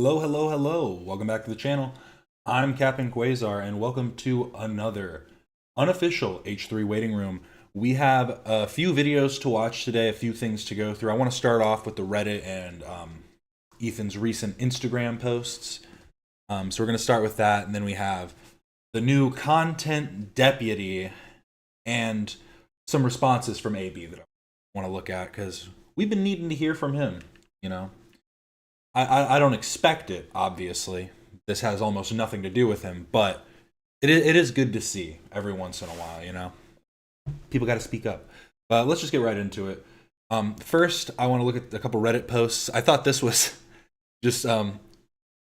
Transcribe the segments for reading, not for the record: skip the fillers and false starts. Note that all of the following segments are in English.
Hello, hello, hello. Welcome back to the channel. I'm Captain Quasar, and welcome to another unofficial H3 waiting room. We have a few videos to watch today, a few things to go through. I want to start off with the Reddit and Ethan's recent Instagram posts. So we're going to start with that, and then we have the new content deputy and some responses from AB that I want to look at because we've been needing to hear from him, you know. I don't expect it, obviously. This has almost nothing to do with him, but it is good to see every once in a while, you know? People got to speak up. But let's just get right into it. First, I want to look at a couple Reddit posts. I thought this was just,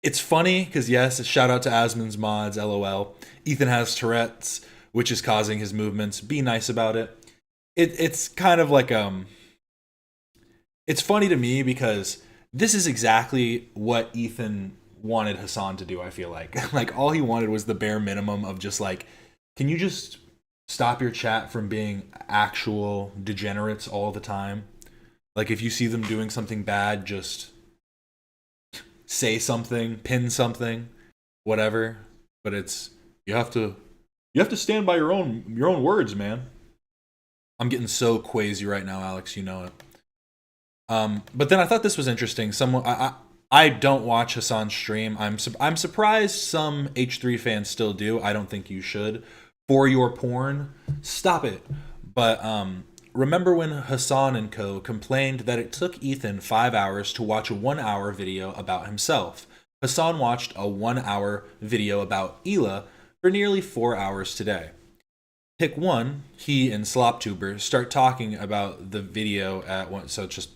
it's funny, because yes, shout out to Asmon's Mods, LOL. Ethan has Tourette's, which is causing his movements. Be nice about it. It's kind of like, it's funny to me because this is exactly what Ethan wanted Hassan to do, I feel like. Like, all he wanted was the bare minimum of just like, can you just stop your chat from being actual degenerates all the time? Like, if you see them doing something bad, just say something, pin something, whatever. But it's, you have to stand by your own words, man. I'm getting so quasi right now, Alex, you know it. But then I thought this was interesting. I don't watch Hassan's stream. I'm surprised some H3 fans still do. I don't think you should. For your porn, stop it. But remember when Hassan and co complained that it took Ethan 5 hours to watch a 1 hour video about himself? Hassan watched a 1 hour video about Hila for nearly 4 hours today. Pick one, he and SlopTuber start talking about the video at once. So it's just,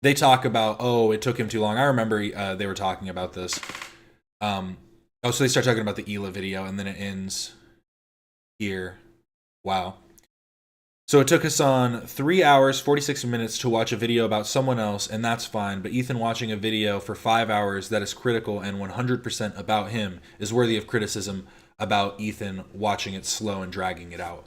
they talk about, oh, it took him too long. I remember they were talking about this. So they start talking about the Hila video, and then it ends here. Wow. So it took Hassan 3 hours, 46 minutes to watch a video about someone else, and that's fine. But Ethan watching a video for 5 hours that is critical and 100% about him is worthy of criticism about Ethan watching it slow and dragging it out.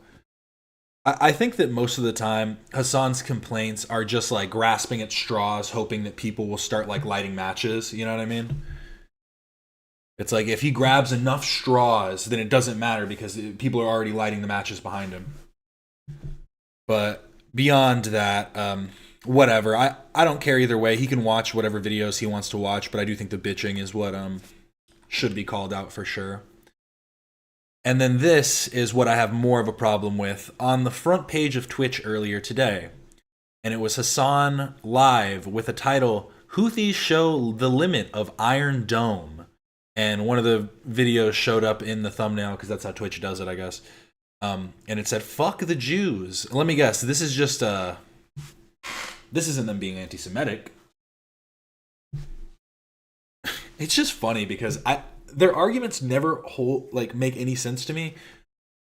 I think that most of the time, Hassan's complaints are just like grasping at straws, hoping that people will start like lighting matches. You know what I mean? It's like if he grabs enough straws, then it doesn't matter because people are already lighting the matches behind him. But beyond that, whatever. I don't care either way. He can watch whatever videos he wants to watch, but I do think the bitching is what should be called out for sure. And then this is what I have more of a problem with on the front page of Twitch earlier today. And it was Hassan live with a title, Houthis show the limit of Iron Dome. And one of the videos showed up in the thumbnail because that's how Twitch does it, I guess. And it said, fuck the Jews. Let me guess, this is just, this isn't them being anti-Semitic. It's just funny because their arguments never make any sense to me.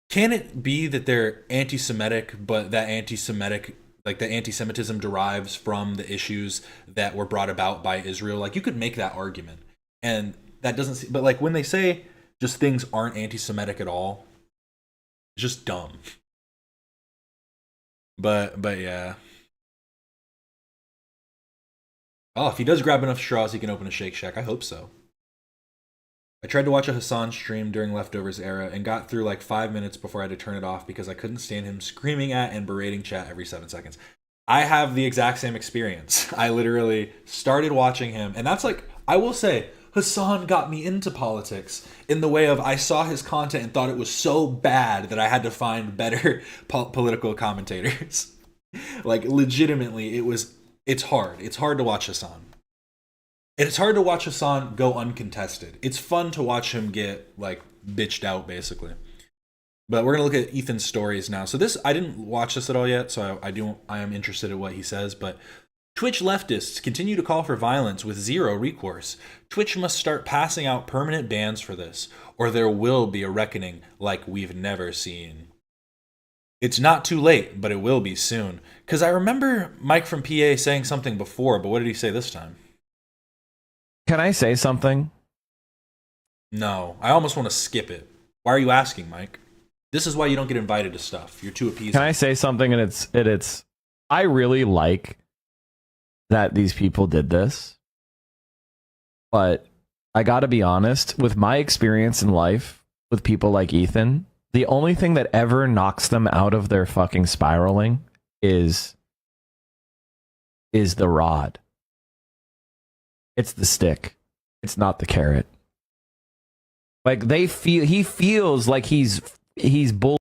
Can it be that they're anti-Semitic, but that anti-Semitism derives from the issues that were brought about by Israel? Like, you could make that argument, and that doesn't. But like when they say just things aren't anti-Semitic at all, it's just dumb. But yeah. Oh, if he does grab enough straws, he can open a Shake Shack. I hope so. I tried to watch a Hassan stream during Leftovers era and got through like 5 minutes before I had to turn it off because I couldn't stand him screaming at and berating chat every 7 seconds. I have the exact same experience. I literally started watching him, and that's like, I will say, Hassan got me into politics in the way of I saw his content and thought it was so bad that I had to find better political commentators. Like, legitimately, it's hard. It's hard to watch Hassan. It's hard to watch Hassan go uncontested. It's fun to watch him get, like, bitched out, basically. But we're going to look at Ethan's stories now. So this, I didn't watch this at all yet, so I am interested in what he says. But Twitch leftists continue to call for violence with zero recourse. Twitch must start passing out permanent bans for this, or there will be a reckoning like we've never seen. It's not too late, but it will be soon. Because I remember Mike from PA saying something before, but what did he say this time? Can I say something? No, I almost want to skip it. Why are you asking, Mike? This is why you don't get invited to stuff. You're too appeasing. Can I say something? And it's I really like that these people did this, but I gotta be honest, with my experience in life with people like Ethan, the only thing that ever knocks them out of their fucking spiraling is the rod. It's the stick. It's not the carrot. Like he feels like he's bull.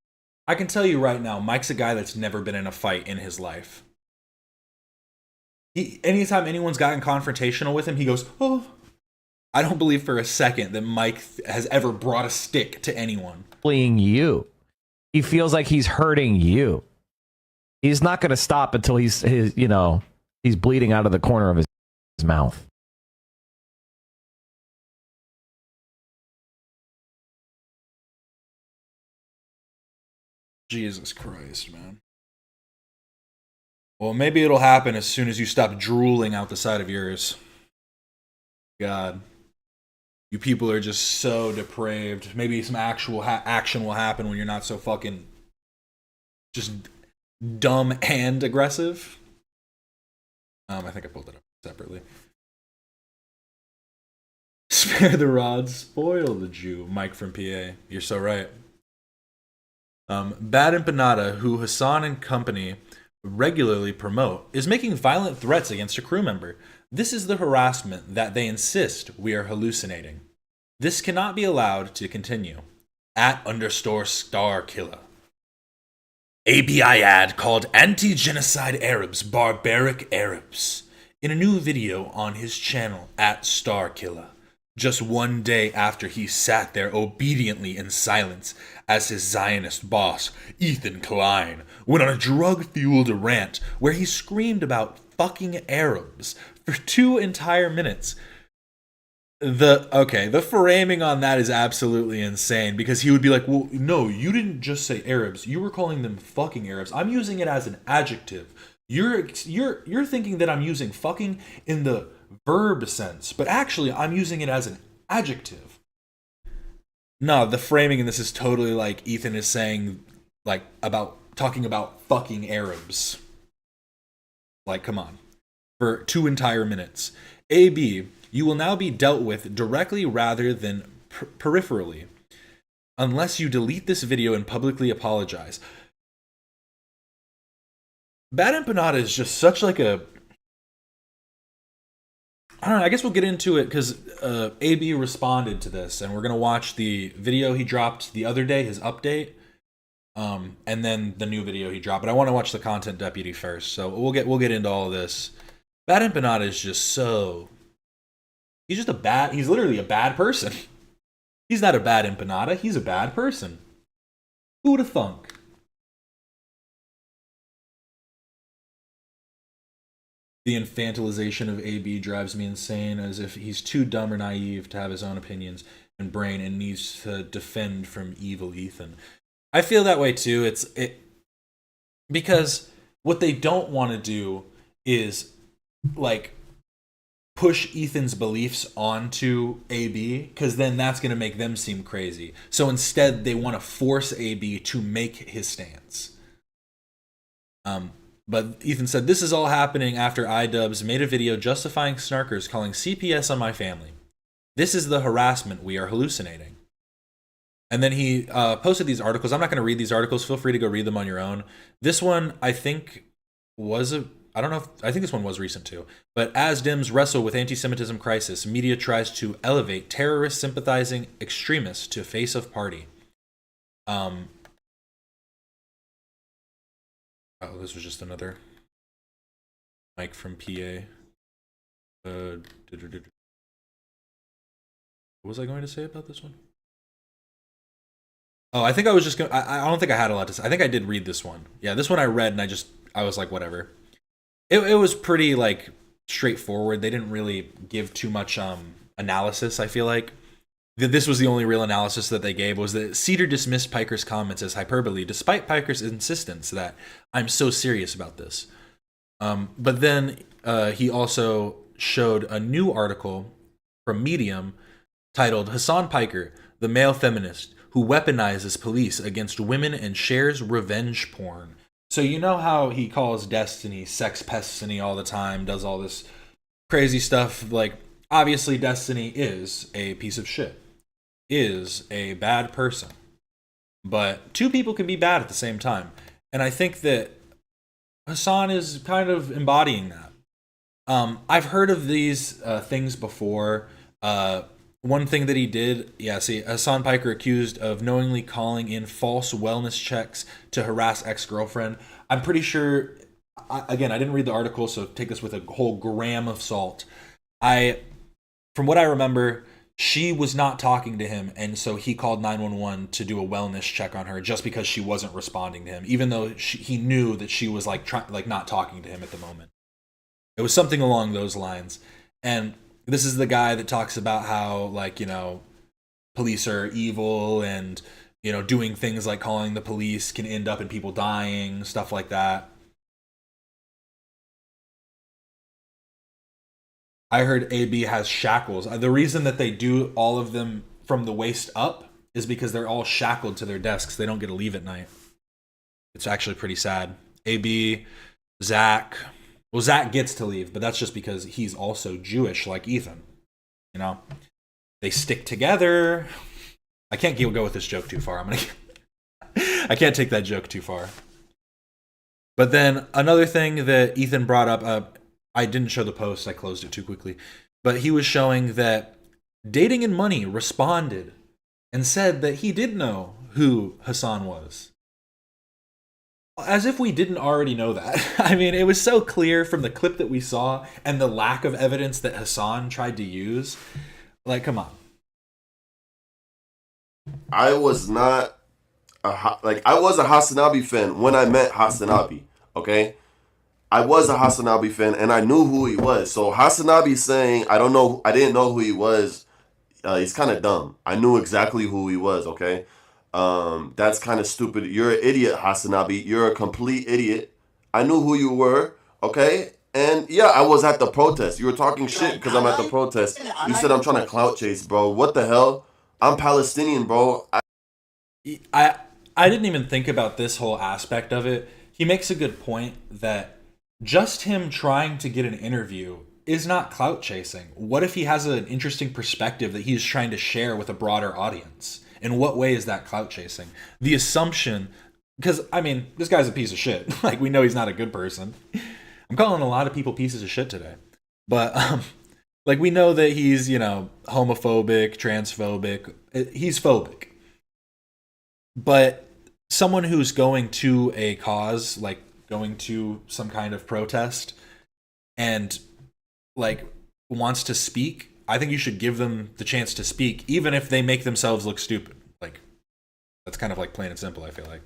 I can tell you right now, Mike's a guy that's never been in a fight in his life. Anytime anyone's gotten confrontational with him, he goes, "Oh." I don't believe for a second that Mike has ever brought a stick to anyone. Bullying you. He feels like he's hurting you. He's not going to stop until he's bleeding out of the corner of his mouth. Jesus Christ, man. Well, maybe it'll happen as soon as you stop drooling out the side of yours. God. You people are just so depraved. Maybe some actual action will happen when you're not so fucking just dumb and aggressive. I think I pulled it up separately. Spare the rod, spoil the Jew. Mike from PA. You're so right. Bad Empanada, who Hassan and company regularly promote, is making violent threats against a crew member. This is the harassment that they insist we are hallucinating. This cannot be allowed to continue. @_star killer. ABI ad called Anti-Genocide Arabs Barbaric Arabs in a new video on his channel @StarKiller. Just one day after he sat there obediently in silence as his Zionist boss, Ethan Klein, went on a drug-fueled rant where he screamed about fucking Arabs for 2 entire minutes. The framing on that is absolutely insane, because he would be like, well, no, you didn't just say Arabs. You were calling them fucking Arabs. I'm using it as an adjective. You're thinking that I'm using fucking in the verb sense, but actually I'm using it as an adjective. No, the framing in this is totally like Ethan is saying, like, about talking about fucking Arabs. Like, come on. For 2 entire minutes. AB, you will now be dealt with directly rather than peripherally, unless you delete this video and publicly apologize. Bad Empanada is just such like a... I don't know, I guess we'll get into it because AB responded to this, and we're going to watch the video he dropped the other day, his update, and then the new video he dropped. But I want to watch the content deputy first, so we'll get into all of this. Bad Empanada is just so... He's literally a bad person. He's not a bad empanada, he's a bad person. Who would have thunk? The infantilization of AB drives me insane, as if he's too dumb or naive to have his own opinions and brain and needs to defend from evil Ethan. I feel that way too. Because what they don't want to do is like push Ethan's beliefs onto AB, because then that's going to make them seem crazy. So instead, they want to force AB to make his stance. But Ethan said, this is all happening after Idubbbz made a video justifying snarkers calling CPS on my family. This is the harassment we are hallucinating. And then he posted these articles. I'm not going to read these articles. Feel free to go read them on your own. This one, I think, I think this one was recent too. But as Dems wrestle with anti-Semitism crisis, media tries to elevate terrorist sympathizing extremists to face of party. Oh, this was just another Mike from PA. What was I going to say about this one? Oh, I think I was just going to... I don't think I had a lot to say. I think I did read this one. Yeah, this one I read, and I was like, whatever. It was pretty, like, straightforward. They didn't really give too much analysis, I feel like. This was the only real analysis that they gave, was that Cedar dismissed Piker's comments as hyperbole, despite Piker's insistence that I'm so serious about this. But then he also showed a new article from Medium titled Hassan Piker, the male feminist who weaponizes police against women and shares revenge porn. So you know how he calls Destiny sex pestiny all the time, does all this crazy stuff, like obviously Destiny is a piece of shit, is a bad person. But two people can be bad at the same time. And I think that Hassan is kind of embodying that. I've heard of these things before. One thing that he did, Hassan Piker accused of knowingly calling in false wellness checks to harass ex-girlfriend. I'm pretty sure, again, I didn't read the article, so take this with a whole gram of salt. From what I remember, she was not talking to him, and so he called 911 to do a wellness check on her just because she wasn't responding to him, even though he knew that she was not talking to him at the moment. It was something along those lines. And this is the guy that talks about how, police are evil and, doing things like calling the police can end up in people dying, stuff like that. I heard AB has shackles. The reason that they do all of them from the waist up is because they're all shackled to their desks. They don't get to leave at night. It's actually pretty sad. AB, Zach. Well, Zach gets to leave, but that's just because he's also Jewish like Ethan. They stick together. I can't go with this joke too far. I can't take that joke too far. But then another thing that Ethan brought up, I didn't show the post, I closed it too quickly, but he was showing that Dating and Money responded and said that he did know who Hassan was. As if we didn't already know that. I mean, it was so clear from the clip that we saw and the lack of evidence that Hassan tried to use. Come on. I was not I was a Hasanabi fan when I met Hasanabi, okay? I was a Hasanabi fan and I knew who he was. So Hasanabi saying I didn't know who he was, he's kind of dumb. I knew exactly who he was, okay? That's kind of stupid. You're an idiot, Hasanabi. You're a complete idiot. I knew who you were, okay? And yeah, I was at the protest. You were talking shit because I'm at the protest. You said I'm trying to clout chase, bro. What the hell? I'm Palestinian, bro. I didn't even think about this whole aspect of it. He makes a good point that just him trying to get an interview is not clout chasing. What if he has an interesting perspective that he's trying to share with a broader audience? In what way is that clout chasing? The assumption, because, this guy's a piece of shit. We know he's not a good person. I'm calling a lot of people pieces of shit today. But, we know that he's, homophobic, transphobic. He's phobic. But someone who's going to a cause, going to some kind of protest, and, wants to speak, I think you should give them the chance to speak, even if they make themselves look stupid. That's kind of plain and simple, I feel like.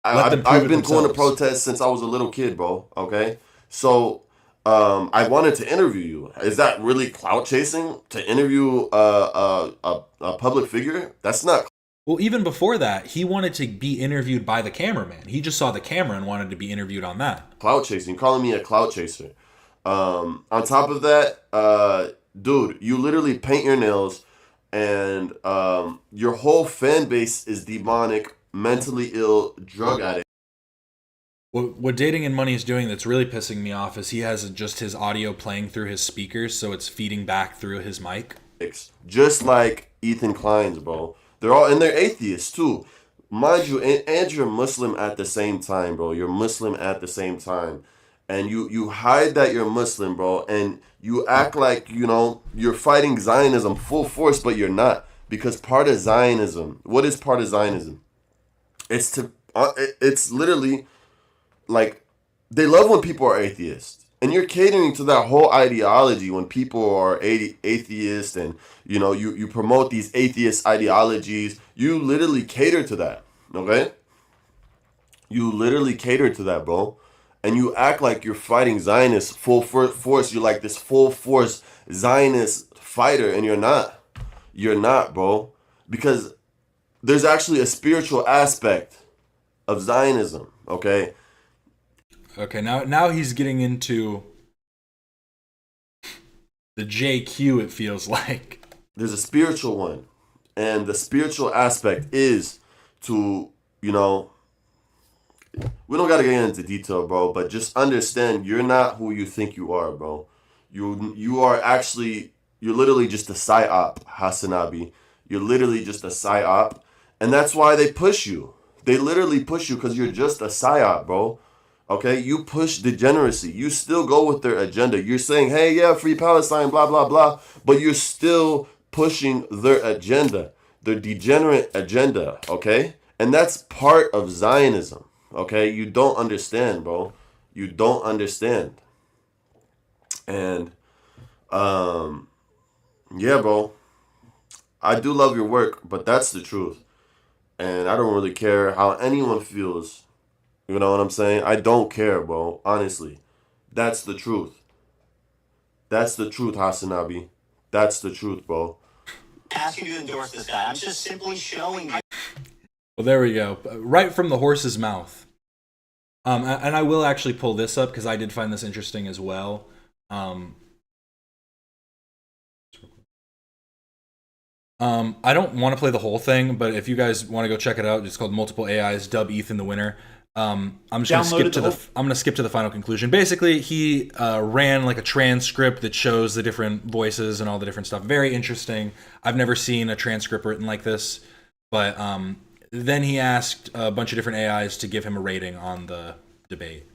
I've been going to protests since I was a little kid, bro, okay? So, I wanted to interview you. Is that really clout chasing? To interview a public figure? That's not. Well, even before that, he wanted to be interviewed by the cameraman. He just saw the camera and wanted to be interviewed on that. Clout chasing. You're calling me a clout chaser. On top of that, dude, you literally paint your nails, and your whole fan base is demonic, mentally ill, drug addict. What Dating and Money is doing that's really pissing me off is he has just his audio playing through his speakers, so it's feeding back through his mic. Just like Ethan Klein's, bro. They're atheists too. Mind you, and you're Muslim at the same time, bro. You're Muslim at the same time. And you hide that you're Muslim, bro, and you act like, you're fighting Zionism full force, but you're not. Because part of Zionism, what is part of Zionism? It's literally, they love when people are atheists. And you're catering to that whole ideology when people are atheists and, you promote these atheist ideologies. You literally cater to that, okay? You literally cater to that, bro. And you act like you're fighting Zionists full force. You're like this full force Zionist fighter, and you're not. You're not, bro. Because there's actually a spiritual aspect of Zionism, okay? Okay, now he's getting into the JQ, it feels like. There's a spiritual one. And the spiritual aspect is to, we don't got to get into detail, bro, but just understand you're not who you think you are, bro. You are actually, you're literally just a psyop, Hasanabi. You're literally just a psyop, and that's why they push you. They literally push you because you're just a psyop, bro. Okay, you push degeneracy. You still go with their agenda. You're saying, hey, yeah, free Palestine, blah, blah, blah. But you're still pushing their agenda, their degenerate agenda, okay? And that's part of Zionism, okay? You don't understand, bro. You don't understand. And, yeah, bro. I do love your work, but that's the truth. And I don't really care how anyone feels. You know what I'm saying? I don't care, bro. Honestly. That's the truth. That's the truth, Hasanabi. That's the truth, bro. Asking you to endorse this guy. I'm just simply showing you. Well, there we go. Right from the horse's mouth. And I will actually pull this up because I did find this interesting as well. I don't want to play the whole thing, but if you guys want to go check it out, it's called Multiple AIs Dub Ethan the Winner. I'm just gonna skip to I'm gonna skip to the final conclusion. Basically, he ran like a transcript that shows the different voices and all the different stuff. Very interesting. I've never seen a transcript written like this, but then he asked a bunch of different AIs to give him a rating on the debate.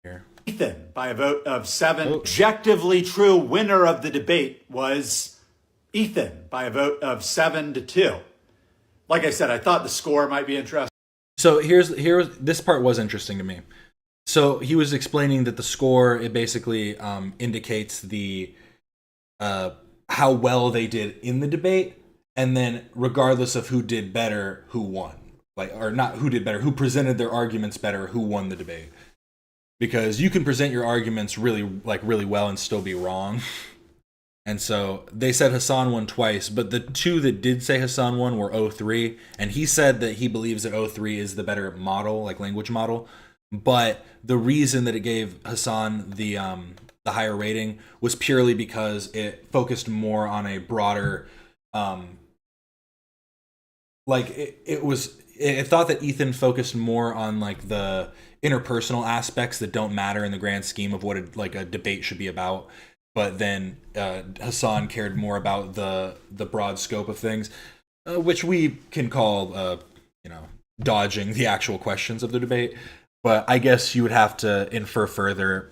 Here. Ethan, by a vote of 7, objectively true winner of the debate was Ethan by a vote of 7-2. Like I said, I thought the score might be interesting. So here's this part was interesting to me. So he was explaining that the score, it basically indicates the how well they did in the debate, and then regardless of who did better, who won. Like, or not who did better, who presented their arguments better, who won the debate. Because you can present your arguments really well and still be wrong. And so they said Hassan won twice, but the two that did say Hassan won were O3, and he said that he believes that O3 is the better model, like language model. But the reason that it gave Hassan the higher rating was purely because it focused more on a broader, it thought that Ethan focused more on like the interpersonal aspects that don't matter in the grand scheme of what a debate should be about. But then Hassan cared more about the broad scope of things, which we can call, dodging the actual questions of the debate. But I guess you would have to infer further,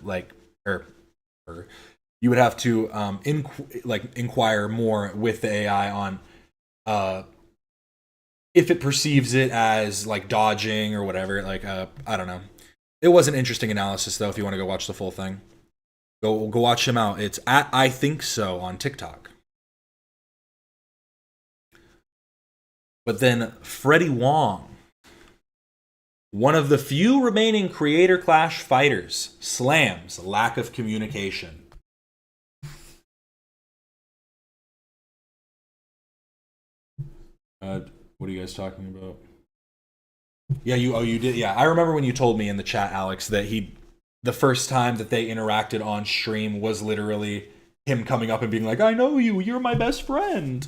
you would have to inquire more with the AI on if it perceives it as like dodging or whatever. I don't know. It was an interesting analysis though. If you want to go watch the full thing. Go watch him out. It's at I Think So on TikTok. But then Freddie Wong, one of the few remaining Creator Clash fighters, slams lack of communication. What are you guys talking about? Yeah, you did. Yeah, I remember when you told me in the chat, Alex, that the first time that they interacted on stream was literally him coming up and being like, I know you, you're my best friend.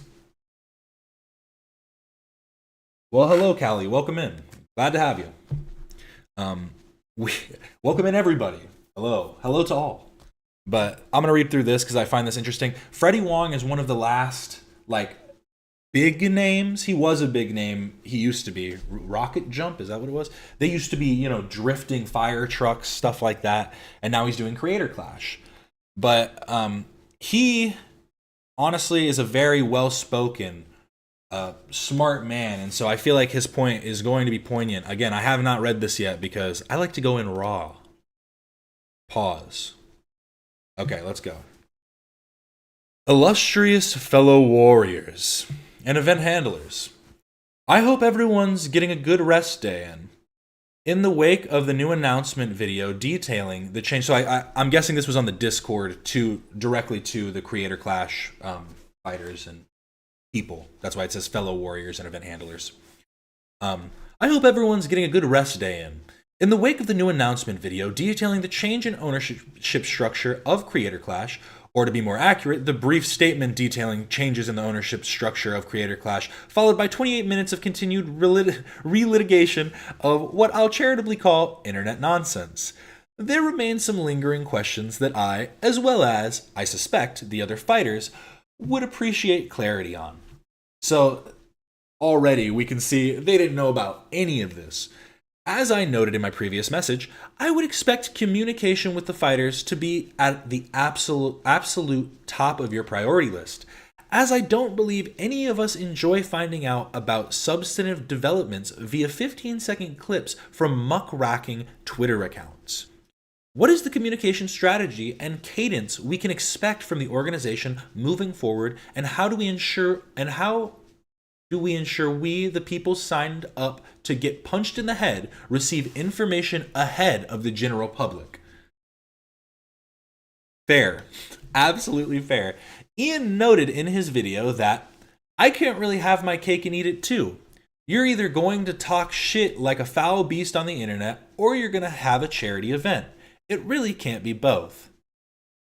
Well, hello, Callie. Welcome in. Glad to have you. Welcome in, everybody. Hello to all. But I'm going to read through this because I find this interesting. Freddie Wong is one of the last, big names. He was a big name. He used to be. Rocket Jump, is that what it was? They used to be, drifting fire trucks, stuff like that. And now he's doing Creator Clash. But he honestly is a very well-spoken, smart man. And so I feel like his point is going to be poignant. Again, I have not read this yet because I like to go in raw. Pause. Okay, let's go. Illustrious fellow warriors and event handlers, I hope everyone's getting a good rest day in the wake of the new announcement video detailing the change. So I'm guessing this was on the Discord directly to the Creator Clash fighters and people. That's why it says fellow warriors and event handlers. I hope everyone's getting a good rest day in the wake of the new announcement video detailing the change in ownership structure of Creator Clash. Or to be more accurate, the brief statement detailing changes in the ownership structure of Creator Clash, followed by 28 minutes of continued relitigation of what I'll charitably call internet nonsense. there remain some lingering questions that I, as well as, I suspect, the other fighters, would appreciate clarity on. So, already we can see they didn't know about any of this. As I noted in my previous message, I would expect communication with the fighters to be at the absolute top of your priority list, as I don't believe any of us enjoy finding out about substantive developments via 15-second clips from muckraking Twitter accounts. What is the communication strategy and cadence we can expect from the organization moving forward, and how do we ensure we, the people signed up to get punched in the head, receive information ahead of the general public? Fair. Absolutely fair. Ian noted in his video that I can't really have my cake and eat it too. You're either going to talk shit like a foul beast on the internet, or you're going to have a charity event. It really can't be both.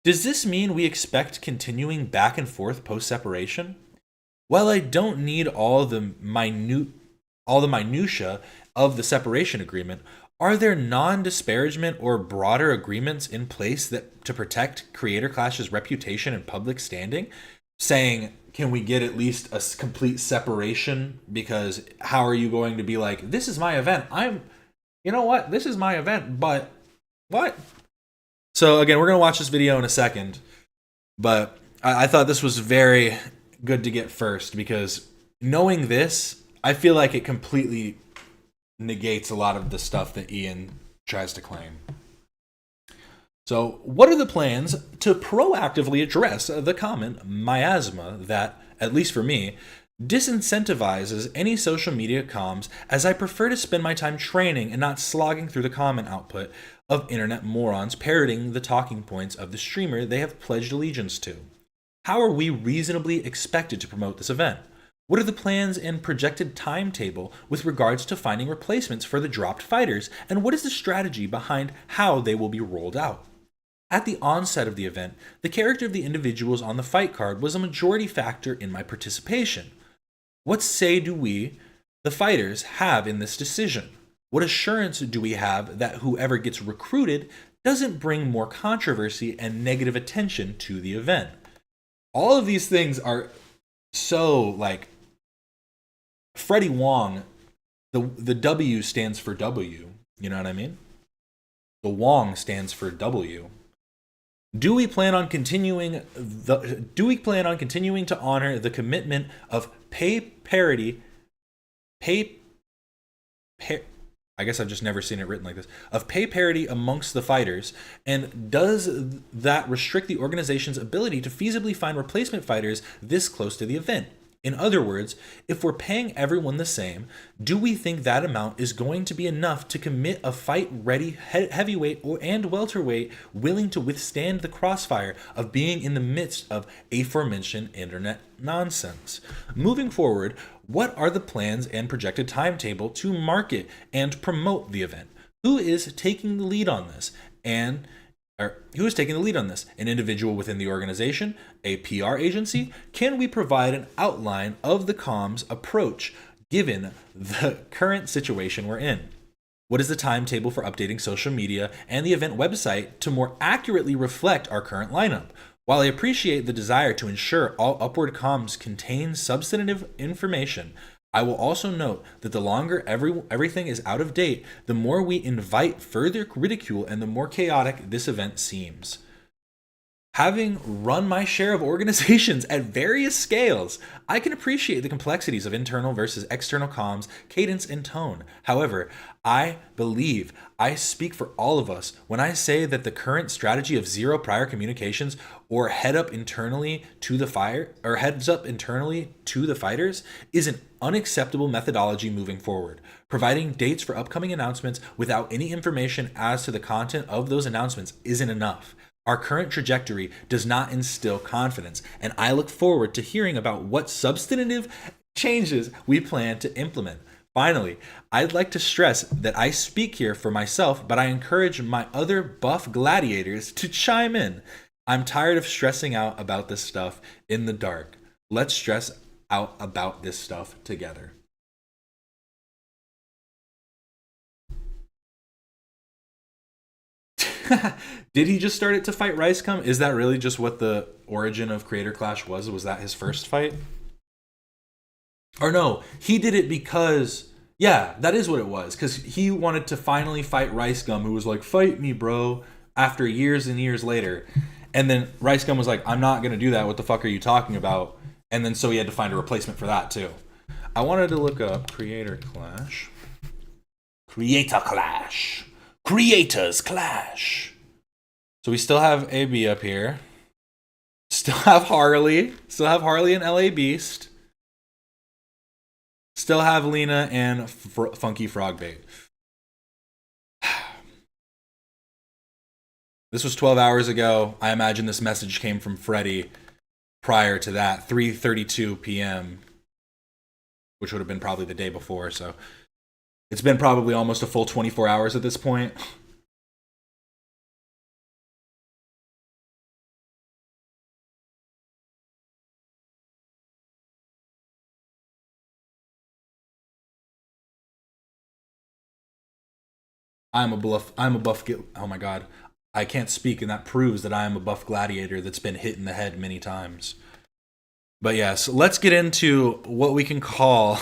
Does this mean we expect continuing back and forth post-separation? While I don't need all the minutia of the separation agreement, are there non-disparagement or broader agreements in place that to protect Creator Clash's reputation and public standing? Saying, can we get at least a complete separation? Because how are you going to be like, this is my event. This is my event, but what? So again, we're going to watch this video in a second, but I thought this was very good to get first, because knowing this, I feel like it completely negates a lot of the stuff that Ian tries to claim. So, what are the plans to proactively address the common miasma that, at least for me, disincentivizes any social media comms, as I prefer to spend my time training and not slogging through the comment output of internet morons parroting the talking points of the streamer they have pledged allegiance to? How are we reasonably expected to promote this event? What are the plans and projected timetable with regards to finding replacements for the dropped fighters, and what is the strategy behind how they will be rolled out? At the onset of the event, the character of the individuals on the fight card was a majority factor in my participation. What say do we, the fighters, have in this decision? What assurance do we have that whoever gets recruited doesn't bring more controversy and negative attention to the event? All of these things are so, like, Freddie Wong, the W stands for W, you know what I mean? The Wong stands for W. Do we plan on continuing to honor the commitment of I guess I've just never seen it written like this, of pay parity amongst the fighters, and does that restrict the organization's ability to feasibly find replacement fighters this close to the event? In other words, if we're paying everyone the same, do we think that amount is going to be enough to commit a fight-ready heavyweight and welterweight willing to withstand the crossfire of being in the midst of aforementioned internet nonsense? Moving forward, what are the plans and projected timetable to market and promote the event? Who is taking the lead on this? Who is taking the lead on this? An individual within the organization? A PR agency? Can we provide an outline of the comms approach given the current situation we're in? What is the timetable for updating social media and the event website to more accurately reflect our current lineup? While I appreciate the desire to ensure all upward comms contain substantive information, I will also note that the longer everything is out of date, the more we invite further ridicule and the more chaotic this event seems. Having run my share of organizations at various scales, I can appreciate the complexities of internal versus external comms, cadence, and tone. However, I believe I speak for all of us when I say that the current strategy of zero prior communications or heads up internally to the fighters is an unacceptable methodology moving forward. Providing dates for upcoming announcements without any information as to the content of those announcements isn't enough. Our current trajectory does not instill confidence, and I look forward to hearing about what substantive changes we plan to implement. Finally, I'd like to stress that I speak here for myself, but I encourage my other buff gladiators to chime in. I'm tired of stressing out about this stuff in the dark. Let's stress out about this stuff together. Did he just start it to fight Ricegum? Is that really just what the origin of Creator Clash was? Was that his first fight? Or no, he did it because, yeah, that is what it was. Because he wanted to finally fight Ricegum, who was like, fight me, bro, after years and years later. And then Ricegum was like, I'm not going to do that. What the fuck are you talking about? And then so he had to find a replacement for that, too. I wanted to look up Creator Clash. Creator Clash. Creators Clash. So we still have AB up here. Still have Harley. Still have Harley and LA Beast. Still have Lena and Funky Frogbait. This was 12 hours ago. I imagine this message came from Freddy prior to that, 3:32 p.m., which would have been probably the day before. So it's been probably almost a full 24 hours at this point. I'm a buff. Oh my god. I can't speak, and that proves that I am a buff gladiator that's been hit in the head many times. But yes, let's get into what we can call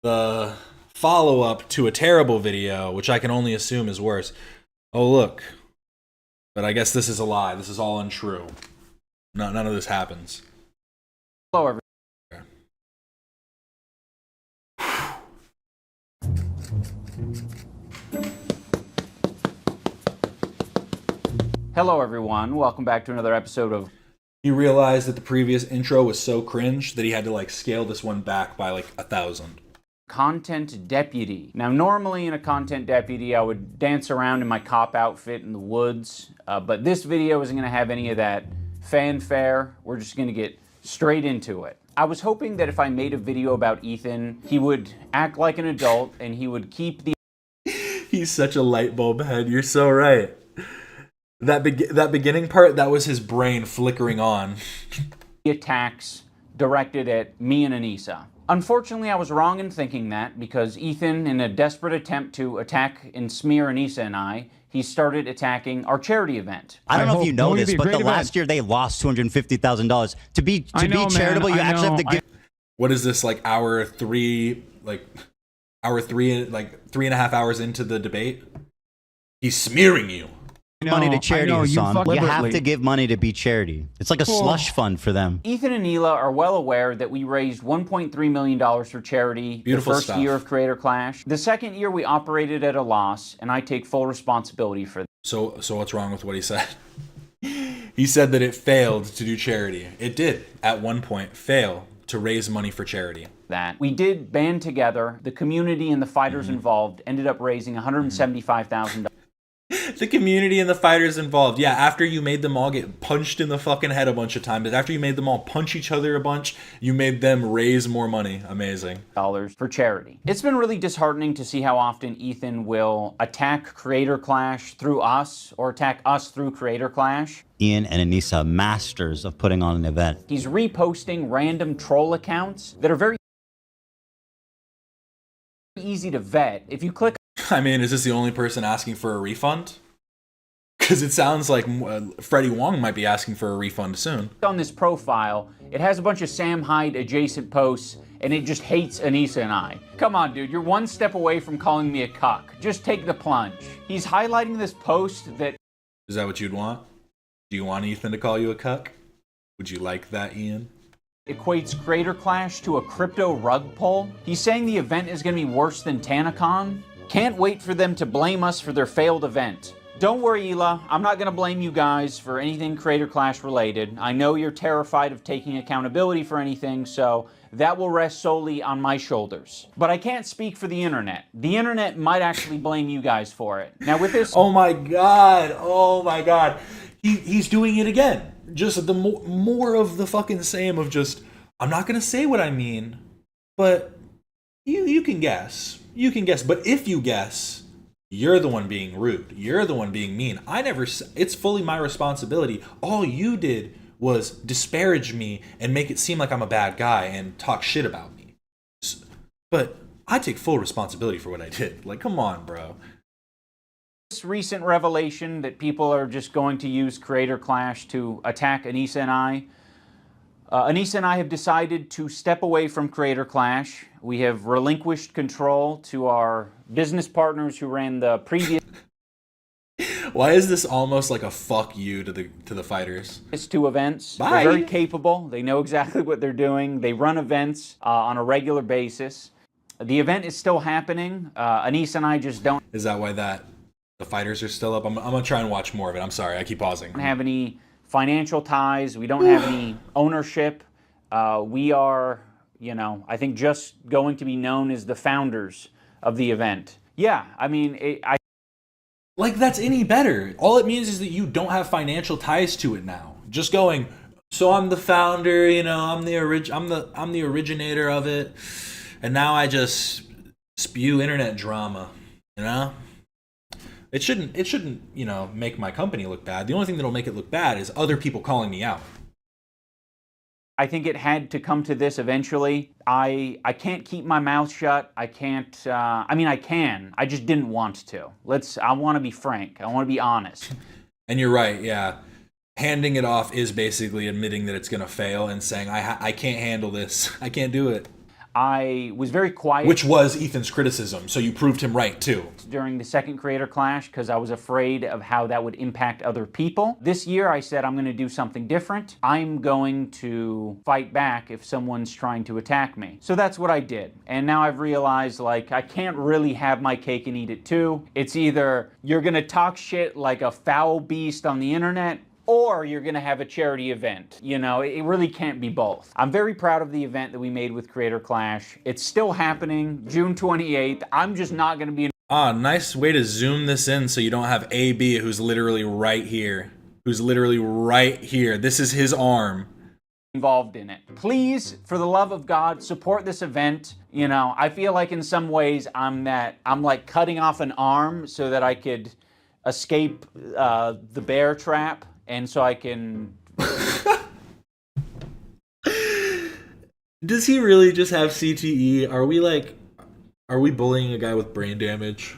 the follow-up to a terrible video, which I can only assume is worse. Oh, look. But I guess this is a lie. This is all untrue. No, none of this happens. Hello, everyone. Hello, everyone. Welcome back to another episode of... He realized that the previous intro was so cringe that he had to like scale this one back by like 1,000. Content Deputy. Now, normally in a Content Deputy, I would dance around in my cop outfit in the woods, but this video isn't going to have any of that fanfare. We're just going to get straight into it. I was hoping that if I made a video about Ethan, he would act like an adult and he would keep the... He's such a light bulb head. You're so right. That beginning part, that was his brain flickering on. attacks directed at me and Anissa. Unfortunately, I was wrong in thinking that, because Ethan, in a desperate attempt to attack and smear Anissa and I, he started attacking our charity event. I don't know if you know this, but last year they lost $250,000. To be charitable, you actually have to give. What is this, like hour three and a half hours into the debate? He's smearing you. Money to charity, Hassan. You have to give money to be charity. It's like a slush fund for them. Ethan and Neela are well aware that we raised $1.3 million for charity Beautiful the first stuff. year of Creator Clash. The second year we operated at a loss, and I take full responsibility for that. So what's wrong with what he said? He said that it failed to do charity. It did, at one point, fail to raise money for charity. That we did band together. The community and the fighters involved ended up raising $175,000. The community and the fighters involved. Yeah, after you made them all get punched in the fucking head a bunch of times, after you made them all punch each other a bunch, you made them raise more money. Amazing. For charity. It's been really disheartening to see how often Ethan will attack Creator Clash through us or attack us through Creator Clash. Ian and Anissa, masters of putting on an event. He's reposting random troll accounts that are very easy to vet. If you click... I mean, is this the only person asking for a refund? Because it sounds like Freddie Wong might be asking for a refund soon. On this profile, it has a bunch of Sam Hyde adjacent posts, and it just hates Anissa and I. Come on, dude, you're one step away from calling me a cuck. Just take the plunge. He's highlighting this post that... Is that what you'd want? Do you want Ethan to call you a cuck? Would you like that, Ian? Equates Creator Clash to a crypto rug pull. He's saying the event is going to be worse than TanaCon. Can't wait for them to blame us for their failed event. Don't worry, Hila. I'm not going to blame you guys for anything Creator Clash related. I know you're terrified of taking accountability for anything, so that will rest solely on my shoulders. But I can't speak for the internet. The internet might actually blame you guys for it. Now with this... Oh my god. Oh my god. He's doing it again. Just the more of the fucking same of just, I'm not going to say what I mean, but you can guess. You can guess. But if you guess, you're the one being rude. You're the one being mean. It's fully my responsibility. All you did was disparage me and make it seem like I'm a bad guy and talk shit about me. But I take full responsibility for what I did. Like, come on, bro. This recent revelation that people are just going to use Creator Clash to attack Anissa and I. Anissa and I have decided to step away from Creator Clash. We have relinquished control to our business partners who ran the previous Why is this almost like a fuck you to the fighters? two events. Bye. They're very capable. They know exactly what they're doing. They run events on a regular basis. The event is still happening. Anissa and I just don't Is that why the fighters are still up? I'm gonna try and watch more of it. I'm sorry, I keep pausing. have any financial ties. We don't have any ownership. We are, you know, I think just going to be known as the founders of the event. Yeah, I mean, Like, that's any better. All it means is that you don't have financial ties to it now. Just going, so I'm the founder, you know, I'm the originator of it, and now I just spew internet drama, you know? It shouldn't, you know, make my company look bad. The only thing that'll make it look bad is other people calling me out. I think it had to come to this eventually. I can't keep my mouth shut. I can't, I mean, I can. I just didn't want to. I want to be frank. I want to be honest. And you're right, yeah. Handing it off is basically admitting that it's going to fail and saying, I can't handle this. I can't do it. I was very quiet. Which was Ethan's criticism, so you proved him right, too. During the second Creator Clash because I was afraid of how that would impact other people. This year I said I'm going to do something different. I'm going to fight back if someone's trying to attack me. So that's what I did. And now I've realized, like, I can't really have my cake and eat it too. It's either you're going to talk shit like a foul beast on the internet, or you're going to have a charity event. You know, it really can't be both. I'm very proud of the event that we made with Creator Clash. It's still happening, June 28th. I'm just not going to be Nice way to zoom this in so you don't have AB who's literally right here. This is his arm. involved in it. Please, for the love of God, support this event. You know, I feel like in some ways I'm like cutting off an arm so that I could escape the bear trap, and so I can. Does he really just have CTE? Are we bullying a guy with brain damage?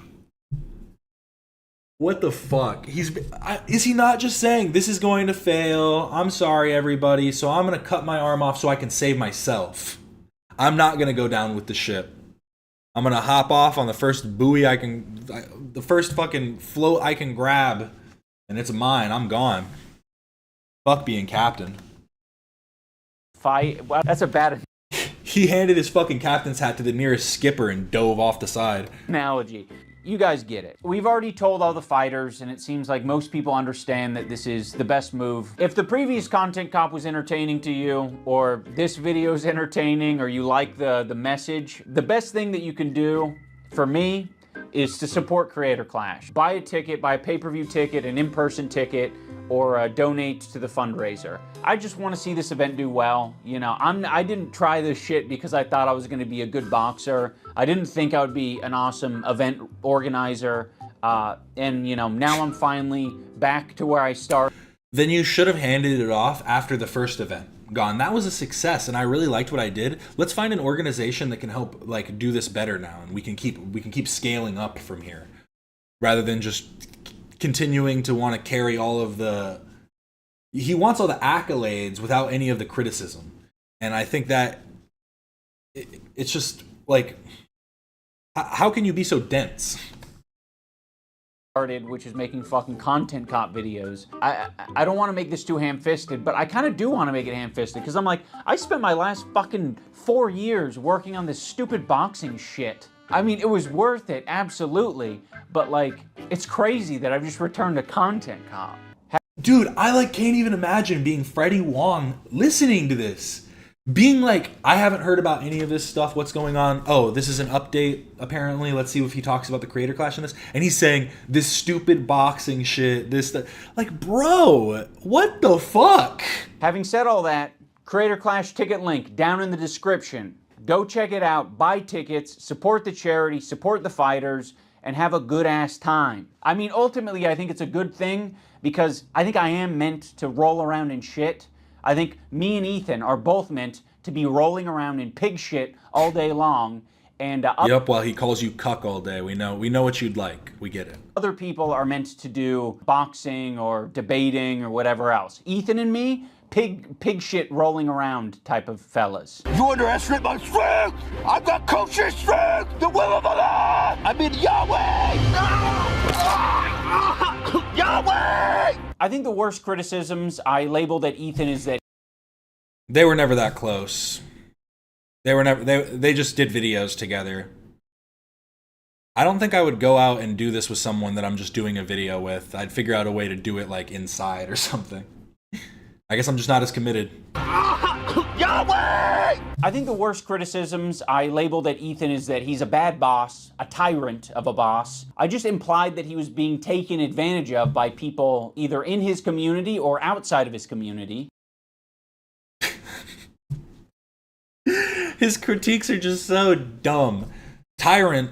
What the fuck? Is he not just saying, this is going to fail, I'm sorry everybody, so I'm going to cut my arm off so I can save myself. I'm not going to go down with the ship. I'm going to hop off on the first buoy the first fucking float I can grab, and it's mine, I'm gone. Fuck being captain. Well, that's a bad He handed his fucking captain's hat to the nearest skipper and dove off the side. analogy. You guys get it. We've already told all the fighters, and it seems like most people understand that this is the best move. If the previous content cop was entertaining to you, or this video is entertaining, or you like the message, the best thing that you can do, for me, is to support Creator Clash. Buy a ticket, buy a pay-per-view ticket, an in-person ticket, or donate to the fundraiser. I just want to see this event do well. You know, I didn't try this shit because I thought I was going to be a good boxer. I didn't think I would be an awesome event organizer. And, you know, now I'm finally back to where I started. Then you should have handed it off after the first event. Gone. That was a success, and I really liked what I did. Let's find an organization that can help, like, do this better now, and we can keep scaling up from here, rather than just continuing to want to carry all of the. He wants all the accolades without any of the criticism, and I think that it's just like, how can you be so dense? Which is making fucking content cop videos. I don't want to make this too ham-fisted, but I kind of do want to make it ham-fisted because I'm like, I spent my last fucking 4 years working on this stupid boxing shit. I mean, it was worth it, absolutely, but like, it's crazy that I've just returned to content cop. Dude, I can't even imagine being Freddie Wong listening to this. Being like, I haven't heard about any of this stuff. What's going on? Oh, this is an update, apparently. Let's see if he talks about the Creator Clash in this. And he's saying, this stupid boxing shit, like, bro, what the fuck? Having said all that, Creator Clash ticket link down in the description. Go check it out, buy tickets, support the charity, support the fighters, and have a good-ass time. I mean, ultimately, I think it's a good thing because I think I am meant to roll around in shit. I think me and Ethan are both meant to be rolling around in pig shit all day long, And yep, while he calls you cuck all day. We know what you'd like. We get it. other people are meant to do boxing or debating or whatever else. Ethan and me, pig shit rolling around type of fellas. You underestimate my strength! I've got coach's strength! The will of Allah! I mean Yahweh! Yahweh! I think the worst criticisms I labeled at Ethan is that They were never that close. They just did videos together. I don't think I would go out and do this with someone that I'm just doing a video with. I'd figure out a way to do it like inside or something. I guess I'm just not as committed. Yahweh! I think the worst criticisms I labeled at Ethan is that he's a bad boss, a tyrant of a boss. I just implied that he was being taken advantage of by people either in his community or outside of his community. His critiques are just so dumb. Tyrant,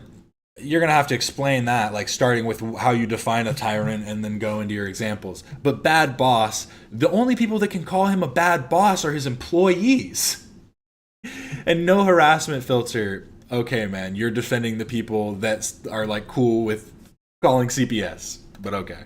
you're going to have to explain that, like starting with how you define a tyrant and then go into your examples. But bad boss, the only people that can call him a bad boss are his employees. And no harassment filter. Okay, man, you're defending the people that are like cool with calling CPS, but okay.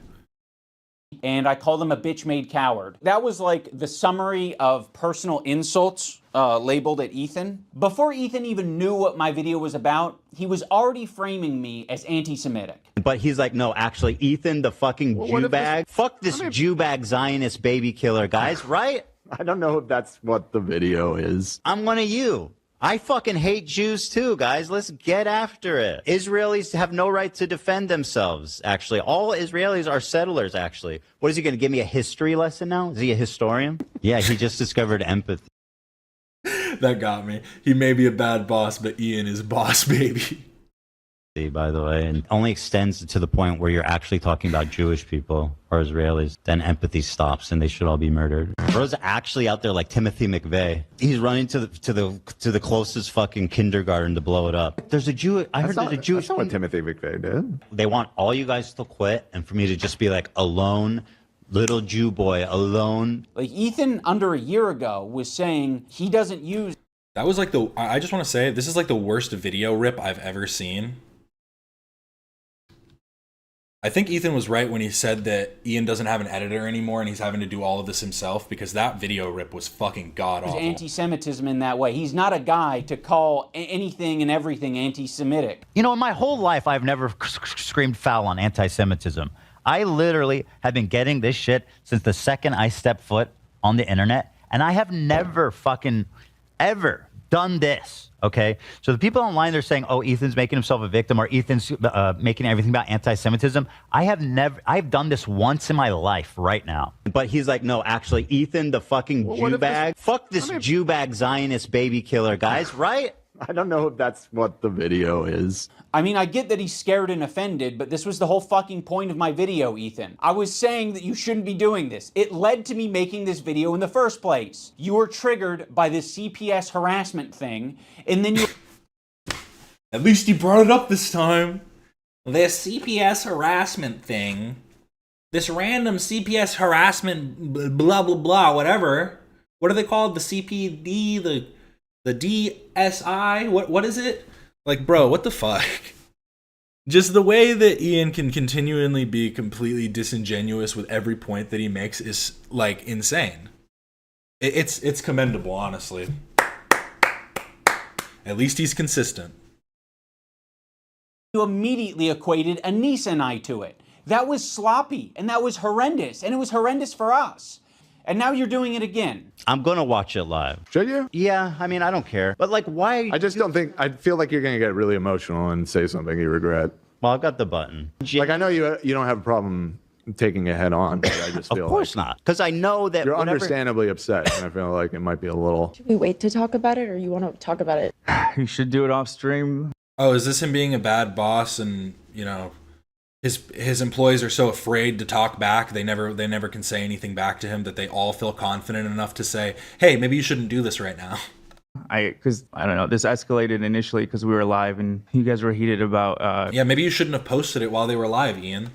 And I called him a bitch-made coward. That was like the summary of personal insults labeled at Ethan. Before Ethan even knew what my video was about, he was already framing me as anti-Semitic. But he's like, no, actually, Ethan, the fucking Jew bag. Fuck this Jew bag Zionist baby killer, guys, right? I don't know if that's what the video is. I'm one of you. I fucking hate Jews too, guys. Let's get after it. Israelis have no right to defend themselves, actually. All Israelis are settlers, actually. What is he going to give me a history lesson now? Is he a historian? Yeah, he just discovered empathy. That got me. He may be a bad boss, but Ian is boss baby. By the way, and only extends to the point where you're actually talking about Jewish people or Israelis, then empathy stops and they should all be murdered. Bro's actually out there like Timothy McVeigh. He's running to the closest fucking kindergarten to blow it up. There's a Jew. I heard there's a Jewish. That's not what Timothy McVeigh did. They want all you guys to quit and for me to just be like alone, little Jew boy, alone. Like Ethan under a year ago was saying he doesn't use. That was like I just want to say, this is like the worst video rip I've ever seen. I think Ethan was right when he said that Ian doesn't have an editor anymore and he's having to do all of this himself, because that video rip was fucking god-awful. Anti-Semitism in that way. He's not a guy to call anything and everything anti-Semitic. You know, in my whole life, I've never screamed foul on anti-Semitism. I literally have been getting this shit since the second I stepped foot on the internet, and I have never fucking ever done this, okay? So the people online, they're saying, oh, Ethan's making himself a victim, or Ethan's making everything about anti-Semitism. I've done this once in my life right now. But he's like, no, actually, Ethan, the fucking Jew bag. Fuck this Jew bag Zionist baby killer, guys, right? I don't know if that's what the video is. I mean, I get that he's scared and offended, but this was the whole fucking point of my video, Ethan. I was saying that you shouldn't be doing this. It led to me making this video in the first place. You were triggered by this CPS harassment thing, and then you... At least you brought it up this time. This CPS harassment thing. This random CPS harassment blah, blah, blah, whatever. What are they called? The CPD, the DSI? What is it? Like, bro, what the fuck? Just the way that Ian can continually be completely disingenuous with every point that he makes is, like, insane. It's commendable, honestly. At least he's consistent. You immediately equated Anissa and I to it. That was sloppy, and that was horrendous, and it was horrendous for us. And now you're doing it again. I'm going to watch it live. Should you? Yeah, I mean, I don't care. But, like, why? I just don't think, I feel like you're going to get really emotional and say something you regret. Well, I've got the button. Like, I know you don't have a problem taking it head on, but I just feel Of course not. Because I know that you're whatever... understandably upset, and I feel like it might be a little... Should we wait to talk about it, or you want to talk about it? You should do it off stream. Oh, is this him being a bad boss and, you know, his employees are so afraid to talk back, they never can say anything back to him, that they all feel confident enough to say, hey, maybe you shouldn't do this right now? Because I don't know, this escalated initially because we were live and you guys were heated about yeah, maybe you shouldn't have posted it while they were live, Ian.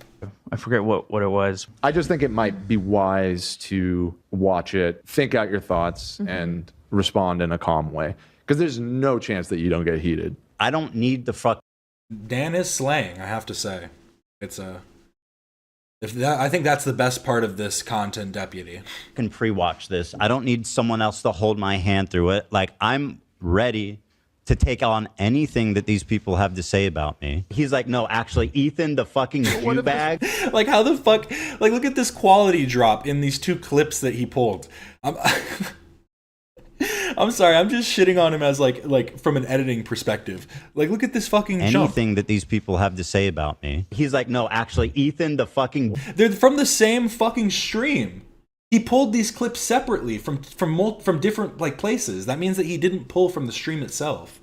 I forget what it was. I just think it might be wise to watch it, think out your thoughts, and respond in a calm way, because there's no chance that you don't get heated. I don't need the fuck. Dan is slaying, I have to say. It's I think that's the best part of this content, Deputy. Can pre-watch this. I don't need someone else to hold my hand through it. Like, I'm ready to take on anything that these people have to say about me. He's like, no, actually, Ethan, the fucking Jew bag. Like, how the fuck? Like, look at this quality drop in these 2 clips that he pulled. I'm sorry, I'm just shitting on him as like from an editing perspective. Like, look at this fucking jump. Anything that these people have to say about me. He's like, no, actually, Ethan, the fucking. They're from the same fucking stream. He pulled these clips separately from different like places. That means that he didn't pull from the stream itself.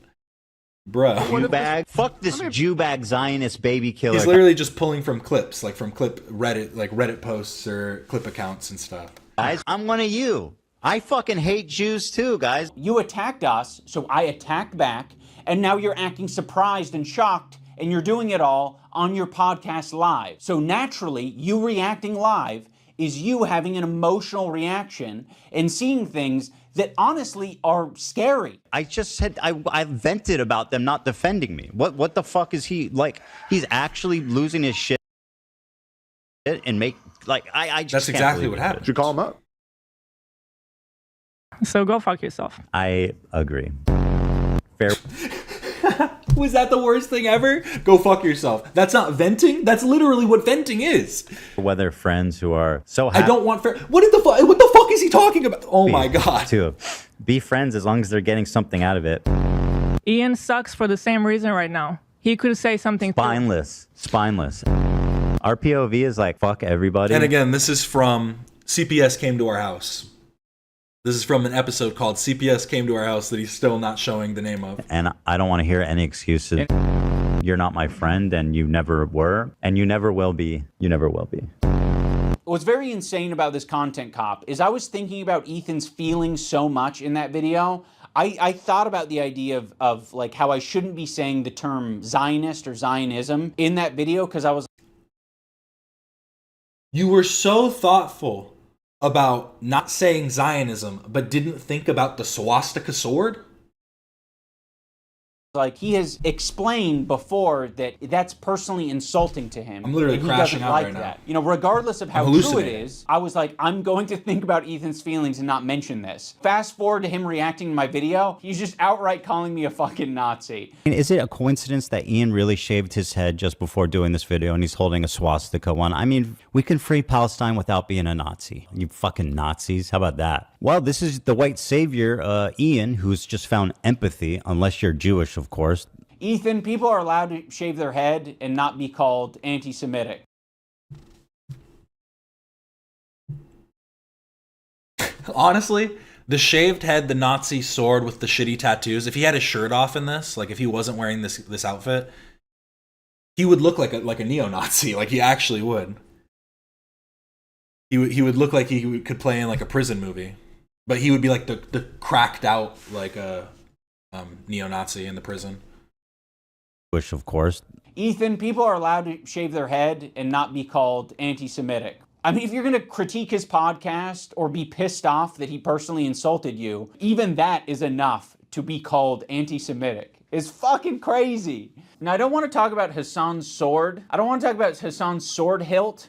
Bruh. Jew bag. Fuck this Jew bag Zionist baby killer. He's literally just pulling from clips, like from Reddit posts or clip accounts and stuff. Guys, I'm one of you. I fucking hate Jews too, guys. You attacked us, so I attacked back, and now you're acting surprised and shocked, and you're doing it all on your podcast live. So naturally, you reacting live is you having an emotional reaction and seeing things that honestly are scary. I just said I vented about them not defending me. What the fuck is he like? He's actually losing his shit and make like I just. That's exactly what happened. Did you call him up? So go fuck yourself. I agree. Fair. Was that the worst thing ever? Go fuck yourself. That's not venting. That's literally what venting is. Whether friends who are so happy. I don't want What the fuck is he talking about? Oh my god. To be friends as long as they're getting something out of it. Ian sucks for the same reason right now. He could say something. Spineless. Our POV is like fuck everybody. And again, this is from CPS Came to Our House. This is from an episode called CPS Came to Our House that he's still not showing the name of. And I don't want to hear any excuses. You're not my friend, and you never were, and you never will be. You never will be. What's very insane about this content cop is I was thinking about Ethan's feelings so much in that video. I thought about the idea of like how I shouldn't be saying the term Zionist or Zionism in that video because I was. You were so thoughtful about not saying Zionism, but didn't think about the swastika sword? Like, he has explained before that that's personally insulting to him. I'm literally and he crashing doesn't out like right now. that. You know, regardless of how true it is, I was like, I'm going to think about Ethan's feelings and not mention this. Fast forward to him reacting to my video, he's just outright calling me a fucking Nazi. Is it a coincidence that Ian really shaved his head just before doing this video and he's holding a swastika one? I mean, we can free Palestine without being a Nazi. You fucking Nazis. How about that? Well, this is the white savior, Ian, who's just found empathy, unless you're Jewish, of course. Ethan, people are allowed to shave their head and not be called anti-Semitic. Honestly, the shaved head, the Nazi sword with the shitty tattoos, if he had his shirt off in this, like if he wasn't wearing this outfit, he would look like a neo-Nazi. Like, he actually would. He would look like he could play in like a prison movie. But he would be like the cracked out like a neo-Nazi in the prison. Which, of course. Ethan, people are allowed to shave their head and not be called anti-Semitic. I mean, if you're going to critique his podcast or be pissed off that he personally insulted you, even that is enough to be called anti-Semitic. It's fucking crazy. Now, I don't want to talk about Hassan's sword. I don't want to talk about Hassan's sword hilt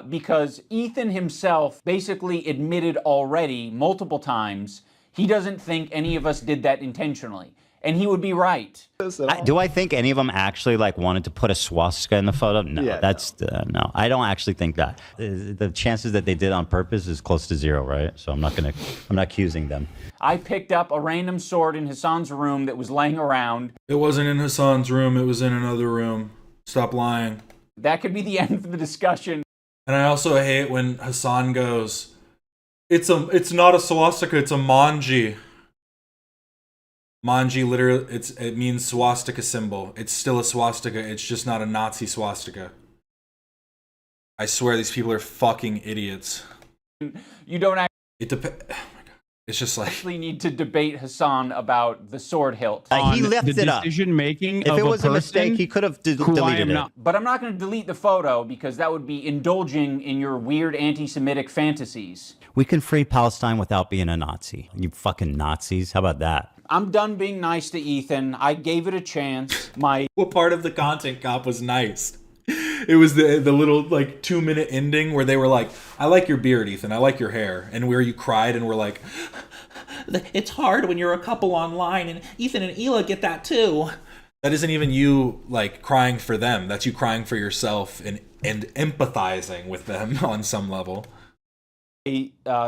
because Ethan himself basically admitted already multiple times he doesn't think any of us did that intentionally. And he would be right. Do I think any of them actually like wanted to put a swastika in the photo? No, no. I don't actually think that. The chances that they did on purpose is close to zero, right? So I'm not accusing them. I picked up a random sword in Hassan's room that was laying around. It wasn't in Hassan's room. It was in another room. Stop lying. That could be the end of the discussion. And I also hate when Hassan goes, it's not a swastika, it's a manji. Manji literally, it means swastika symbol. It's still a swastika, it's just not a Nazi swastika. I swear these people are fucking idiots. You don't actually... It's just like... actually need to debate Hassan about the sword hilt. He left it up. Decision making. If it was a mistake, he could have deleted it. But I'm not going to delete the photo because that would be indulging in your weird anti-Semitic fantasies. We can free Palestine without being a Nazi. You fucking Nazis. How about that? I'm done being nice to Ethan. I gave it a chance. What part of the content cop was nice? It was the little like 2-minute ending where they were like, I like your beard, Ethan. I like your hair. And where you cried and were like, it's hard when you're a couple online and Ethan and Hila get that too. That isn't even you like crying for them. That's you crying for yourself and empathizing with them on some level.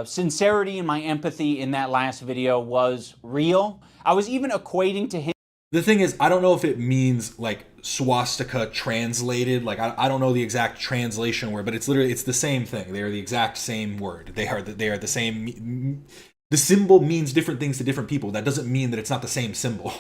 Sincerity and my empathy in that last video was real. I was even equating to him. The thing is, I don't know if it means like swastika translated. Like I don't know the exact translation word, but it's the same thing. They are the exact same word. They are the same. The symbol means different things to different people. That doesn't mean that it's not the same symbol.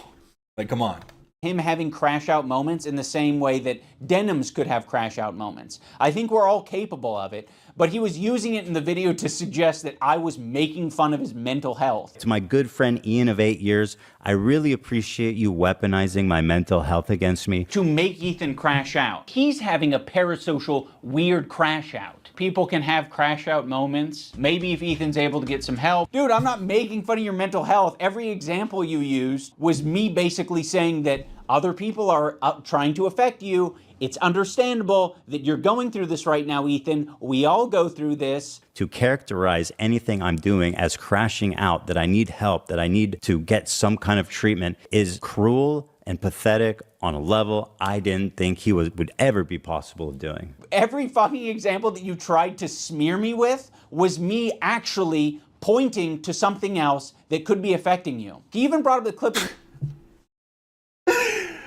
Like, come on. Him having crash out moments in the same way that denims could have crash out moments. I think we're all capable of it, but he was using it in the video to suggest that I was making fun of his mental health. To my good friend Ian of 8 years, I really appreciate you weaponizing my mental health against me. To make Ethan crash out. He's having a parasocial weird crash out. People can have crash out moments. Maybe if Ethan's able to get some help. Dude, I'm not making fun of your mental health. Every example you used was me basically saying that other people are trying to affect you. It's understandable that you're going through this right now, Ethan. We all go through this. To characterize anything I'm doing as crashing out, that I need help, that I need to get some kind of treatment, is cruel and pathetic on a level I didn't think he would ever be possible of doing. Every fucking example that you tried to smear me with was me actually pointing to something else that could be affecting you. He even brought up the clip of...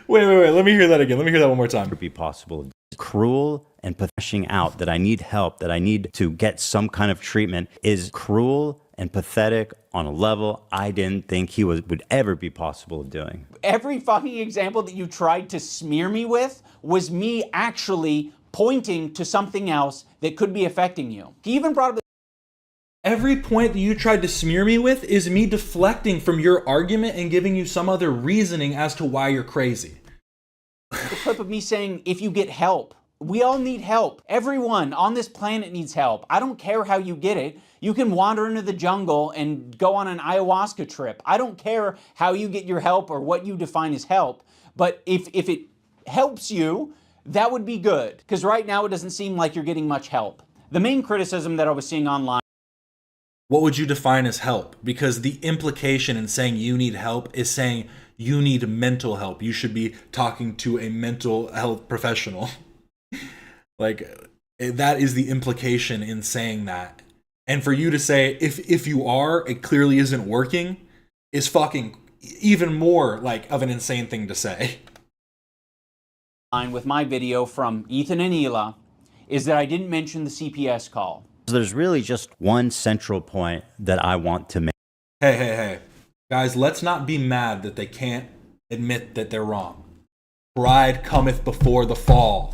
Wait. Let me hear that again. Let me hear that one more time. Would be possible. Cruel and crashing out, that I need help, that I need to get some kind of treatment, is cruel and pathetic on a level I didn't think he would ever be possible of doing. Every fucking example that you tried to smear me with was me actually pointing to something else that could be affecting you. He even brought up the... Every point that you tried to smear me with is me deflecting from your argument and giving you some other reasoning as to why you're crazy. The clip of me saying, if you get help, we all need help. Everyone on this planet needs help. I don't care how you get it. You can wander into the jungle and go on an ayahuasca trip. I don't care how you get your help or what you define as help. But if it helps you, that would be good. Because right now it doesn't seem like you're getting much help. The main criticism that I was seeing online... What would you define as help? Because the implication in saying you need help is saying you need mental help. You should be talking to a mental health professional. Like, that is the implication in saying that. And for you to say, if you are, it clearly isn't working, is fucking even more like of an insane thing to say. With my video from Ethan and Hila is that I didn't mention the CPS call. There's really just one central point that I want to make. Hey. Guys, let's not be mad that they can't admit that they're wrong. Pride cometh before the fall.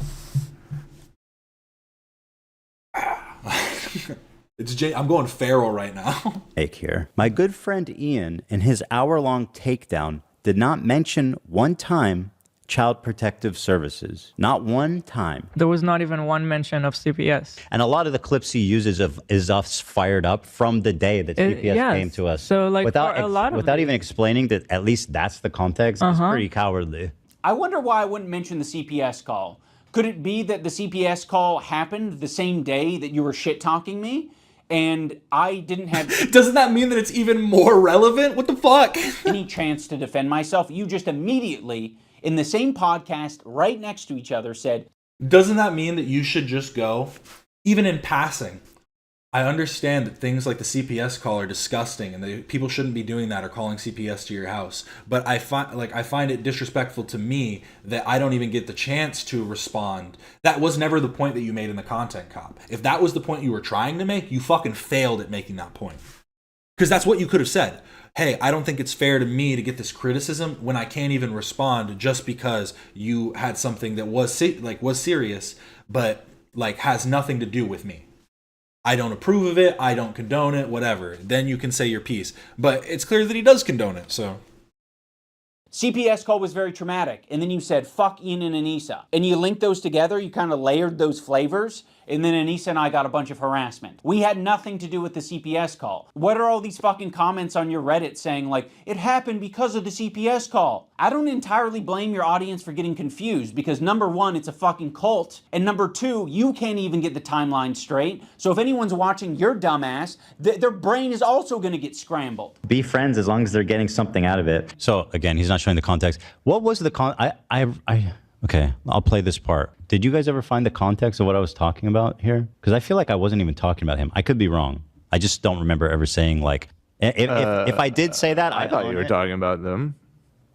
I'm going feral right now. Here. My good friend Ian, in his hour-long takedown, did not mention one time Child Protective Services. Not one time. There was not even one mention of CPS. And a lot of the clips he uses is us fired up from the day that CPS came to us. So like without even explaining that at least that's the context, it's pretty cowardly. I wonder why I wouldn't mention the CPS call. Could it be that the CPS call happened the same day that you were shit-talking me? And I didn't have... Doesn't that mean that it's even more relevant? What the fuck? ...any chance to defend myself? You just immediately, in the same podcast, right next to each other, said... Doesn't that mean that you should just go, even in passing? I understand that things like the CPS call are disgusting and that people shouldn't be doing that or calling CPS to your house. But I find it disrespectful to me that I don't even get the chance to respond. That was never the point that you made in the content cop. If that was the point you were trying to make, you fucking failed at making that point. Because that's what you could have said. Hey, I don't think it's fair to me to get this criticism when I can't even respond just because you had something that was serious, but has nothing to do with me. I don't approve of it, I don't condone it, whatever. Then you can say your piece. But it's clear that he does condone it, so. CPS call was very traumatic. And then you said, fuck Ian and Anissa. And you linked those together, you kind of layered those flavors. and then Anissa and I got a bunch of harassment. We had nothing to do with the CPS call. What are all these fucking comments on your Reddit saying like, it happened because of the CPS call? I don't entirely blame your audience for getting confused because number one, it's a fucking cult, and number two, you can't even get the timeline straight. So if anyone's watching your dumbass, their brain is also gonna get scrambled. Be friends as long as they're getting something out of it. So again, he's not showing the context. What was the okay, I'll play this part. Did you guys ever find the context of what I was talking about here? Because I feel like I wasn't even talking about him. I could be wrong. I just don't remember ever saying like, if I did say that, I thought you were talking about them,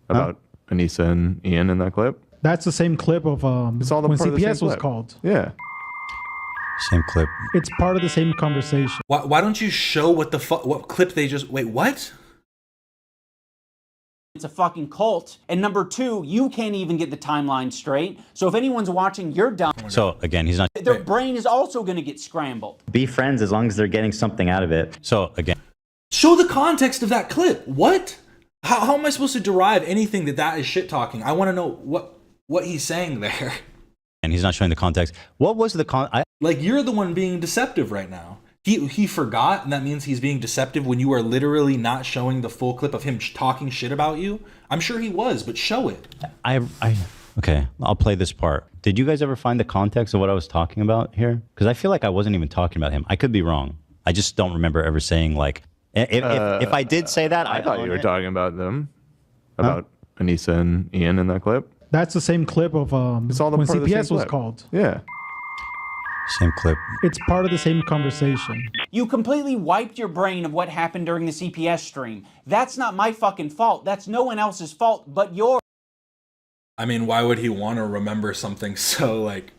about Anissa and Ian in that clip. That's the same clip of It's all the when part of the same CPS was clip. called. Yeah. Same clip. It's part of the same conversation. Why don't you show what clip they just... Wait, what? It's a fucking cult. And number two, you can't even get the timeline straight. So if anyone's watching your dumb... So again, he's not... Their brain is also going to get scrambled. Be friends as long as they're getting something out of it. So again... Show the context of that clip. What? How am I supposed to derive anything that is shit talking? I want to know what he's saying there. And he's not showing the context. What was the like, you're the one being deceptive right now. He forgot, and that means he's being deceptive when you are literally not showing the full clip of him talking shit about you. I'm sure he was, but show it. Okay, I'll play this part. Did you guys ever find the context of what I was talking about here? Because I feel like I wasn't even talking about him. I could be wrong. I just don't remember ever saying like, if I did say that, I thought you were talking about them, about Anissa and Ian in that clip. That's the same clip of It's all the when part of the same CPS was clip. called. Yeah. Same clip. It's part of the same conversation. You completely wiped your brain of what happened during the CPS stream. That's not my fucking fault. That's no one else's fault but yours. I mean, why would he want to remember something so, like...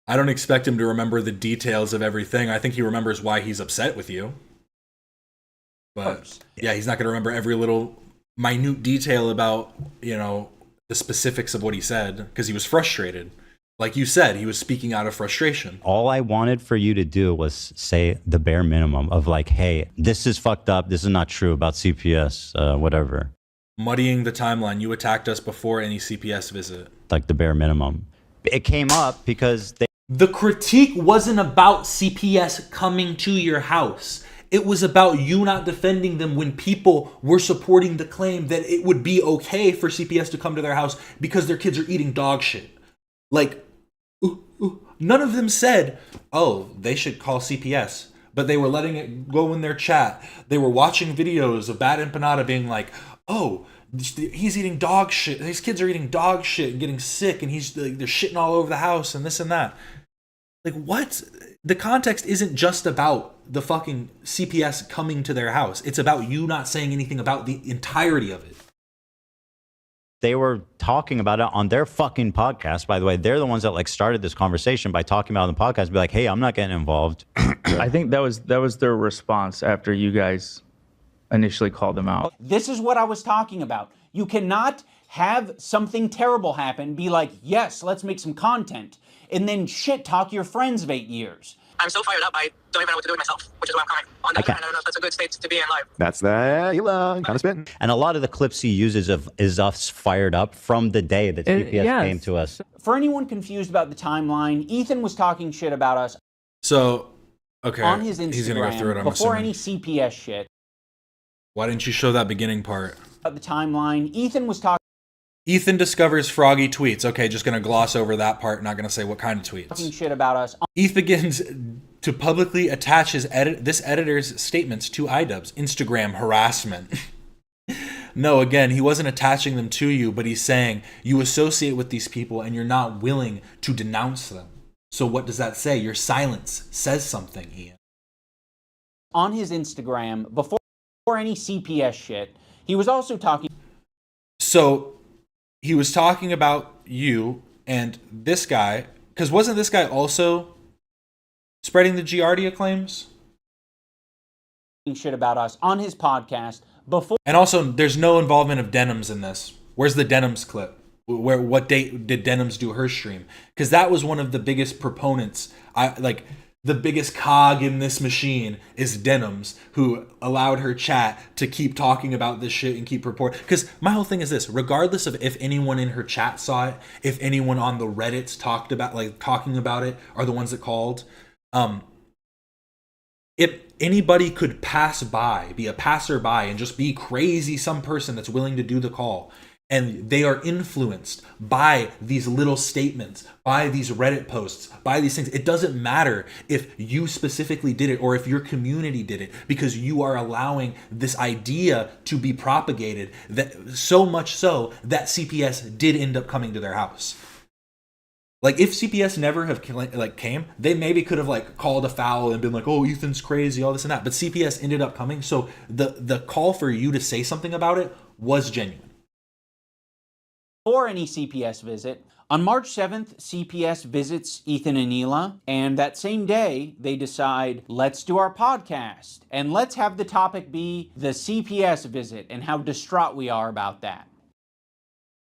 I don't expect him to remember the details of everything. I think he remembers why he's upset with you. But, yeah, he's not going to remember every little minute detail about, you know, the specifics of what he said, because he was frustrated. Like you said, he was speaking out of frustration. All I wanted for you to do was say the bare minimum of like, hey, this is fucked up. This is not true about CPS, whatever. Muddying the timeline. You attacked us before any CPS visit. Like the bare minimum. It came up because the critique wasn't about CPS coming to your house. It was about you not defending them when people were supporting the claim that it would be okay for CPS to come to their house because their kids are eating dog shit. Like, none of them said, oh, they should call CPS. But they were letting it go in their chat. They were watching videos of Bad Empanada being like, oh, he's eating dog shit. These kids are eating dog shit and getting sick, and they're shitting all over the house and this and that. Like, what? The context isn't just about the fucking CPS coming to their house. It's about you not saying anything about the entirety of it. they were talking about it on their fucking podcast. By the way, they're the ones that like started this conversation by talking about it on the podcast. Be like, hey, I'm not getting involved. I think that was their response after you guys initially called them out. This is what I was talking about. You cannot have something terrible happen, be like, yes, let's make some content, and then shit talk your friends of 8 years. I'm so fired up, I don't even know what to do with myself, which is why I'm coming. On the other hand, I don't know if that's a good state to be in life. That's that. You kind of spitting. And a lot of the clips he uses is us fired up from the day that CPS came to us. For anyone confused about the timeline, Ethan was talking shit about us. So, okay, on his Instagram he's gonna go through it. I'm before assuming. any CPS shit. Why didn't you show that beginning part? About the timeline, Ethan was talking. Ethan discovers froggy tweets. Okay, just gonna gloss over that part. Not gonna say what kind of tweets. Talking shit about us. Ethan begins to publicly attach this editor's statements to Idubbbz. Instagram harassment. No, again, he wasn't attaching them to you, but he's saying you associate with these people and you're not willing to denounce them. So what does that say? Your silence says something, Ian. On his Instagram, before any CPS shit, he was also talking. So he was talking about you and this guy, because wasn't this guy also spreading the Giardia claims? Shit about us on his podcast before. And also, there's no involvement of Denims in this. Where's the Denims clip? What date did Denims do her stream? Because that was one of the biggest proponents. the biggest cog in this machine is Denims, who allowed her chat to keep talking about this shit and keep reporting. Because my whole thing is this: regardless of if anyone in her chat saw it, if anyone on the Reddits talking about it, are the ones that called. If anybody could pass by, be a passerby, and just be crazy, some person that's willing to do the call, and they are influenced by these little statements, by these Reddit posts, by these things. It doesn't matter if you specifically did it or if your community did it, because you are allowing this idea to be propagated, that so much so that CPS did end up coming to their house. Like, if CPS never have came, they maybe could have called a foul and been like, oh, Ethan's crazy, all this and that. But CPS ended up coming, so the call for you to say something about it was genuine. Or any CPS visit. On March 7th, CPS visits Ethan and Hila, and that same day, they decide, let's do our podcast, and let's have the topic be the CPS visit and how distraught we are about that.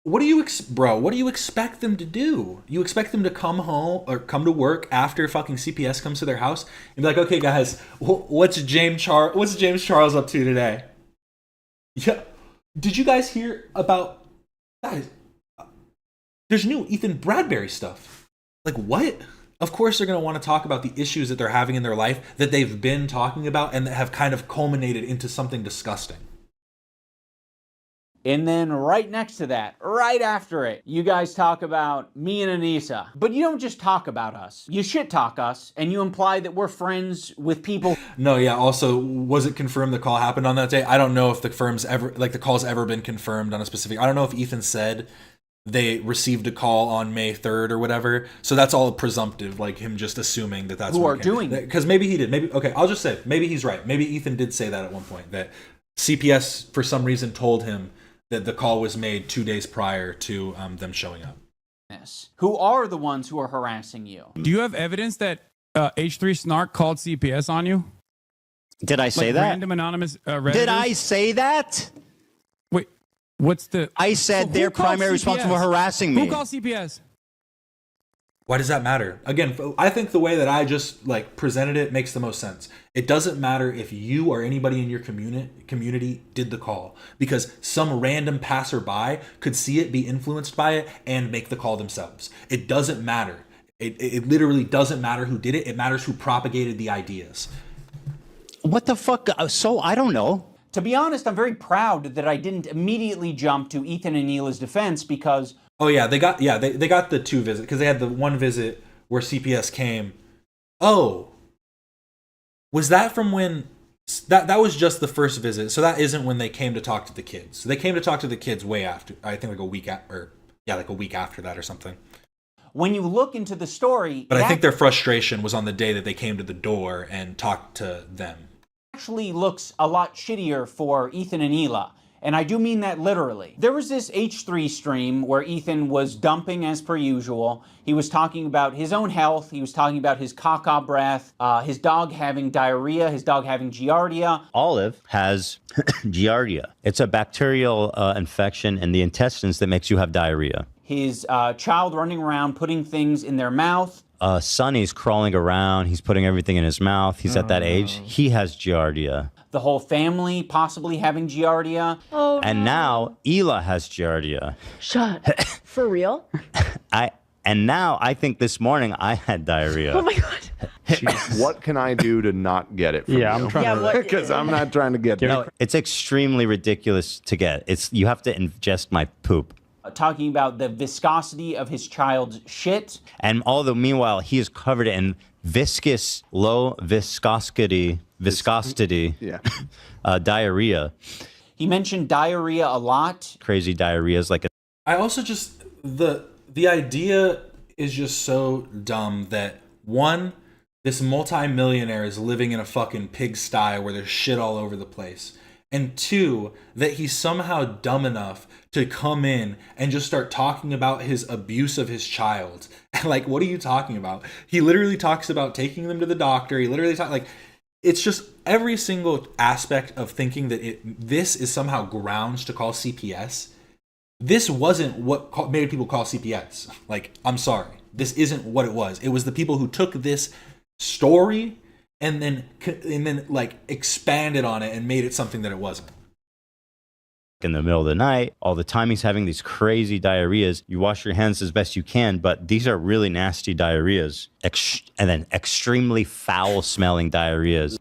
What do you expect them to do? You expect them to come home or come to work after fucking CPS comes to their house and be like, okay, guys, what's James Charles up to today? Yeah, did you guys hear about, guys? There's new Ethan Bradbury stuff. Like, what? Of course they're going to want to talk about the issues that they're having in their life that they've been talking about and that have kind of culminated into something disgusting. And then right next to that, right after it, you guys talk about me and Anissa. But you don't just talk about us. You shit talk us, and you imply that we're friends with people. No, yeah, also, was it confirmed the call happened on that day? I don't know if the call's ever been confirmed on a specific... I don't know if Ethan said they received a call on May 3rd or whatever. So that's all presumptive, like him just assuming that that's who what are doing it. Because maybe he did. Maybe, okay, I'll just say, maybe he's right. Maybe Ethan did say that at one point, that CPS, for some reason, told him that the call was made 2 days prior to them showing up. Who are the ones who are harassing you? Do you have evidence that H3 Snark called CPS on you? Did I say that? Random anonymous Redditors? Did I say that? Wait, what's the... I said they're primary responsible for harassing me. Who called CPS? Why does that matter? Again, I think the way that I just presented it makes the most sense. It doesn't matter if you or anybody in your community did the call, because some random passerby could see it, be influenced by it, and make the call themselves. It doesn't matter. It literally doesn't matter who did it. It matters who propagated the ideas. What the fuck? So I don't know. To be honest, I'm very proud that I didn't immediately jump to Ethan and Hila's defense, because... Oh yeah, they got the 2 visits, because they had the 1 visit where CPS came. Oh, was that from when that was just the first visit? So that isn't when they came to talk to the kids. So they came to talk to the kids way after. I think a week after that or something. When you look into the story, but I think their frustration was on the day that they came to the door and talked to them. Actually looks a lot shittier for Ethan and Hila. And I do mean that literally. There was this H3 stream where Ethan was dumping as per usual. He was talking about his own health. He was talking about his caca breath, his dog having diarrhea, his dog having giardia. Olive has giardia. It's a bacterial infection in the intestines that makes you have diarrhea. His child running around putting things in their mouth. Sonny's crawling around. He's putting everything in his mouth. He's at that age. He has giardia. The whole family possibly having giardia. Oh, and now Hila has giardia. Shut. For real? And now I think this morning I had diarrhea. Oh my God. What can I do to not get it from Yeah, you? I'm trying to, because I'm not trying to get it. No, it's extremely ridiculous to get. You have to ingest my poop. Talking about the viscosity of his child's shit. And meanwhile, he is covered in viscous, low viscosity diarrhea. He mentioned diarrhea a lot. Crazy diarrhea is like a... I also just, the idea is just so dumb that, one, this multi-millionaire is living in a fucking pigsty where there's shit all over the place. And 2, that he's somehow dumb enough to come in and just start talking about his abuse of his child. Like, what are you talking about? He literally talks about taking them to the doctor. He literally it's just every single aspect of thinking that this is somehow grounds to call CPS. This wasn't what made people call CPS. Like, I'm sorry. This isn't what it was. It was the people who took this story and then like expanded on it and made it something that it wasn't. In the middle of the night, all the time he's having these crazy diarrheas. You wash your hands as best you can, but these are really nasty diarrheas. And then extremely foul smelling diarrheas.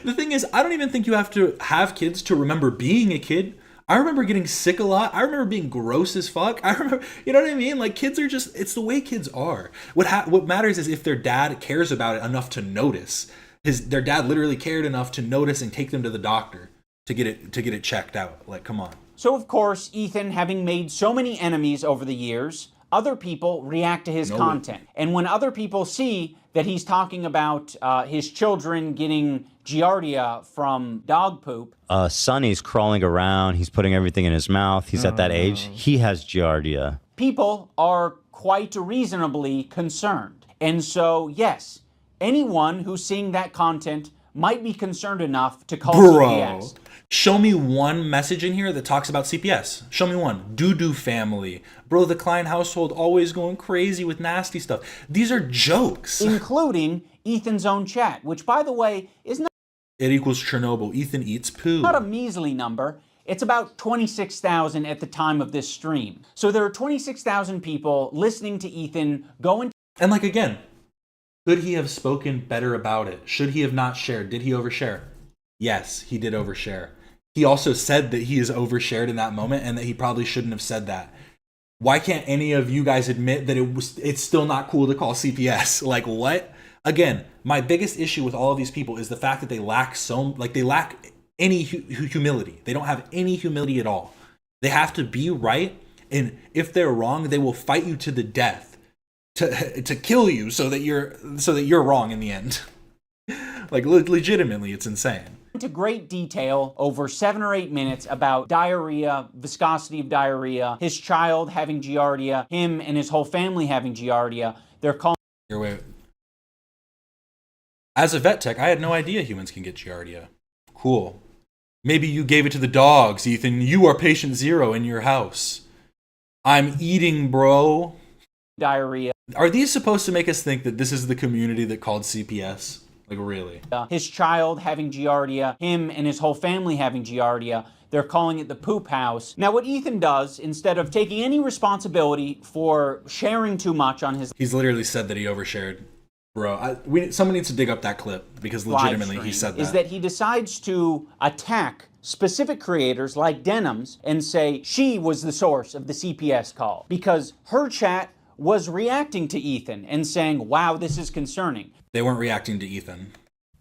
The thing is, I don't even think you have to have kids to remember being a kid. I remember getting sick a lot. I remember being gross as fuck. I remember, you know what I mean? Like, kids are just, it's the way kids are. What matters is if their dad cares about it enough to notice. Their dad literally cared enough to notice and take them to the doctor to get it checked out. Like, come on. So of course, Ethan, having made so many enemies over the years, other people react to his content. And when other people see that he's talking about his children getting giardia from dog poop. Sonny's crawling around. He's putting everything in his mouth. He's at that age. He has giardia. People are quite reasonably concerned. And so, yes, anyone who's seeing that content might be concerned enough to call CPS. Show me one message in here that talks about CPS. Show me one. Doo-doo family. Bro, the Klein household always going crazy with nasty stuff. These are jokes. Including Ethan's own chat, which, by the way, is not... It equals Chernobyl. Ethan eats poo. Not a measly number. It's about 26,000 at the time of this stream. So there are 26,000 people listening to Ethan going... And like, again, could he have spoken better about it? Should he have not shared? Did he overshare? Yes, he did overshare. He also said that he is overshared in that moment and that he probably shouldn't have said that. Why can't any of you guys admit that it's still not cool to call CPS? Like, what? Again, my biggest issue with all of these people is the fact that they lack any humility. They don't have any humility at all. They have to be right, and if they're wrong, they will fight you to the death to kill you so that you're wrong in the end. Like, legitimately, it's insane. Into great detail over 7 or 8 minutes about diarrhea, viscosity of diarrhea, his child having giardia, him and his whole family having giardia. They're calling... Wait. As a vet tech, I had no idea humans can get giardia. Cool. Maybe you gave it to the dogs, Ethan. You are patient zero in your house. I'm eating, bro. Diarrhea. Are these supposed to make us think that this is the community that called CPS? Like, really? His child having giardia, him and his whole family having giardia. They're calling it the poop house. Now, what Ethan does, instead of taking any responsibility for sharing too much on his... He's literally said that he overshared. Bro, someone needs to dig up that clip, because legitimately he said that. Is that he decides to attack specific creators like Denim's and say she was the source of the CPS call. Because her chat was reacting to Ethan and saying, wow, this is concerning. They weren't reacting to Ethan.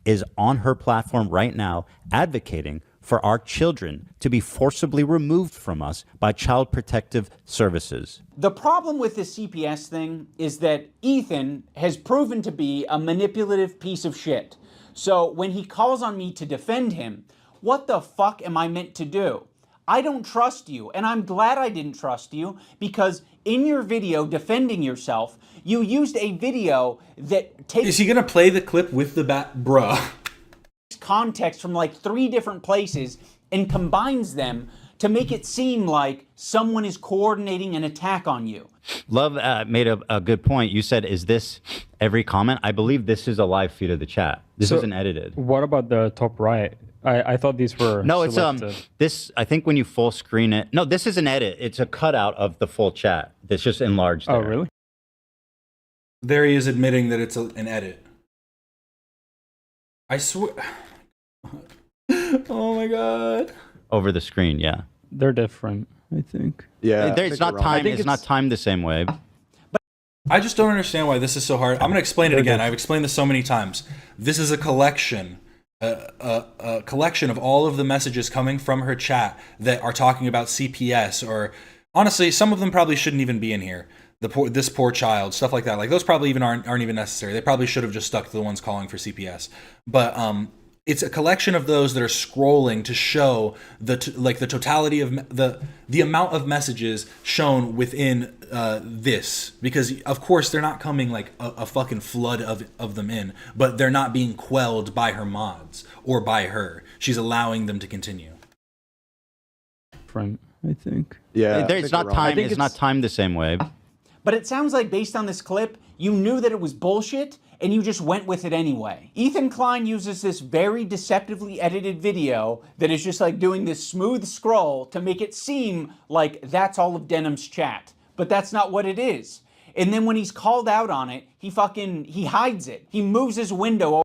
Is on her platform right now advocating for our children to be forcibly removed from us by Child Protective Services. The problem with this CPS thing is that Ethan has proven to be a manipulative piece of shit. So when he calls on me to defend him, what the fuck am I meant to do? I don't trust you, and I'm glad I didn't trust you, because in your video defending yourself, you used a video that takes... Is he gonna play the clip with the bruh? Context from like 3 different places and combines them to make it seem like someone is coordinating an attack on you. Love made a good point. You said, is this every comment? I believe this is a live feed of the chat. This isn't edited. What about the top right? I thought these were No, selected. it's this, I think when you full screen it. No, this is an edit. It's a cutout of the full chat. That's just enlarged there. Oh, really? There he is admitting that it's an edit. I swear. Oh my god. Over the screen, yeah. They're different, I think. Yeah. It's not timed. It's not timed the same way. I just don't understand why this is so hard. I'm going to explain it again. I've explained this so many times. This is a collection, a collection of all of the messages coming from her chat that are talking about CPS, or honestly, some of them probably shouldn't even be in here. This poor child, stuff like that. Like, those probably even aren't even necessary. They probably should have just stuck to the ones calling for CPS. But it's a collection of those that are scrolling to show the totality of the amount of messages shown within this, because of course they're not coming like a fucking flood of them in, but they're not being quelled by her mods or by her. She's allowing them to continue. Different, I think. Yeah. It's not timed. It's not timed the same way. But it sounds like based on this clip, you knew that it was bullshit and you just went with it anyway. Ethan Klein uses this very deceptively edited video that is just like doing this smooth scroll to make it seem like that's all of Denim's chat. But that's not what it is. And then when he's called out on it, he hides it. He moves his window.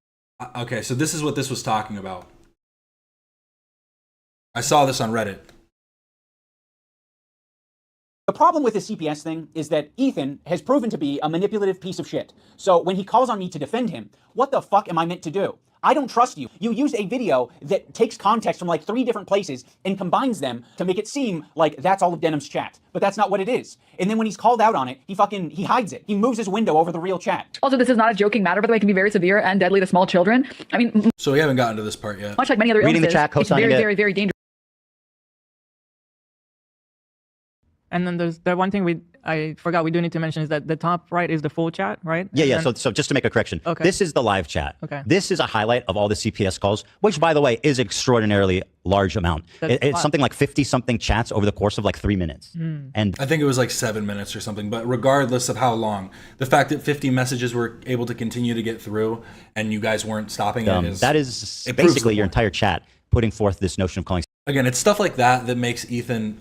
Okay, so this is what this was talking about. I saw this on Reddit. The problem with this CPS thing is that Ethan has proven to be a manipulative piece of shit. So when he calls on me to defend him, what the fuck am I meant to do? I don't trust you. You used a video that takes context from like 3 different places and combines them to make it seem like that's all of Denim's chat. But that's not what it is. And then when he's called out on it, he hides it. He moves his window over the real chat. Also, this is not a joking matter, by the way. It can be very severe and deadly to small children. I mean, so we haven't gotten to this part yet. Much like many other illnesses, it's very, very, very dangerous. And then there's the one thing I forgot we do need to mention is that the top right is the full chat, right? Yeah. And So just to make a correction, Okay. this is the live chat. Okay. This is a highlight of all the CPS calls, which, by the way, is extraordinarily large amount. That's a It's lot. something like 50-something chats over the course of like 3 minutes. And I think it was like 7 minutes or something, but regardless of how long, the fact that 50 messages were able to continue to get through and you guys weren't stopping it that is basically your entire chat putting forth this notion of calling. Again, it's stuff like that that makes Ethan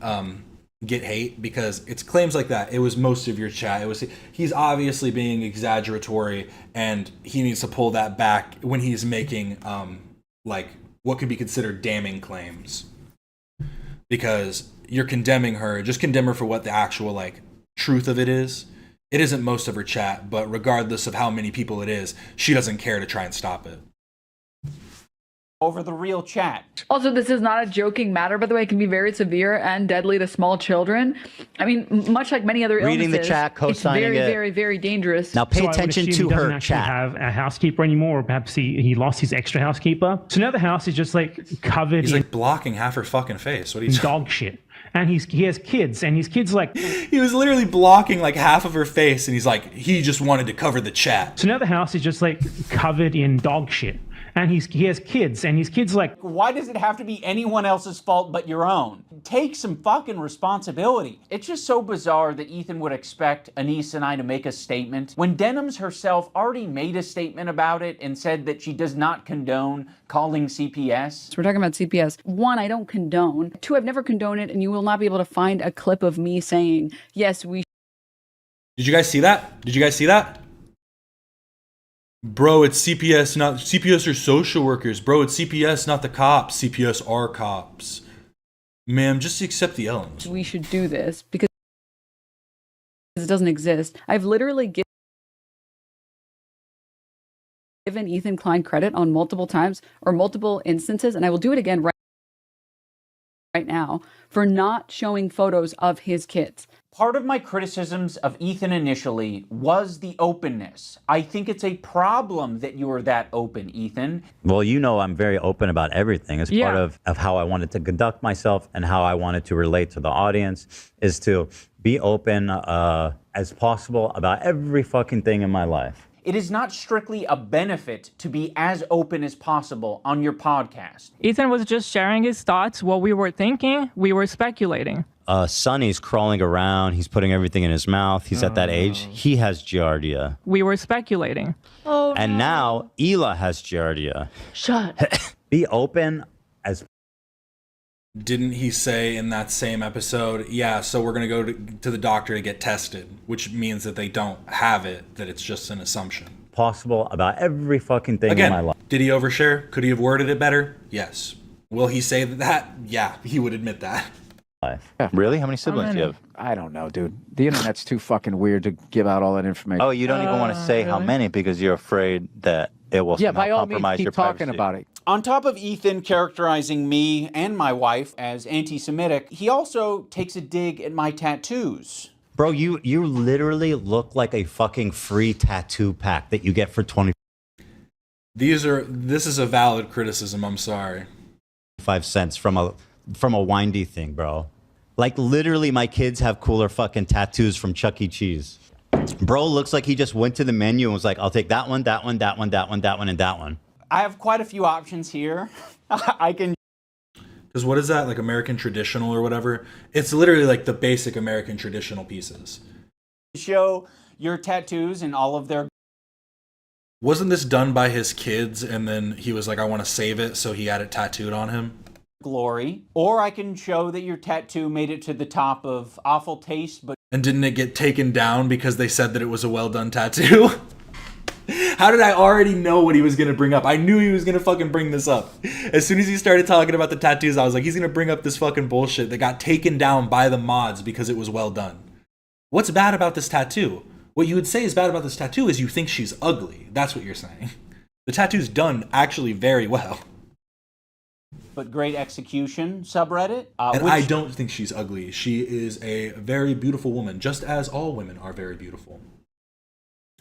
get hate, because it's claims like that. It was most of your chat. He's obviously being exaggeratory, and he needs to pull that back when he's making like what could be considered damning claims, because you're condemning her. Just condemn her for what the actual like truth of it is. It isn't most of her chat, but regardless of how many people it is, she doesn't care to try and stop it. Over the real chat. Also, this is not a joking matter, by the way. It can be very severe and deadly to small children. I mean, much like many other illnesses, Reading the chat, it's co-signing very, it. very, very dangerous. Now pay So I would attention assume to he doesn't her actually chat. have a housekeeper anymore, or perhaps he lost his extra housekeeper. So now the house is just like covered He's in like blocking half her fucking face. What are you dog shit. And he has kids, and his kids like He was literally blocking like half of her face, and he's like, he just wanted to cover the chat. so now the house is just like covered in dog shit. And he has kids, and his kids like, Why does it have to be anyone else's fault but your own? Take some fucking responsibility. It's just so bizarre that Ethan would expect Anise and I to make a statement when Denim's herself already made a statement about it and said that she does not condone calling CPS. So we're talking about CPS. 1, I don't condone. 2, I've never condoned it, and you will not be able to find a clip of me saying, yes, we. Did you guys see that? Bro, it's CPS, not CPS are social workers. Bro, it's CPS, not the cops. CPS are cops. Ma'am, just accept the elements. We should do this because it doesn't exist. I've literally given Ethan Klein credit on multiple times or multiple instances, and I will do it again right now for not showing photos of his kids. Part of my criticisms of Ethan initially was the openness. I think it's a problem that you were that open, Ethan. Well, you know I'm very open about everything. It's part of how I wanted to conduct myself and how I wanted to relate to the audience, is to be open as possible about every fucking thing in my life. It is not strictly a benefit to be as open as possible on your podcast. Ethan was just sharing his thoughts, what we were thinking, we were speculating. Sonny's crawling around. He's putting everything in his mouth. He's at that age. He has giardia. We were speculating. Oh, And now Ela has giardia. Shut. Be open as. Didn't he say in that same episode, yeah, so we're going to go to the doctor to get tested, which means that they don't have it, that it's just an assumption. Possible about every fucking thing Again, in my life. did he overshare? Could he have worded it better? Yes. Will he say that? Yeah, he would admit that. Yeah. Really? How many siblings do you have? I don't know, dude. The internet's too fucking weird to give out all that information. Oh, you don't even want to say how many because you're afraid that it will Yeah, somehow by all means, compromise keep your talking privacy. about it. On top of Ethan characterizing me and my wife as anti-Semitic, he also takes a dig at my tattoos. Bro, you literally look like a fucking free tattoo pack that you get for 25 This is a valid criticism, I'm sorry. cents from a windy thing, bro. Like literally my kids have cooler fucking tattoos from Chuck E. Cheese. Bro looks like he just went to the menu and was like, I'll take that one, that one, that one, that one, that one, and that one. I have quite a few options here. I can... Because what is that, like American traditional or whatever? It's literally like the basic American traditional pieces. show your tattoos and all of their Wasn't this done by his kids and then he was like, I want to save it, so he had it tattooed on him? glory, or I can show that your tattoo made it to the top of awful taste, but And didn't it get taken down because they said that it was a well done tattoo? How did I already know what he was going to bring up? I knew he was going to fucking bring this up. As soon as he started talking about the tattoos, I was like, he's going to bring up this fucking bullshit that got taken down by the mods because it was well done. What's bad about this tattoo? What you would say is bad about this tattoo is you think she's ugly. That's what you're saying. The tattoo's done actually very well. but great execution subreddit. And I don't think she's ugly. She is a very beautiful woman, just as all women are very beautiful.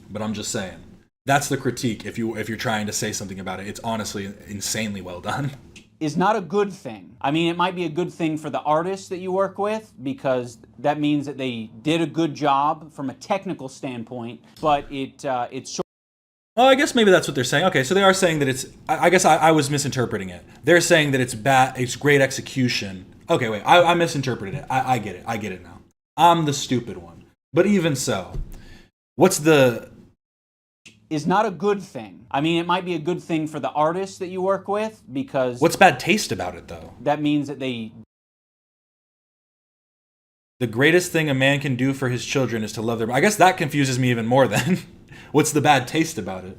But I'm just saying, that's the critique. If you're trying to say something about it, it's honestly insanely well done. Is not a good thing. I mean, it might be a good thing for the artists that you work with because that means that they did a good job from a technical standpoint, but it's sort Well, I guess maybe that's what they're saying. Okay, so they are saying that it's... I guess I was misinterpreting it. They're saying that it's bad, it's great execution. Okay, wait, I misinterpreted it. I get it. I get it now. I'm the stupid one. But even so, what's the... is not a good thing. I mean, it might be a good thing for the artists that you work with because... What's bad taste about it, though? That means that they... The greatest thing a man can do for his children is to love their... I guess that confuses me even more then. What's the bad taste about it?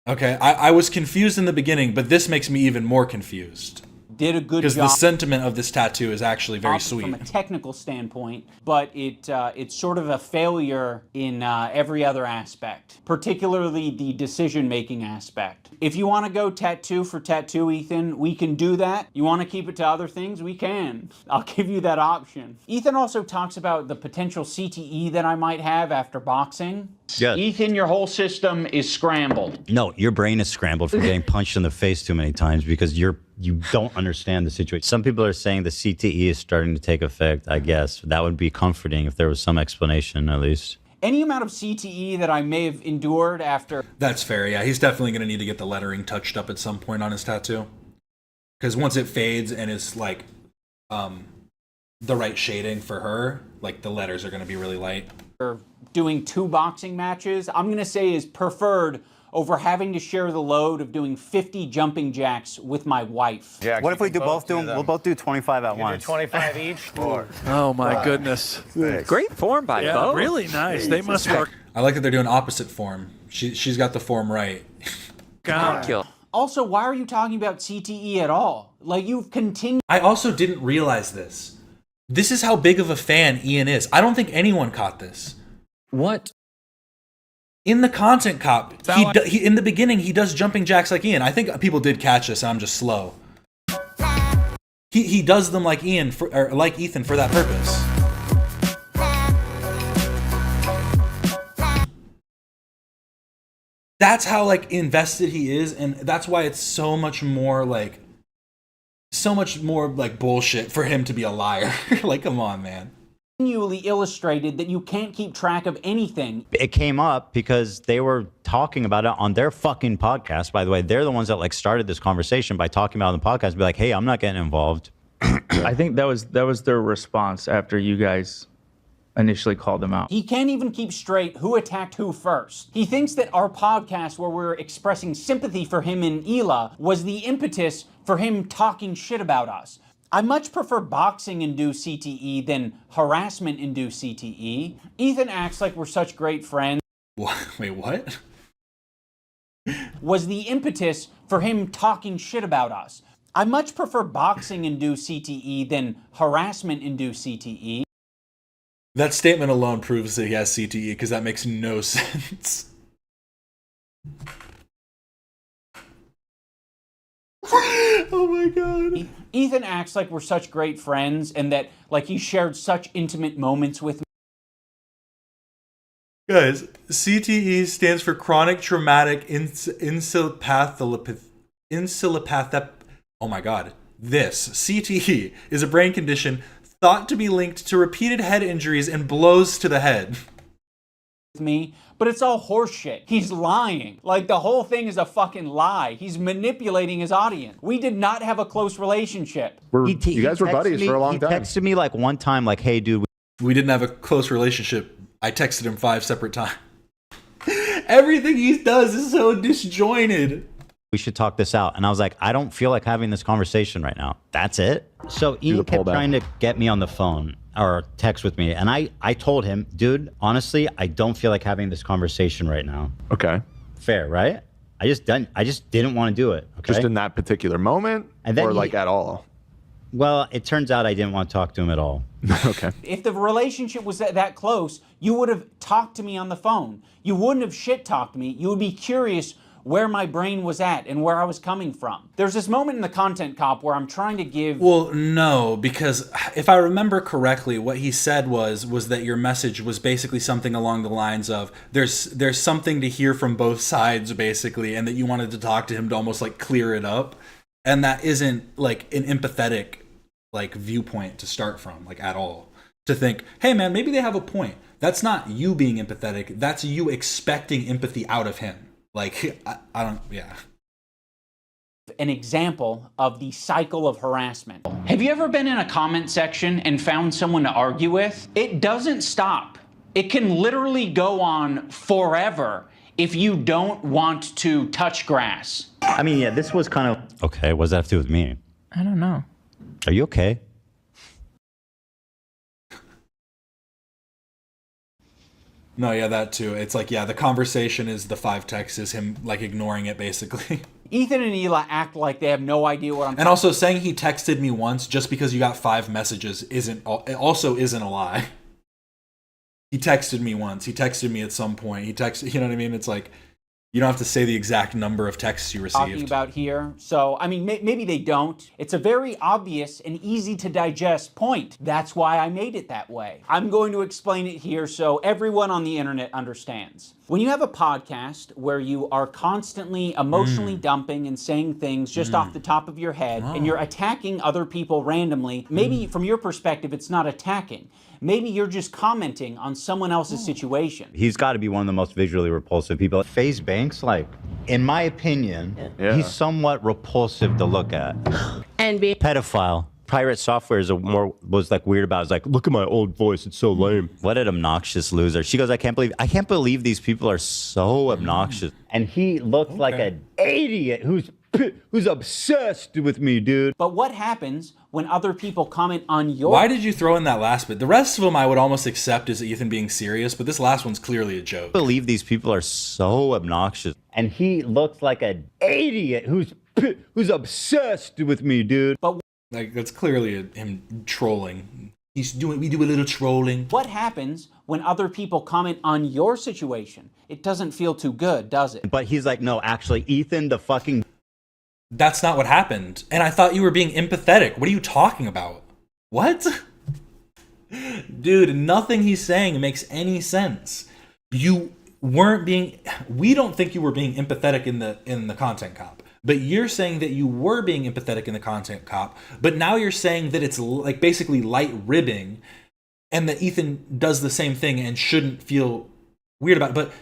Okay, I was confused in the beginning, but this makes me even more confused. Did a good job. Because the sentiment of this tattoo is actually very sweet. From a technical standpoint, but it's sort of a failure in every other aspect, particularly the decision-making aspect. If you want to go tattoo for tattoo, Ethan, we can do that. You want to keep it to other things? We can. I'll give you that option. Ethan also talks about the potential CTE that I might have after boxing. Yeah. Ethan, your whole system is scrambled. No, your brain is scrambled from getting punched in the face too many times because you don't understand the situation. Some people are saying the CTE is starting to take effect, I guess. That would be comforting if there was some explanation, at least. Any amount of CTE that I may have endured after... That's fair, yeah. He's definitely going to need to get the lettering touched up at some point on his tattoo. Because once it fades and it's like the right shading for her, like the letters are going to be really light. Doing 2 boxing matches, I'm going to say is preferred over having to share the load of doing 50 jumping jacks with my wife. What if we both do them? We'll both do 25 at once. 25 each? Oh my goodness. Great form by both. Really nice. They must work. I like that they're doing opposite form. She's got the form right. God. Also, why are you talking about CTE at all? Like, you've continued... I also didn't realize this. This is how big of a fan Ian is. I don't think anyone caught this. What? In the content cop, he in the beginning, he does jumping jacks like Ian. I think people did catch this, and I'm just slow. He does them like Ian, or like Ethan for that purpose. That's how like invested he is, and that's why it's so much more like bullshit for him to be a liar. Like, come on, man. Continually illustrated that you can't keep track of anything. It came up because they were talking about it on their fucking podcast. By the way, they're the ones that like started this conversation by talking about it on the podcast. Be like, hey, I'm not getting involved. I think that was their response after you guys initially called them out. He can't even keep straight who attacked who first. He thinks that our podcast where we're expressing sympathy for him and Hila was the impetus for him talking shit about us. I much prefer boxing-induced CTE than harassment-induced CTE. Ethan acts like we're such great friends. Wait, what? Was the impetus for him talking shit about us. I much prefer boxing-induced CTE than harassment-induced CTE. That statement alone proves that he has CTE, because that makes no sense. Oh my god. Ethan acts like we're such great friends and that like he shared such intimate moments with me. Guys, CTE stands for chronic traumatic encephalopathy. Oh my god. This, CTE, is a brain condition thought to be linked to repeated head injuries and blows to the head. me, but it's all horseshit. He's lying. Like, the whole thing is a fucking lie. He's manipulating his audience. We did not have a close relationship. You guys were buddies for a long time. He texted me like one time, like, hey, dude. We didn't have a close relationship. I texted him 5 separate times. Everything he does is so disjointed. We should talk this out. And I was like, I don't feel like having this conversation right now. That's it. So Ian kept trying to get me on the phone or text with me. And I told him, dude, honestly, I don't feel like having this conversation right now. Okay. Fair, right? I just didn't want to do it. Okay? Just in that particular moment, and then or like at all? Well, it turns out I didn't want to talk to him at all. Okay. If the relationship was that close, you would have talked to me on the phone. You wouldn't have shit-talked me. You would be curious where my brain was at and where I was coming from. There's this moment in the Content Cop where I'm trying to give... Well, no, because if I remember correctly, what he said was that your message was basically something along the lines of there's something to hear from both sides, basically, and that you wanted to talk to him to almost like clear it up. And that isn't like an empathetic like viewpoint to start from, like at all. To think, hey man, maybe they have a point. That's not you being empathetic. That's you expecting empathy out of him. Like, I don't, yeah. An example of the cycle of harassment. Have you ever been in a comment section and found someone to argue with? It doesn't stop. It can literally go on forever if you don't want to touch grass. I mean, yeah, this was kind of... Okay, what does that have to do with me? I don't know. Are you okay? No, yeah, that too. It's like, yeah, the conversation is the 5 texts is him like ignoring it basically. Ethan and Hila act like they have no idea what I'm And also saying he texted me once just because you got 5 messages isn't a lie. He texted me once. He texted me at some point. He texted, you know what I mean? It's like, you don't have to say the exact number of texts you received. Talking about here. So, I mean, maybe they don't. It's a very obvious and easy to digest point. That's why I made it that way. I'm going to explain it here so everyone on the internet understands. When you have a podcast where you are constantly emotionally dumping and saying things just off the top of your head, and you're attacking other people randomly, maybe from your perspective, it's not attacking. Maybe you're just commenting on someone else's situation. He's got to be one of the most visually repulsive people. FaZe Banks, like, in my opinion, he's somewhat repulsive to look at. And be pedophile. Pirate Software was like weird about it. It's like, look at my old voice, it's so lame. What an obnoxious loser. She goes, I can't believe these people are so obnoxious. And he looked like an idiot who's obsessed with me, dude. But what happens when other people comment on your... Why did you throw in that last bit? The rest of them I would almost accept as Ethan being serious, but this last one's clearly a joke. I believe these people are so obnoxious. And he looks like an idiot who's obsessed with me, dude. But like, that's clearly him trolling. We do a little trolling. What happens when other people comment on your situation? It doesn't feel too good, does it? But he's like, no, actually, Ethan, the fucking... That's not what happened. And I thought you were being empathetic. What are you talking about? What? Dude, nothing he's saying makes any sense. You weren't being... We don't think you were being empathetic in the Content Cop. But you're saying that you were being empathetic in the Content Cop. But now you're saying that it's like basically light ribbing. And that Ethan does the same thing and shouldn't feel weird about it. But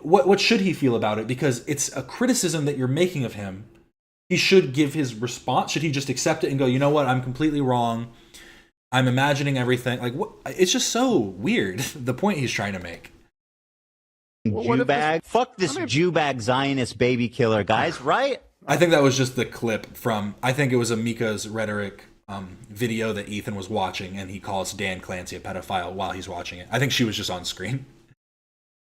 what should he feel about it? Because it's a criticism that you're making of him. He should give his response. Should he just accept it and go, you know what, I'm completely wrong. I'm imagining everything. Like, what? It's just so weird, the point he's trying to make. Jew bag. Fuck this Jew bag Zionist baby killer, guys, right? I think that was just the clip from, I think it was a Mika's Rhetoric video that Ethan was watching, and he calls Dan Clancy a pedophile while he's watching it. I think she was just on screen.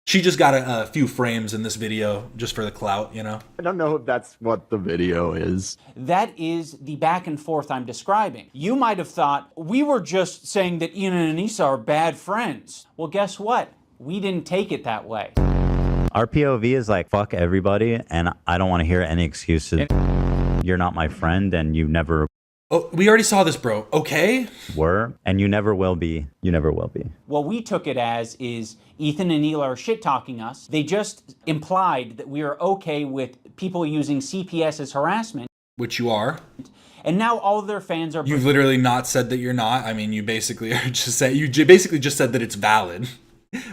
She just got a few frames in this video just for the clout, you know? I don't know if that's what the video is. That is the back and forth I'm describing. You might have thought, we were just saying that Ian and Anissa are bad friends. Well, guess what? We didn't take it that way. Our POV is like, fuck everybody, and I don't want to hear any excuses. You're not my friend, and you never... Oh, we already saw this, bro. Okay? Were, and you never will be. You never will be. What we took it as is Ethan and Hila are shit-talking us. They just implied that we are okay with people using CPS as harassment. Which you are. And now all of their fans are... You've literally not said that you're not. I mean, you basically are just saying... You basically just said that it's valid.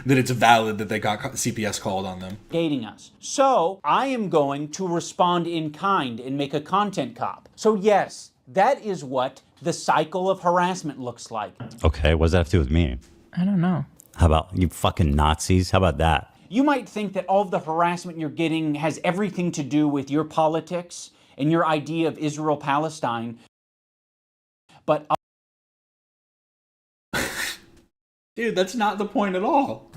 that it's valid that they got CPS called on them. Gating us. So I am going to respond in kind and make a content cop. So yes, that is what the cycle of harassment looks like. Okay, what does that have to do with me? I don't know. How about you fucking Nazis? How about that? You might think that all of the harassment you're getting has everything to do with your politics and your idea of Israel-Palestine, but dude, that's not the point at all.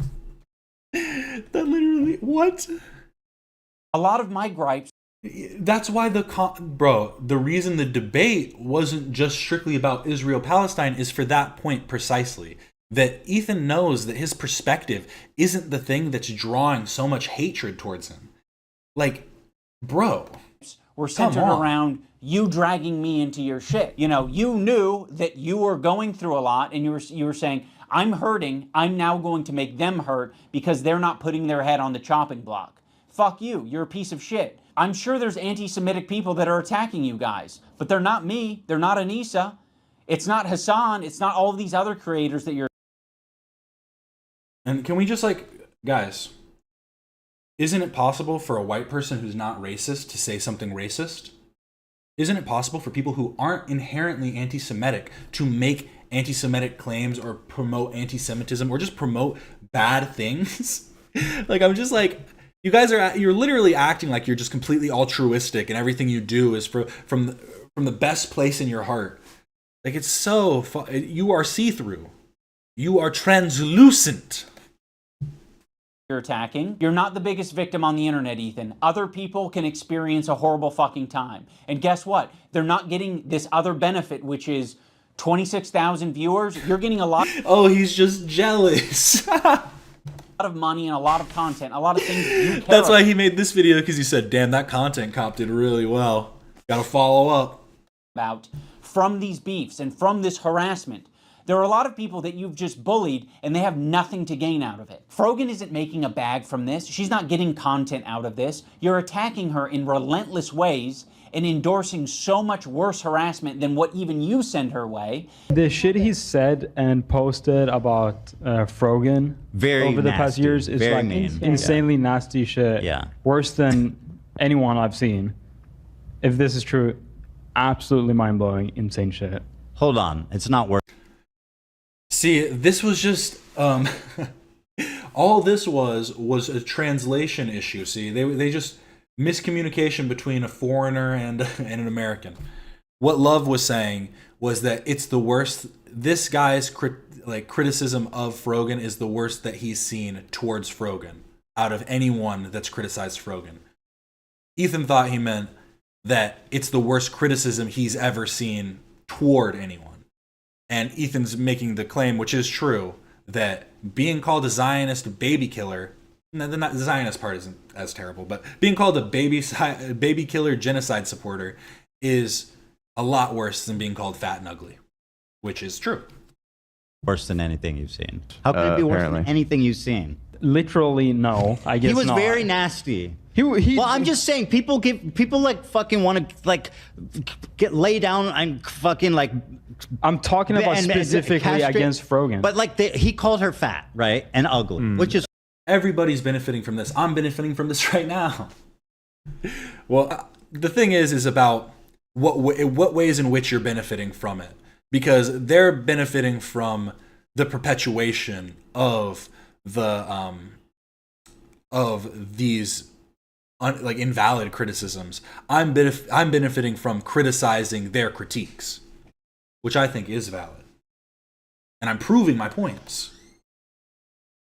That literally, what? A lot of my gripes. That's why the reason the debate wasn't just strictly about Israel-Palestine is for that point precisely. That Ethan knows that his perspective isn't the thing that's drawing so much hatred towards him. Like, bro. We're centered around you dragging me into your shit. You know, you knew that you were going through a lot and you were saying, I'm hurting, I'm now going to make them hurt because they're not putting their head on the chopping block. Fuck you, you're a piece of shit. I'm sure there's anti-Semitic people that are attacking you guys, but they're not me, they're not Anissa, it's not Hassan, it's not all of these other creators that you're... And can we just guys, isn't it possible for a white person who's not racist to say something racist? Isn't it possible for people who aren't inherently anti-Semitic to make anti-Semitic claims or promote anti-Semitism or just promote bad things? I'm just you guys you're literally acting like you're just completely altruistic and everything you do is from the best place in your heart. It's so you are see-through. You are translucent. You're attacking. You're not the biggest victim on the internet, Ethan. Other people can experience a horrible fucking time. And guess what? They're not getting this other benefit, which is 26,000 viewers. You're getting a lot. Oh, he's just jealous. A lot of money and a lot of content, a lot of things you care That's why he made this video, because he said, damn, that content cop did really well. Gotta follow up. About from these beefs and from this harassment. There are a lot of people that you've just bullied and they have nothing to gain out of it. Frogan isn't making a bag from this. She's not getting content out of this. You're attacking her in relentless ways and endorsing so much worse harassment than what even you send her way. The shit he said and posted about Frogan over the past years is insanely nasty shit. Yeah. Worse than anyone I've seen. If this is true, absolutely mind-blowing, insane shit. Hold on, it's not worth. See, this was just all this was a translation issue. See, they just miscommunication between a foreigner and an American. What Love was saying was that it's the worst. This guy's criticism of Frogan is the worst that he's seen towards Frogan out of anyone that's criticized Frogan. Ethan thought he meant that it's the worst criticism he's ever seen toward anyone. And Ethan's making the claim, which is true, that being called a Zionist baby killer, the Zionist part isn't as terrible, but being called a baby killer genocide supporter is a lot worse than being called fat and ugly, which is true. Worse than anything you've seen. How could it be worse than anything you've seen? Literally, no. I guess he was not. very nasty. Well, I'm just saying, people fucking want to get lay down and fucking I'm talking about specifically against Frogan. But he called her fat, right, and ugly, which is everybody's benefiting from this. I'm benefiting from this right now. Well, the thing is about what ways in which you're benefiting from it, because they're benefiting from the perpetuation of these invalid criticisms. I'm benefiting from criticizing their critiques, which I think is valid, and I'm proving my points.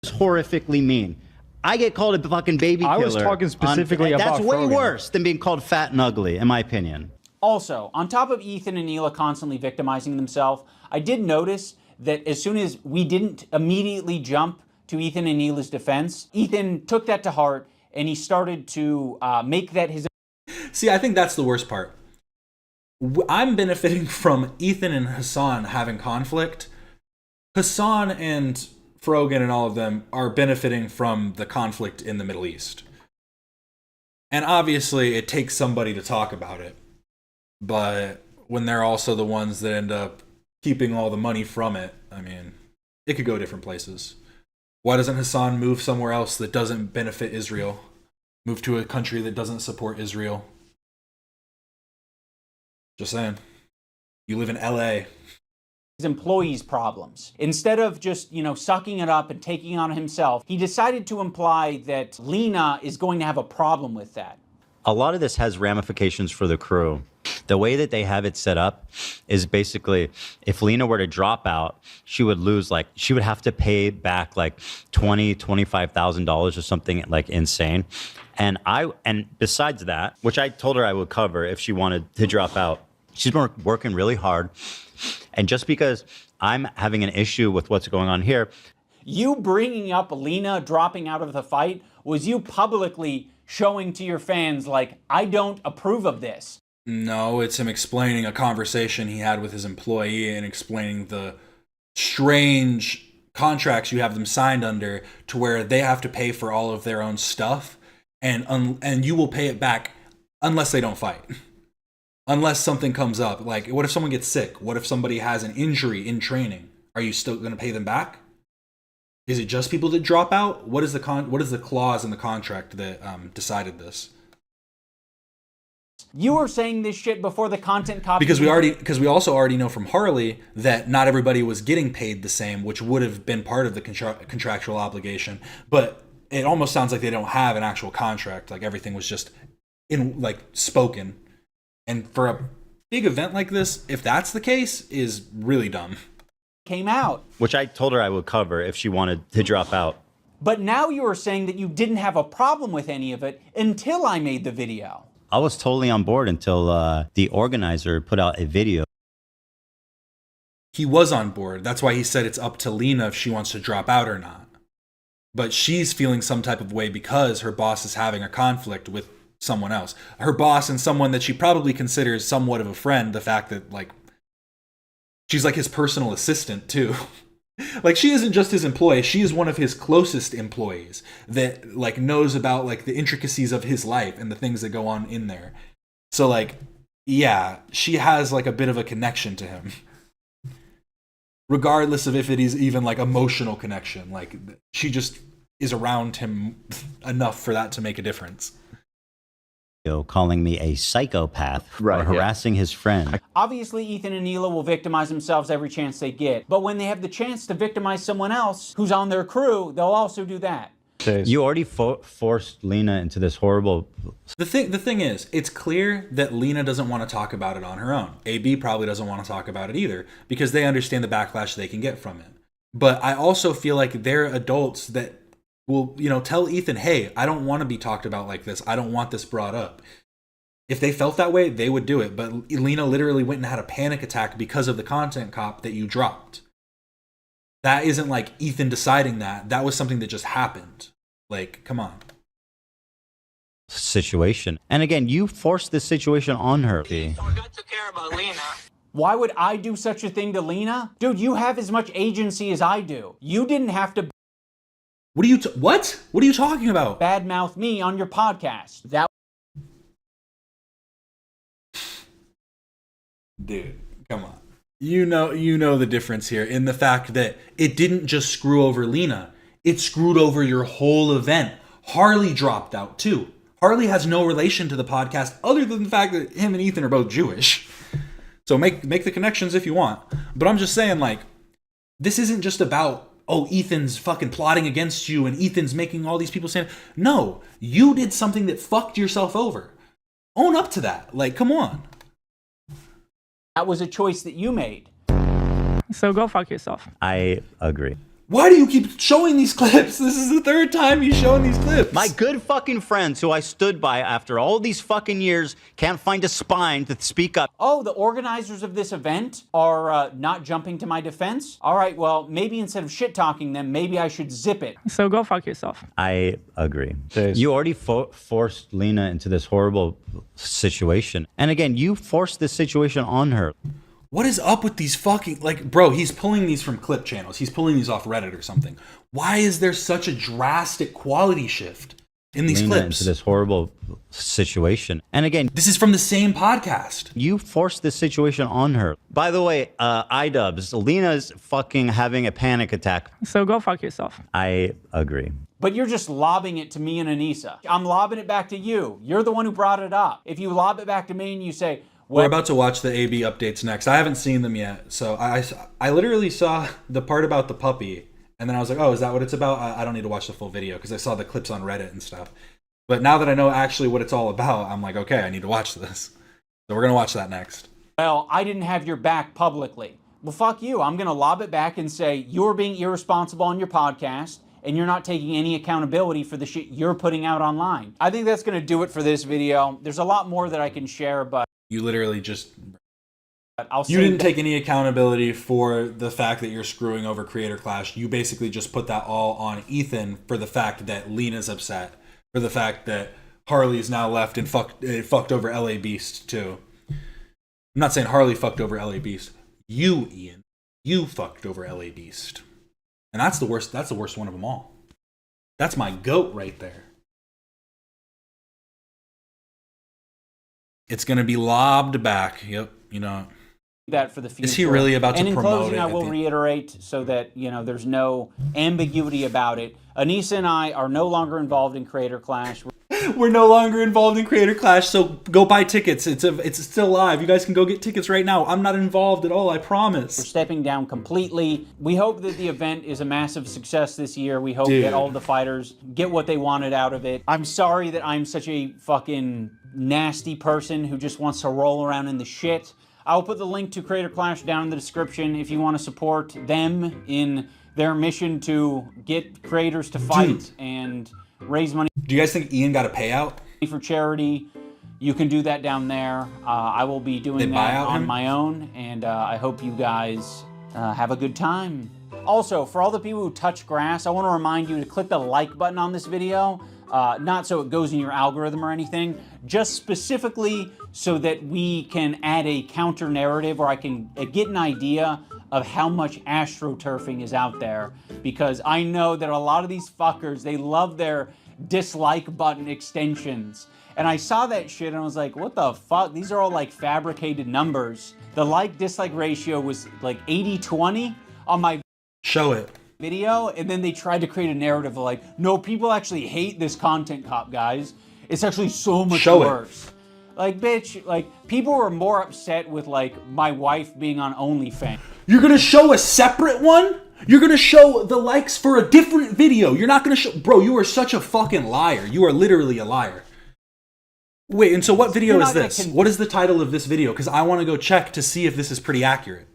It's horrifically mean. I get called a fucking baby killer. I was talking specifically about That's way Frogan. worse than being called fat and ugly, in my opinion. Also, on top of Ethan and Neela constantly victimizing themselves, I did notice that as soon as we didn't immediately jump to Ethan and Neela's defense, Ethan took that to heart and he started to make that his... See, I think that's the worst part. I'm benefiting from Ethan and Hassan having conflict. Hassan and Frogan and all of them are benefiting from the conflict in the Middle East. And obviously it takes somebody to talk about it. But when they're also the ones that end up keeping all the money from it, I mean, it could go different places. Why doesn't Hassan move somewhere else that doesn't benefit Israel? Move to a country that doesn't support Israel? Just saying. You live in LA. His employees' problems. Instead of just, sucking it up and taking on himself, he decided to imply that Lena is going to have a problem with that. A lot of this has ramifications for the crew. The way that they have it set up is basically, if Lena were to drop out, she would lose, she would have to pay back $25,000 or something insane. And besides that, which I told her I would cover if she wanted to drop out, she's been working really hard. And just because I'm having an issue with what's going on here. You bringing up Lena dropping out of the fight was you publicly showing to your fans, I don't approve of this. No, it's him explaining a conversation he had with his employee and explaining the strange contracts you have them signed under to where they have to pay for all of their own stuff and you will pay it back unless they don't fight. Unless something comes up. What if someone gets sick? What if somebody has an injury in training? Are you still going to pay them back? Is it just people that drop out? What is the clause in the contract that decided this? You were saying this shit before the content copy. Because we also already know from Harley that not everybody was getting paid the same, which would have been part of the contractual obligation. But it almost sounds like they don't have an actual contract. Everything was just spoken. And for a big event like this, if that's the case, is really dumb. Came out. Which I told her I would cover if she wanted to drop out. But now you are saying that you didn't have a problem with any of it until I made the video. I was totally on board until the organizer put out a video. He was on board. That's why he said it's up to Lena if she wants to drop out or not. But she's feeling some type of way because her boss is having a conflict with someone else. Her boss and someone that she probably considers somewhat of a friend. The fact that she's his personal assistant too. She isn't just his employee. She is one of his closest employees that knows about the intricacies of his life and the things that go on in there. So yeah, she has a bit of a connection to him. Regardless of if it is even emotional connection. She just is around him enough for that to make a difference. Calling me a psychopath for harassing his friend. Obviously, Ethan and Hila will victimize themselves every chance they get. But when they have the chance to victimize someone else who's on their crew, they'll also do that. You already forced Lena into this horrible... The thing is, it's clear that Lena doesn't want to talk about it on her own. AB probably doesn't want to talk about it either because they understand the backlash they can get from it. But I also feel like they're adults that will, tell Ethan, hey, I don't want to be talked about like this. I don't want this brought up. If they felt that way, they would do it. But Lena literally went and had a panic attack because of the content cop that you dropped. That isn't Ethan deciding that. That was something that just happened. Come on. Situation. And again, you forced this situation on her. Why would I do such a thing to Lena? Dude, you have as much agency as I do. You didn't have to... What are you talking about? Badmouth me on your podcast. That... Dude, come on. You know the difference here in the fact that it didn't just screw over Lena. It screwed over your whole event. Harley dropped out too. Harley has no relation to the podcast other than the fact that him and Ethan are both Jewish. So make the connections if you want. But I'm just saying, this isn't just about, oh, Ethan's fucking plotting against you and Ethan's making all these people say, no, you did something that fucked yourself over. Own up to that. Come on. That was a choice that you made. So go fuck yourself. I agree. Why do you keep showing these clips? This is the third time you've shown these clips. My good fucking friends who I stood by after all these fucking years can't find a spine to speak up. Oh, the organizers of this event are not jumping to my defense? All right, well, maybe instead of shit-talking them, maybe I should zip it. So go fuck yourself. I agree. You already forced Lena into this horrible situation. And again, you forced this situation on her. What is up with these fucking, bro, he's pulling these from clip channels. He's pulling these off Reddit or something. Why is there such a drastic quality shift? in these Lena clips. into this horrible situation. And again, this is from the same podcast. You forced this situation on her. By the way, Idubbbz, Lena's fucking having a panic attack. So go fuck yourself. I agree. But you're just lobbing it to me and Anissa. I'm lobbing it back to you. You're the one who brought it up. If you lob it back to me and you say, we're about to watch the AB updates next. I haven't seen them yet. So I literally saw the part about the puppy. And then I was like, oh, is that what it's about? I don't need to watch the full video because I saw the clips on Reddit and stuff. But now that I know actually what it's all about, I'm like, okay, I need to watch this. So we're going to watch that next. well, I didn't have your back publicly. Well, fuck you. I'm going to lob it back and say, you're being irresponsible on your podcast, and you're not taking any accountability for the shit you're putting out online. I think that's going to do it for this video. There's a lot more that I can share, but... You literally just... You didn't take any accountability for the fact that you're screwing over Creator Clash. You basically just put that all on Ethan for the fact that Lena's upset, for the fact that Harley's now left and fucked over LA Beast too. I'm not saying Harley fucked over LA Beast. You, Ian, you fucked over LA Beast. And that's the worst one of them all. That's my goat right there. It's going to be lobbed back. Yep, you know. That for the future. Is he really about to promote it? And in closing, I will reiterate so that, you know, there's no ambiguity about it. Anissa and I are no longer involved in Creator Clash. We're no longer involved in Creator Clash, so go buy tickets. It's still live. You guys can go get tickets right now. I'm not involved at all, I promise. We're stepping down completely. We hope that the event is a massive success this year. We hope that all the fighters get what they wanted out of it. I'm sorry that I'm such a fucking nasty person who just wants to roll around in the shit. I'll put the link to Creator Clash down in the description if you want to support them in their mission to get creators to fight and raise money. Do you guys think Ian got a payout? For charity, you can do that down there. I will be doing that on my own, and I hope you guys have a good time. Also, for all the people who touch grass, I want to remind you to click the like button on this video. Not so it goes in your algorithm or anything, just specifically so that we can add a counter narrative, or I can get an idea of how much astroturfing is out there, because I know that a lot of these fuckers, they love their dislike button extensions. And I saw that shit and I was like, what the fuck? These are all like fabricated numbers. The like-dislike ratio was like 80-20 on my video, and then they tried to create a narrative of like, no, people actually hate this content cop, guys. It's actually so much worse. Like, bitch, like, people were more upset with, like, my wife being on OnlyFans. You're gonna show a separate one? You're gonna show the likes for a different video. You're not gonna show... Bro, you are such a fucking liar. You are literally a liar. Wait, and so what video is this? What is the title of this video? Because I want to go check to see if this is pretty accurate.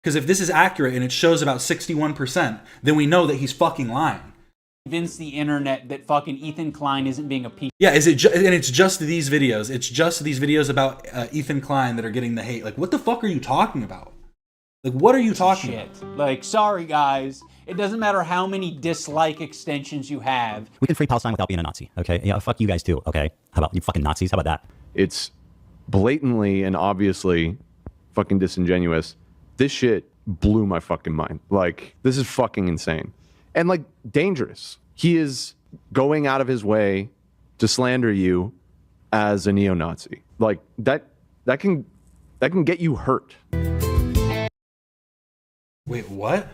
Because if this is accurate and it shows about 61%, then we know that he's fucking lying. Convince the internet that fucking Ethan Klein isn't being a piece. Yeah, and it's just these videos. It's just these videos about Ethan Klein that are getting the hate. Like, what the fuck are you talking about? Like, what are you talking about? Like, sorry guys, it doesn't matter how many dislike extensions you have. We can free Palestine without being a Nazi, okay? Yeah, fuck you guys too, okay? How about you fucking Nazis? How about that? It's blatantly and obviously fucking disingenuous. This shit blew my fucking mind. Like, this is fucking insane. And like, dangerous. He is going out of his way to slander you as a neo-Nazi. Like, that can get you hurt. Wait, what?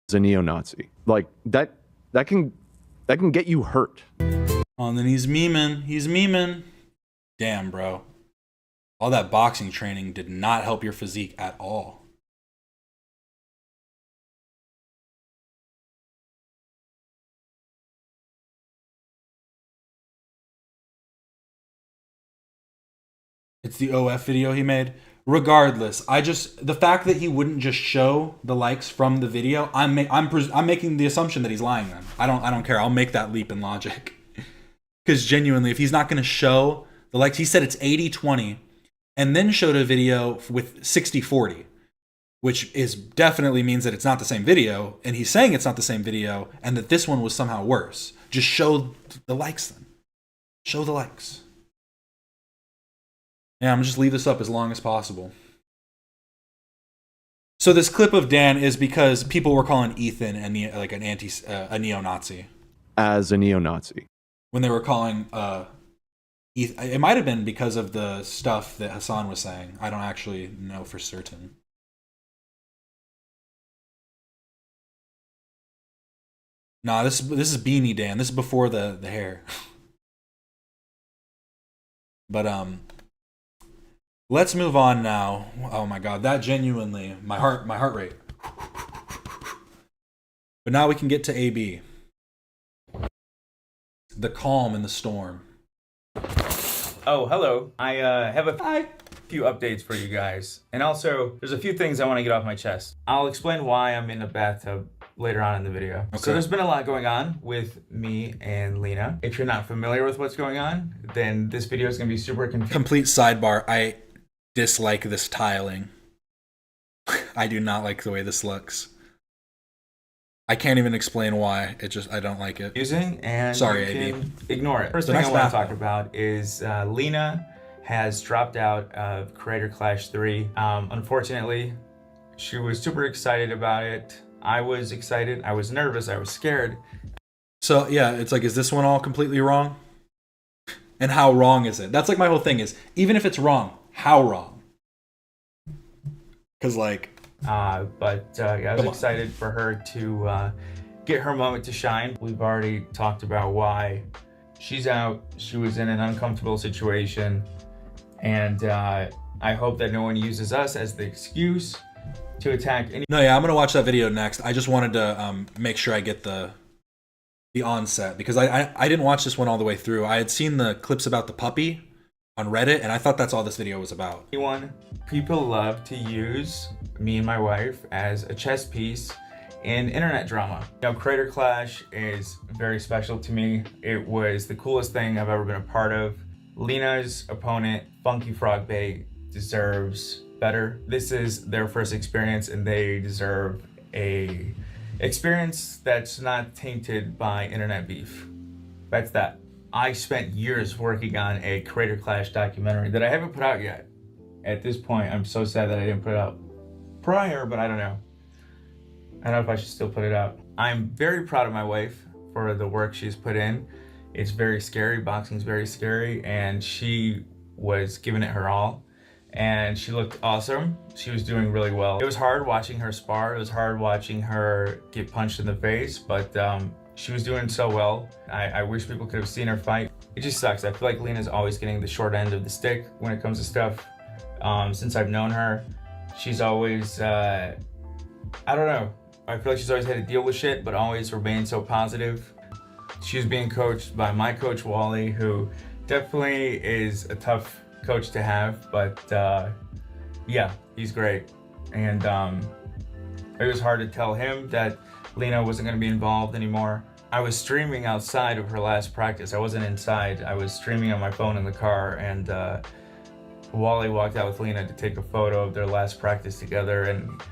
As a neo-Nazi. Like, that can get you hurt. Oh, and then he's memeing. He's memeing. Damn, bro. All that boxing training did not help your physique at all. It's the OF video he made. Regardless, the fact that he wouldn't just show the likes from the video, I'm making the assumption that he's lying then. I don't care. I'll make that leap in logic. Because genuinely, if he's not going to show the likes, he said it's 80-20, and then showed a video with 60-40, which is definitely means that it's not the same video, and he's saying it's not the same video, and that this one was somehow worse. Just show the likes then. Show the likes. Yeah, I'm gonna just leave this up as long as possible. So this clip of Dan is because people were calling Ethan like an a neo-Nazi. As a neo-Nazi. When they were calling it might have been because of the stuff that Hassan was saying. I don't actually know for certain. Nah, this is Beanie Dan. This is before the hair. But let's move on now. Oh my god, that genuinely my heart rate. But now we can get to AB. The calm in the storm. Oh, hello. I have a few updates for you guys. And also, there's a few things I want to get off my chest. I'll explain why I'm in a bathtub later on in the video. Okay. So there's been a lot going on with me and Lena. If you're not familiar with what's going on, then this video is going to be super confusing. Complete sidebar. I dislike this tiling. I do not like the way this looks. I can't even explain why. I don't like it. And sorry, you AB. can ignore it. First thing I want to talk about is Lena has dropped out of Creator Clash 3. Unfortunately, she was super excited about it. I was excited. I was nervous. I was scared. So yeah, it's like, is this one all completely wrong? And how wrong is it? That's like my whole thing is, even if it's wrong, how wrong? Because like... I was excited for her to get her moment to shine. We've already talked about why she's out. She was in an uncomfortable situation, and I hope that no one uses us as the excuse to attack any. No, yeah, I'm gonna watch that video next. I just wanted to make sure I get the onset, because I didn't watch this one all the way through. I had seen the clips about the puppy on Reddit, and I thought that's all this video was about. People love to use me and my wife as a chess piece in internet drama. You know, Creator Clash is very special to me. It was the coolest thing I've ever been a part of. Lena's opponent, Funky Frog Bay, deserves better. This is their first experience, and they deserve a experience that's not tainted by internet beef. That's that. I spent years working on a Creator Clash documentary that I haven't put out yet. At this point, I'm so sad that I didn't put it out prior, but I don't know. I don't know if I should still put it out. I'm very proud of my wife for the work she's put in. It's very scary. Boxing's very scary, and she was giving it her all. And she looked awesome. She was doing really well. It was hard watching her spar. It was hard watching her get punched in the face, but she was doing so well. I wish people could have seen her fight. It just sucks. I feel like Lena's always getting the short end of the stick when it comes to stuff. Since I've known her, she's always, I don't know. I feel like she's always had to deal with shit, but always remained so positive. She was being coached by my coach, Wally, who definitely is a tough coach to have, but yeah, he's great. And it was hard to tell him that Lena wasn't going to be involved anymore. I was streaming outside of her last practice. I wasn't inside. I was streaming on my phone in the car, and Wally walked out with Lena to take a photo of their last practice together, and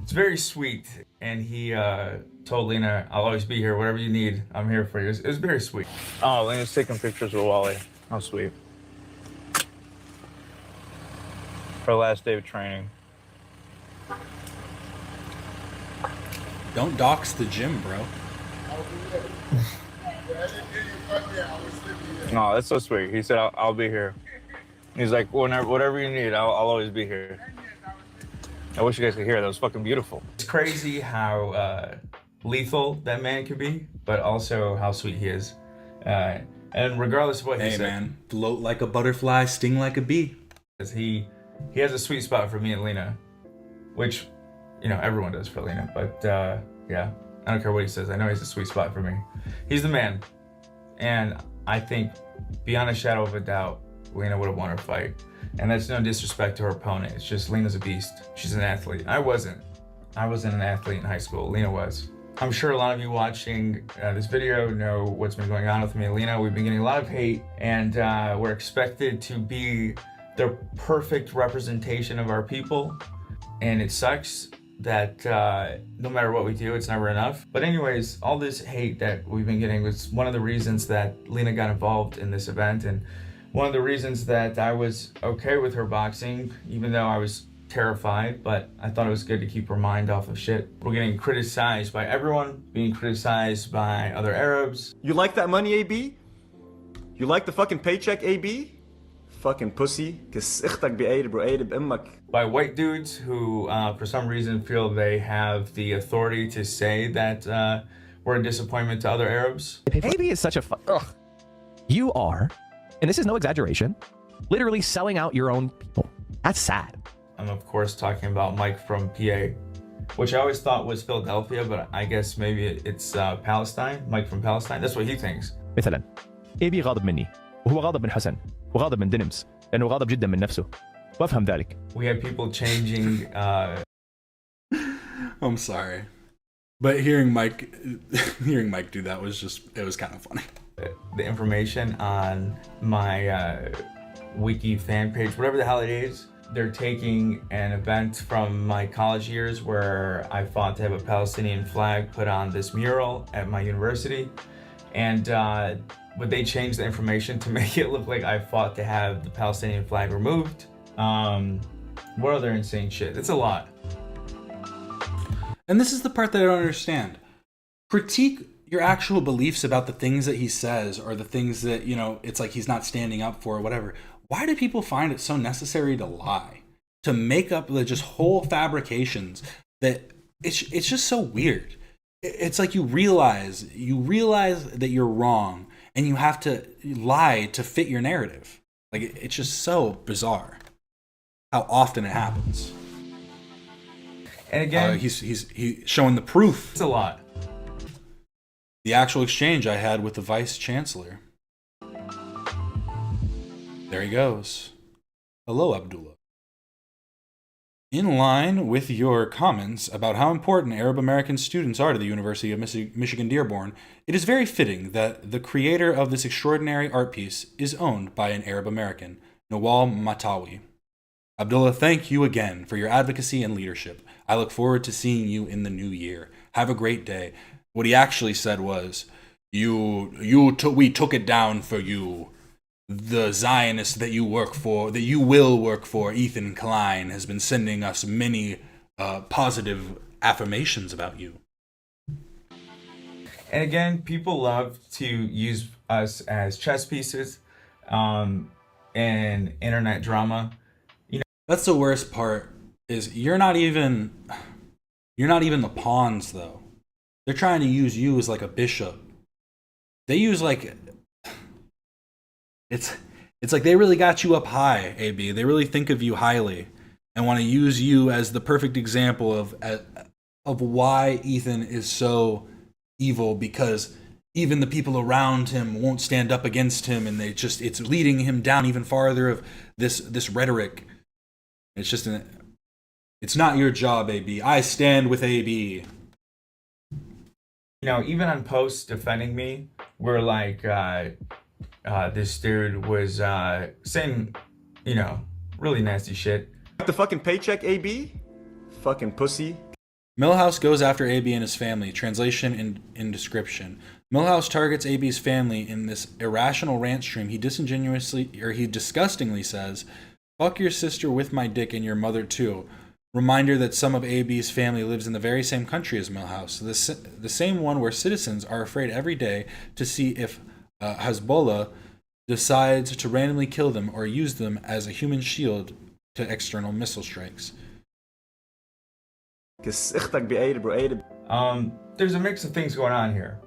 it's very sweet. And he told Lena, "I'll always be here. Whatever you need, I'm here for you." It was very sweet. Oh, Lena's taking pictures with Wally. How sweet. Her last day of training. Don't dox the gym, bro. No, that's so sweet. He said, I'll be here. He's like, whatever you need, I'll always be here. I wish you guys could hear it. That was fucking beautiful. It's crazy how lethal that man can be, but also how sweet he is. And regardless of what he said. Hey man, float like a butterfly, sting like a bee. He has a sweet spot for me and Lena, which, you know, everyone does for Lena, but yeah, I don't care what he says. I know he's a sweet spot for me. He's the man. And I think, beyond a shadow of a doubt, Lena would have won her fight. And that's no disrespect to her opponent. It's just Lena's a beast. She's an athlete. I wasn't an athlete in high school. Lena was. I'm sure a lot of you watching this video know what's been going on with me and Lena. We've been getting a lot of hate, and we're expected to be the perfect representation of our people. And it sucks that no matter what we do, it's never enough. But anyways, all this hate that we've been getting was one of the reasons that Lena got involved in this event, and one of the reasons that I was okay with her boxing, even though I was terrified, but I thought it was good to keep our mind off of shit. We're getting criticized by everyone, being criticized by other Arabs. You like that money, AB? You like the fucking paycheck, AB? Fucking pussy. By white dudes who, for some reason, feel they have the authority to say that we're a disappointment to other Arabs. AB is such a You are, and this is no exaggeration, literally selling out your own people. That's sad. I'm of course talking about Mike from PA, which I always thought was Philadelphia, but I guess maybe it's Palestine. Mike from Palestine. That's what he thinks. مثلا AB غاضب مني وهو غاضب من حسن وغاضب من دينمز لأنه غاضب جدا من نفسه وأفهم ذلك. We had people changing. I'm sorry, but hearing Mike do that it was kind of funny. The information on my wiki fan page, whatever the hell it is, they're taking an event from my college years where I fought to have a Palestinian flag put on this mural at my university, and but they changed the information to make it look like I fought to have the Palestinian flag removed. What other insane shit? It's a lot. And this is the part that I don't understand. Critique your actual beliefs about the things that he says, or the things that, you know, it's like he's not standing up for or whatever. Why do people find it so necessary to lie? To make up the just whole fabrications that it's just so weird. It's like you realize that you're wrong and you have to lie to fit your narrative. Like, it's just so bizarre how often it happens. And again, he's showing the proof. It's a lot. The actual exchange I had with the vice chancellor. There he goes. Hello, Abdullah. In line with your comments about how important Arab American students are to the University of Michigan Dearborn, it is very fitting that the creator of this extraordinary art piece is owned by an Arab American, Nawal Matawi. Abdullah, thank you again for your advocacy and leadership. I look forward to seeing you in the new year. Have a great day. What he actually said was, we took it down for you. The Zionist that you work for, that you will work for, Ethan Klein, has been sending us many positive affirmations about you. And again, people love to use us as chess pieces and internet drama. You know, that's the worst part. Is you're not even the pawns though. They're trying to use you as like a bishop. They use like. It's like they really got you up high, AB. They really think of you highly and want to use you as the perfect example of why Ethan is so evil, because even the people around him won't stand up against him, and it's leading him down even farther of this rhetoric. It's not your job, AB. I stand with AB. You know, even on posts defending me, we're like, this dude was saying, you know, really nasty shit. The fucking paycheck, AB? Fucking pussy. Milhouse goes after AB and his family. Translation in description. Milhouse targets AB's family in this irrational rant stream. He disgustingly says, "Fuck your sister with my dick and your mother too." Reminder that some of AB's family lives in the very same country as Milhouse, the same one where citizens are afraid every day to see if Hezbollah decides to randomly kill them or use them as a human shield to external missile strikes. There's a mix of things going on here.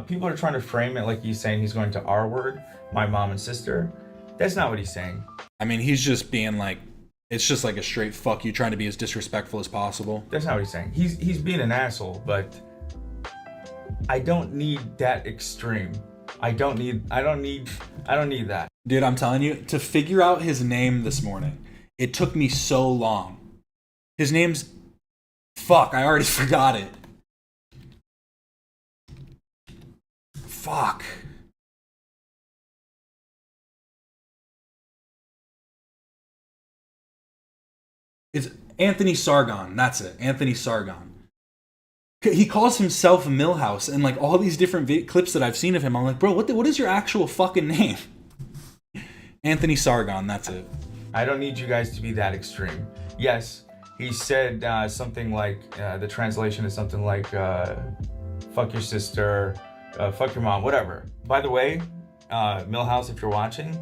People are trying to frame it like he's saying he's going to R-word my mom and sister. That's not what he's saying. I mean, he's just being like, it's just like a straight fuck you, trying to be as disrespectful as possible. That's not what he's saying. He's being an asshole, but I don't need that extreme. I don't need that. Dude, I'm telling you, to figure out his name this morning, it took me so long. His name's... Fuck, I already forgot it. Fuck. It's Anthony Sargon. That's it. Anthony Sargon. He calls himself Milhouse, and like all these different clips that I've seen of him, I'm like, bro, what is your actual fucking name? Anthony Sargon, that's it. I don't need you guys to be that extreme. Yes, he said something like, the translation is something like, fuck your sister, fuck your mom, whatever. By the way, Milhouse, if you're watching,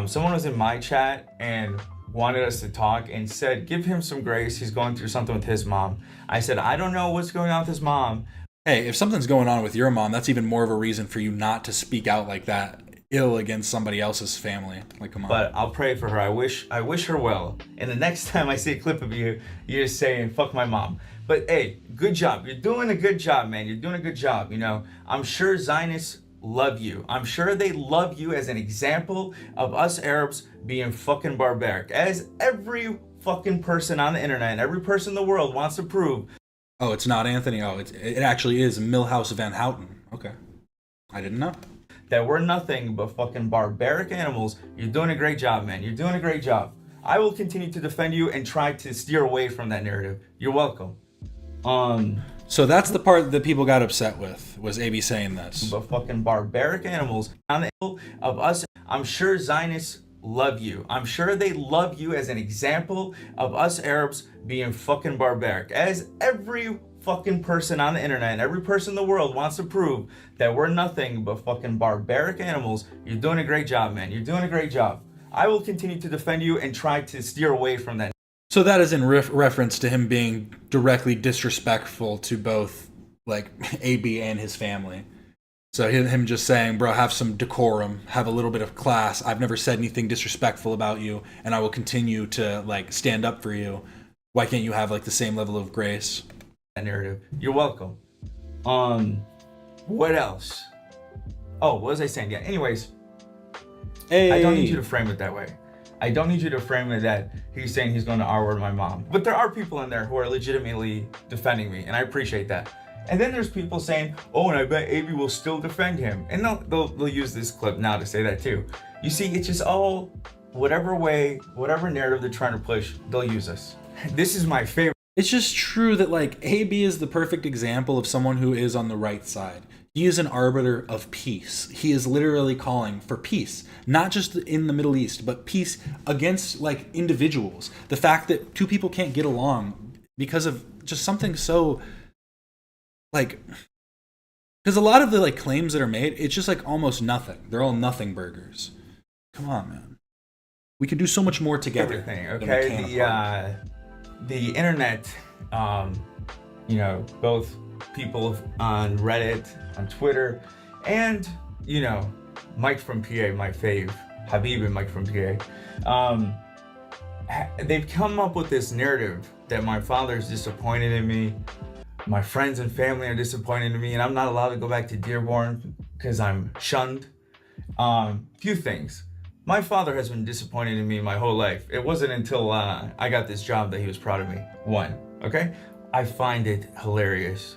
someone was in my chat and wanted us to talk and said, give him some grace. He's going through something with his mom. I said, I don't know what's going on with his mom. Hey, if something's going on with your mom, that's even more of a reason for you not to speak out like that ill against somebody else's family. Like, come on. But I'll pray for her. I wish her well. And the next time I see a clip of you, you're just saying, fuck my mom. But hey, good job. You're doing a good job, man. You're doing a good job. You know, I'm sure Zionists love you. I'm sure they love you as an example of us Arabs being fucking barbaric. As every fucking person on the internet and every person in the world wants to prove. Oh, it's not Anthony. Oh, it actually is Milhouse Van Houten. Okay. I didn't know. That we're nothing but fucking barbaric animals. You're doing a great job, man. You're doing a great job. I will continue to defend you and try to steer away from that narrative. You're welcome. So that's the part that people got upset with, was AB saying this. But fucking barbaric animals on the of us. I'm sure Zionists love you. I'm sure they love you as an example of us Arabs being fucking barbaric. As every fucking person on the internet and every person in the world wants to prove that we're nothing but fucking barbaric animals. You're doing a great job, man. You're doing a great job. I will continue to defend you and try to steer away from that. So that is in reference to him being directly disrespectful to both, like, AB and his family. So him just saying, bro, have some decorum, have a little bit of class. I've never said anything disrespectful about you, and I will continue to, like, stand up for you. Why can't you have, like, the same level of grace? That narrative. You're welcome. What else? Oh, what was I saying? Yeah, anyways. Hey. I don't need you to frame it that way. I don't need you to frame it that he's saying he's going to R-word my mom. But there are people in there who are legitimately defending me, and I appreciate that. And then there's people saying, oh, and I bet AB will still defend him. And they'll use this clip now to say that too. You see, it's just all, whatever way, whatever narrative they're trying to push, they'll use us. This is my favorite. It's just true that, like, AB is the perfect example of someone who is on the right side. He is an arbiter of peace. He is literally calling for peace, not just in the Middle East, but peace against, like, individuals. The fact that two people can't get along because of just something so, like, because a lot of the, like, claims that are made, it's just, like, almost nothing. They're all nothing burgers. Come on, man. We can do so much more together. Everything, okay? The internet, you know, both people on Reddit, on Twitter, and, you know, Mike from PA, my fave, Habib and Mike from PA, they've come up with this narrative that my father is disappointed in me, my friends and family are disappointed in me, and I'm not allowed to go back to Dearborn because I'm shunned. Few things. My father has been disappointed in me my whole life. It wasn't until I got this job that he was proud of me. One, okay? I find it hilarious,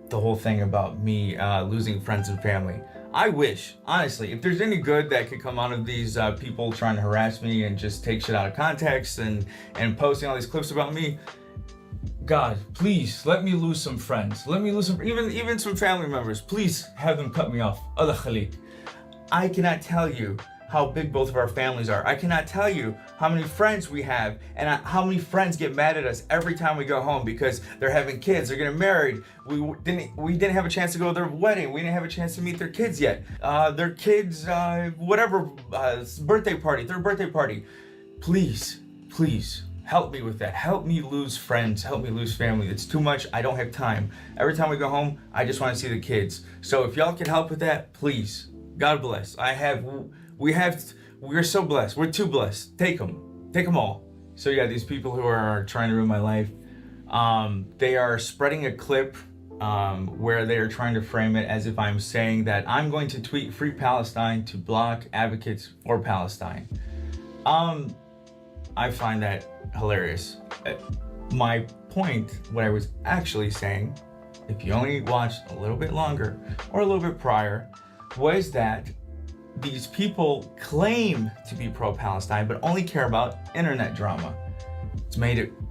the whole thing about me losing friends and family. I wish, honestly, if there's any good that could come out of these people trying to harass me and just take shit out of context and posting all these clips about me, God, please let me lose some friends. Let me lose some, even some family members. Please have them cut me off. Allah Khalik. I cannot tell you how big both of our families are. I cannot tell you how many friends we have and how many friends get mad at us every time we go home because they're having kids, they're getting married. We didn't have a chance to go to their wedding. We didn't have a chance to meet their kids yet. Their kids, whatever, birthday party, their birthday party. Please, please help me with that. Help me lose friends, help me lose family. It's too much, I don't have time. Every time we go home, I just want to see the kids. So if y'all can help with that, please. God bless. We're so blessed. We're too blessed. Take them all. So yeah, these people who are trying to ruin my life, they are spreading a clip where they are trying to frame it as if I'm saying that I'm going to tweet Free Palestine to block advocates for Palestine. I find that hilarious. My point, what I was actually saying, if you only watched a little bit longer or a little bit prior, was that these people claim to be pro-Palestine but only care about internet drama.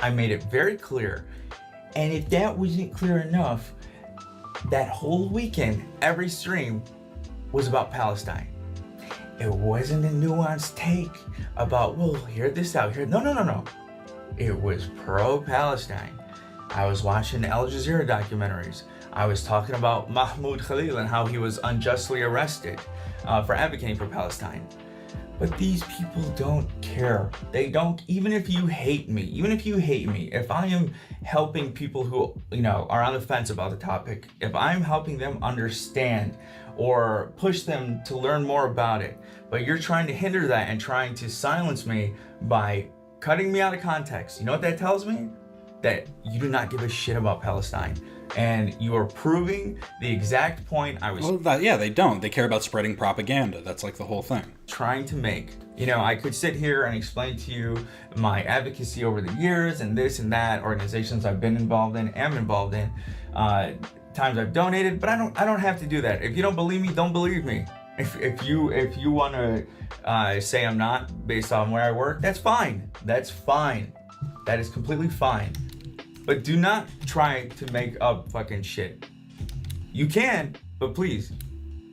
I made it very clear. And if that wasn't clear enough, that whole weekend, every stream was about Palestine. It wasn't a nuanced take about, well, hear this out here. No. it was pro-Palestine. I was watching Al Jazeera documentaries. I was talking about Mahmoud Khalil and how he was unjustly arrested for advocating for Palestine. But these people don't care. They don't, even if you hate me, if I am helping people who, are on the fence about the topic, if I'm helping them understand or push them to learn more about it, but you're trying to hinder that and trying to silence me by cutting me out of context, you know what that tells me? That you do not give a shit about Palestine. And you are proving the exact point I was... Well, yeah, they don't. They care about spreading propaganda. That's like the whole thing. Trying to make. I could sit here and explain to you my advocacy over the years and this and that, organizations I've been involved in, am involved in, times I've donated, but I don't have to do that. If you don't believe me, don't believe me. If you want to say I'm not based on where I work, that's fine. That's fine. That is completely fine. But do not try to make up fucking shit. You can, but please,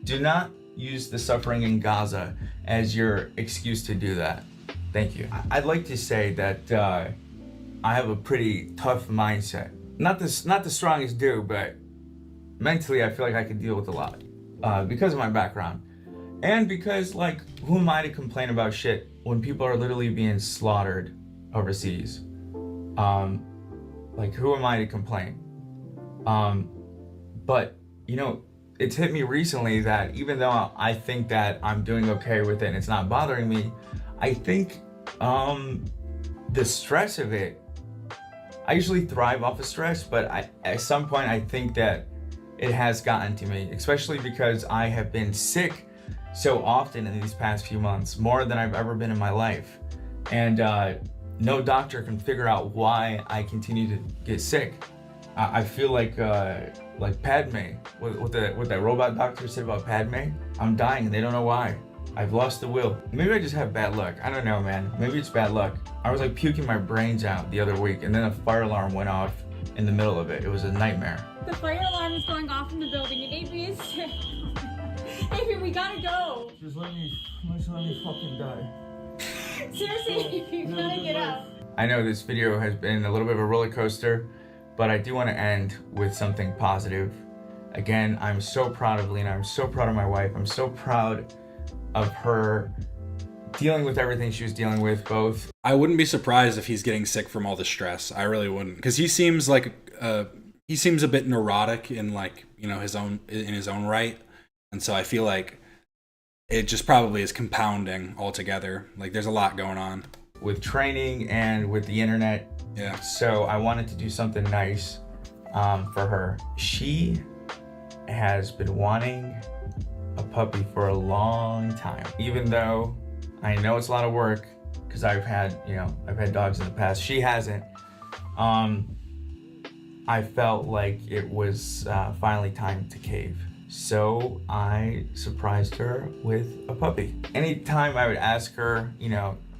do not use the suffering in Gaza as your excuse to do that. Thank you. I'd like to say that I have a pretty tough mindset. Not the strongest dude, but mentally I feel like I can deal with a lot because of my background. And because, who am I to complain about shit when people are literally being slaughtered overseas? Who am I to complain? But, it's hit me recently that even though I think that I'm doing okay with it and it's not bothering me, I think the stress of it, I usually thrive off of stress, but at some point I think that it has gotten to me, especially because I have been sick so often in these past few months, more than I've ever been in my life. And no doctor can figure out why I continue to get sick. I feel like Padme, what that robot doctor said about Padme. I'm dying and they don't know why. I've lost the will. Maybe I just have bad luck. I don't know, man. Maybe it's bad luck. I was puking my brains out the other week and then a fire alarm went off in the middle of it. It was a nightmare. The fire alarm is going off in the building and Avery is sick. Avery, we gotta go. Just let me fucking die. Seriously, you gotta get out. I know this video has been a little bit of a roller coaster, but I do want to end with something positive. Again, I'm so proud of Lena. I'm so proud of my wife. I'm so proud of her dealing with everything she was dealing with, both. I wouldn't be surprised if he's getting sick from all the stress. I really wouldn't, because he seems a bit neurotic in his own right, and so I feel like it just probably is compounding altogether. There's a lot going on with training and with the internet. Yeah. So I wanted to do something nice for her. She has been wanting a puppy for a long time, even though I know it's a lot of work because I've had dogs in the past. She hasn't. I felt like it was finally time to cave. So I surprised her with a puppy. Anytime I would ask her,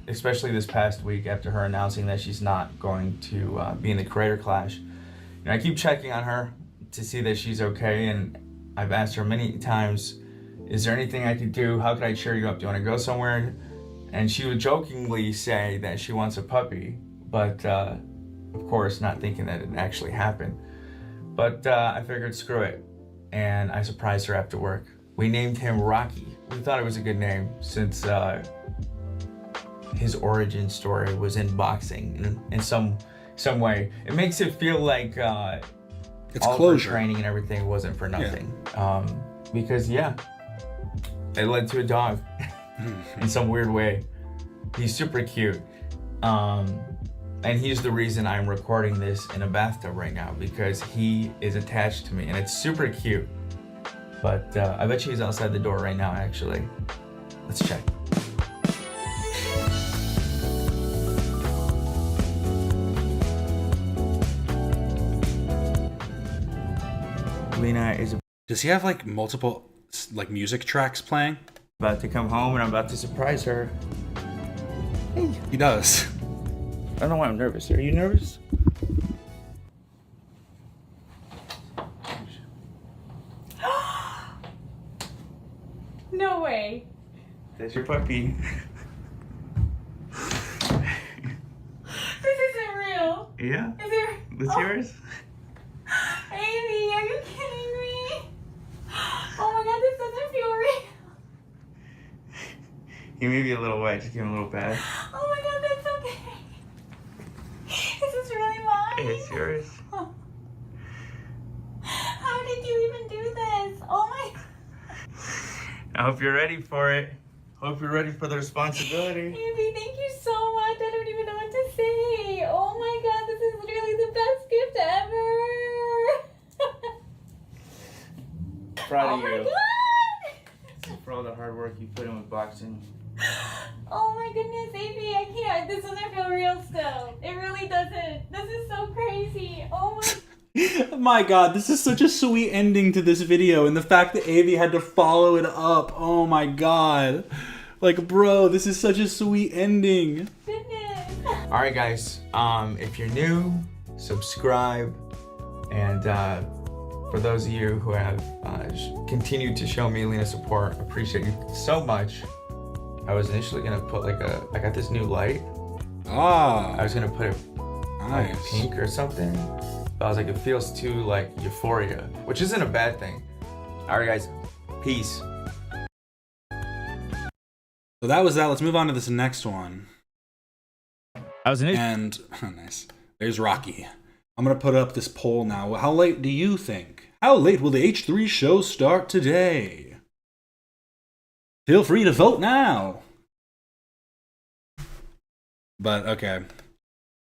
especially this past week after her announcing that she's not going to be in the Creator Clash, I keep checking on her to see that she's okay, and I've asked her many times, is there anything I could do? How could I cheer you up? Do you want to go somewhere? And she would jokingly say that she wants a puppy, but of course not thinking that it actually happened. But I figured screw it, and I surprised her after work. We named him Rocky. We thought it was a good name since his origin story was in boxing in some way. It makes it feel like it's all closure. Her training and everything wasn't for nothing. Yeah. Because it led to a dog in some weird way. He's super cute. And he's the reason I'm recording this in a bathtub right now, because he is attached to me and it's super cute. But I bet you he's outside the door right now, actually. Let's check. Lena is Does he have multiple music tracks playing? About to come home and I'm about to surprise her. Hey. He does. I don't know why I'm nervous. Are you nervous? No way. That's your puppy. This isn't Yeah? Is there? That's yours? Amy, are you kidding me? Oh my god, this doesn't feel real. You may be a little wet, just give him a little pat. Oh my god, that's okay. Is this really mine? It's yours. How did you even do this? Oh my god. I hope you're ready for it. Hope you're ready for the responsibility. Amy, thank you so much. I don't even know what to say. Oh my god, this is literally the best gift ever. Proud Oh of my you. god. For all the hard work you put in with boxing. Oh my goodness, Amy, I can't. This doesn't feel real still. It really doesn't. This is so crazy. Oh my. My god, this is such a sweet ending to this video, and the fact that Avi had to follow it up. Oh my god. Like, bro, this is such a sweet ending. Alright guys, if you're new, subscribe, and for those of you who have continued to show me Lena support, appreciate you so much. I was initially gonna put like I got this new light. Ah. I was gonna put it like pink or something. But I was like, it feels too like euphoria, which isn't a bad thing. Alright guys, peace. So that was that. Let's move on to this next one. And oh, nice. There's Rocky. I'm gonna put up this poll now. How late do you think? How late will the H3 show start today? Feel free to vote now. But okay,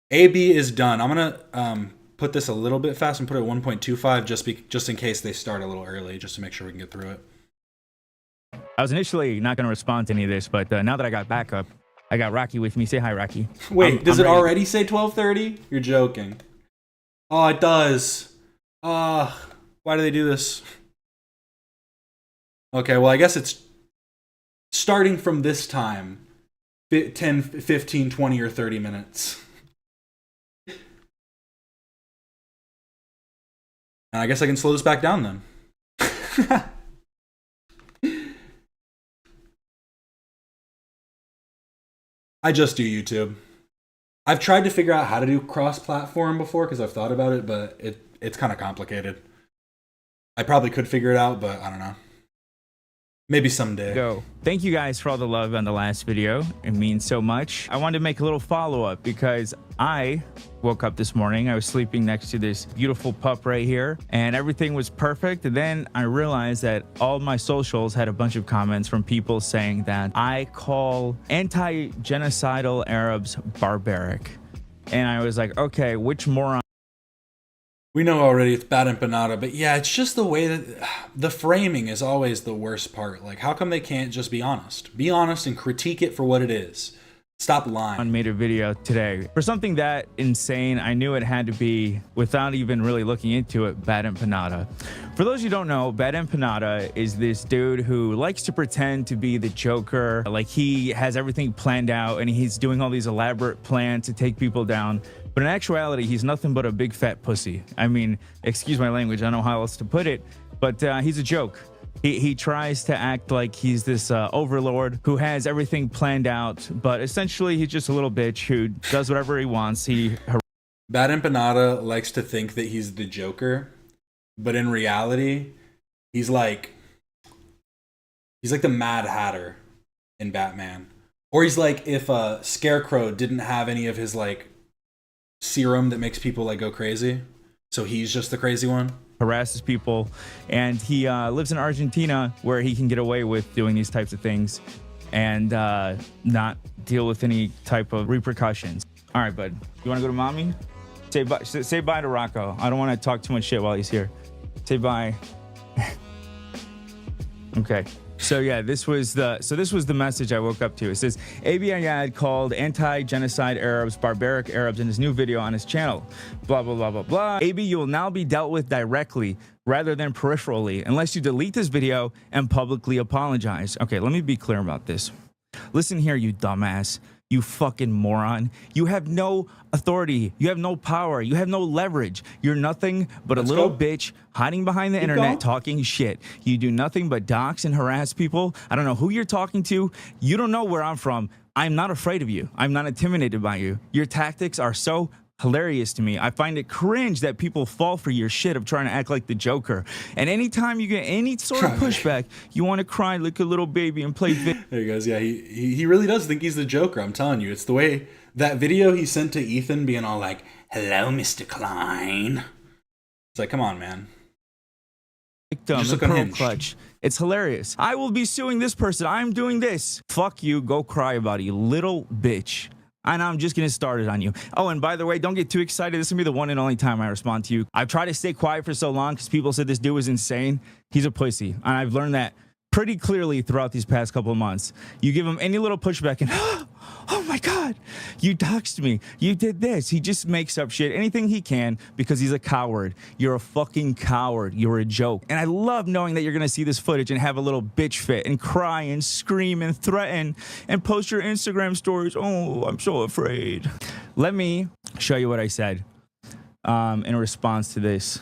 AB is done. I'm gonna put this a little bit fast and put it at 1.25 just in case they start a little early, just to make sure we can get through it. I was initially not going to respond to any of this, but now that I got backup, I got Rocky with me. Say hi, Rocky. Wait, does it already say 12:30? You're joking. Oh, it does. Why do they do this? Okay, well, I guess it's starting from this time. 10, 15, 20, or 30 minutes. And I guess I can slow this back down then. I just do YouTube. I've tried to figure out how to do cross-platform before because I've thought about it, but it's kind of complicated. I probably could figure it out, but I don't know. Maybe someday. Thank you guys for all the love on the last video. It means so much. I wanted to make a little follow-up because I woke up this morning. I was sleeping next to this beautiful pup right here, and everything was perfect. And then I realized that all my socials had a bunch of comments from people saying that I call anti-genocidal Arabs barbaric. And I was like, okay, which moron? We know already it's bad empanada, but yeah, it's just the way that the framing is always the worst part. Like, how come they can't just be honest? Be honest and critique it for what it is. Stop lying. I made a video today for something that insane. I knew it had to be, without even really looking into it, Bad Empanada. For those who don't know, Bad Empanada is this dude who likes to pretend to be the Joker. Like, he has everything planned out and he's doing all these elaborate plans to take people down. But in actuality, he's nothing but a big fat pussy. I mean, excuse my language, I don't know how else to put it, but he's a joke. He tries to act like he's this overlord who has everything planned out, but essentially he's just a little bitch who does whatever he wants. Bad Empanada likes to think that he's the Joker, but in reality, he's like the Mad Hatter in Batman. Or he's like if Scarecrow didn't have any of his like serum that makes people like go crazy, so he's just the crazy one. Harasses people, and he lives in Argentina where he can get away with doing these types of things and not deal with any type of repercussions. All right, bud, you want to go to mommy? Say bye to Rocco. I don't want to talk too much shit while he's here. Say bye. Okay. So yeah, this was the message I woke up to. It says, Abi Ayad called anti-genocide Arabs barbaric Arabs in his new video on his channel. Blah, blah, blah, blah, blah. Abi, you will now be dealt with directly rather than peripherally unless you delete this video and publicly apologize. Okay, let me be clear about this. Listen here, you dumbass. You fucking moron. You have no authority. You have no power. You have no leverage. You're nothing but a little bitch hiding behind the internet talking shit. You do nothing but dox and harass people. I don't know who you're talking to. You don't know where I'm from. I'm not afraid of you. I'm not intimidated by you. Your tactics are so hilarious to me. I find it cringe that people fall for your shit of trying to act like the Joker. And anytime you get any sort of pushback, you want to cry like a little baby and play There he goes. Yeah, he really does think he's the Joker. I'm telling you. It's the way that video he sent to Ethan being all like, "Hello, Mr. Klein." It's like, come on, man. Just look on clutch. It's hilarious. I will be suing this person. I'm doing this. Fuck you. Go cry about it, you little bitch. And I'm just going to start it on you. Oh, and by the way, don't get too excited. This is going to be the one and only time I respond to you. I've tried to stay quiet for so long because people said this dude was insane. He's a pussy. And I've learned that pretty clearly throughout these past couple of months. You give him any little pushback and, oh my God, you doxed me. You did this. He just makes up shit, anything he can, because he's a coward. You're a fucking coward. You're a joke. And I love knowing that you're going to see this footage and have a little bitch fit and cry and scream and threaten and post your Instagram stories. Oh, I'm so afraid. Let me show you what I said in response to this.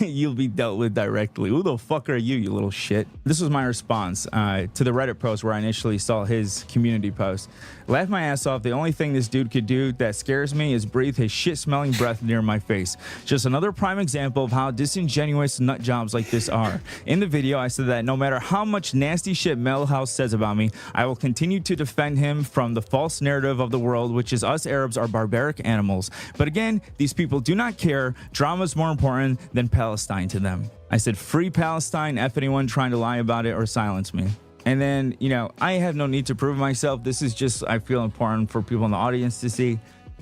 You'll be dealt with directly. Who the fuck are you, you little shit? This was my response to the Reddit post where I initially saw his community post. Laughed my ass off. The only thing this dude could do that scares me is breathe his shit-smelling breath near my face. Just another prime example of how disingenuous nut jobs like this are. In the video, I said that no matter how much nasty shit Milhouse says about me, I will continue to defend him from the false narrative of the world, which is us Arabs are barbaric animals. But again, these people do not care. Drama is more important than Palestine to them. I said, free Palestine, F anyone trying to lie about it or silence me. And then, you know, I have no need to prove myself. This is just, I feel important for people in the audience to see.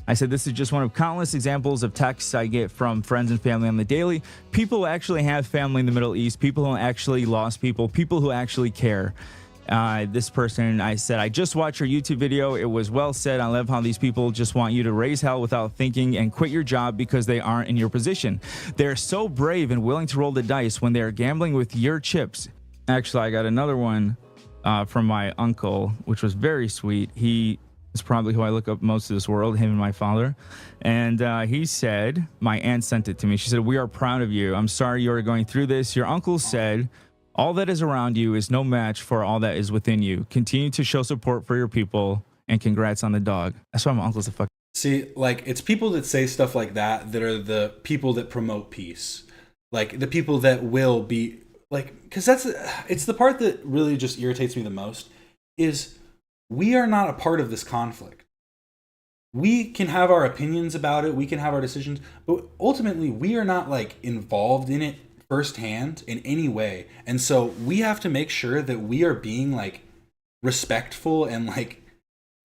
I said, this is just one of countless examples of texts I get from friends and family on the daily. People who actually have family in the Middle East, people who actually lost people who actually care. This person, I said, I just watched your YouTube video. It was well said. I love how these people just want you to raise hell without thinking and quit your job because they aren't in your position. They're so brave and willing to roll the dice when they're gambling with your chips. Actually, I got another one from my uncle, which was very sweet. He is probably who I look up most of this world, him and my father. And he said, my aunt sent it to me. She said, we are proud of you. I'm sorry you are going through this. Your uncle said, all that is around you is no match for all that is within you. Continue to show support for your people, and congrats on the dog. That's why my uncle's a fuck. See, like, it's people that say stuff like that that are the people that promote peace. Like, the people that will be, like, because it's the part that really just irritates me the most, is we are not a part of this conflict. We can have our opinions about it, we can have our decisions, but ultimately we are not, like, involved in it firsthand in any way. And so we have to make sure that we are being, like, respectful and, like,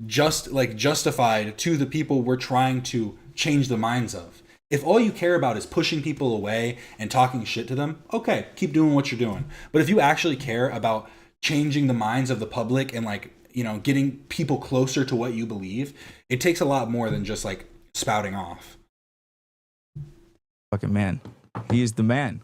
justified to the people we're trying to change the minds of. If all you care about is pushing people away and talking shit to them, okay, keep doing what you're doing. But if you actually care about changing the minds of the public and, like, you know, getting people closer to what you believe, it takes a lot more than just, like, spouting off. Fucking man. He is the man.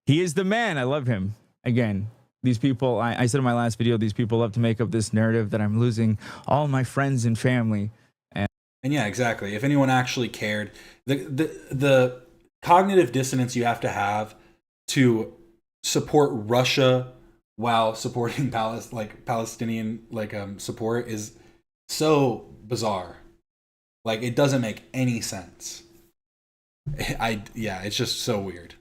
He is the man. I love him. Again, these people, I said in my last video, these people love to make up this narrative that I'm losing all my friends and family. And yeah, exactly. If anyone actually cared, the cognitive dissonance you have to support Russia while supporting Palestinian support is so bizarre. Like, it doesn't make any sense. It's just so weird.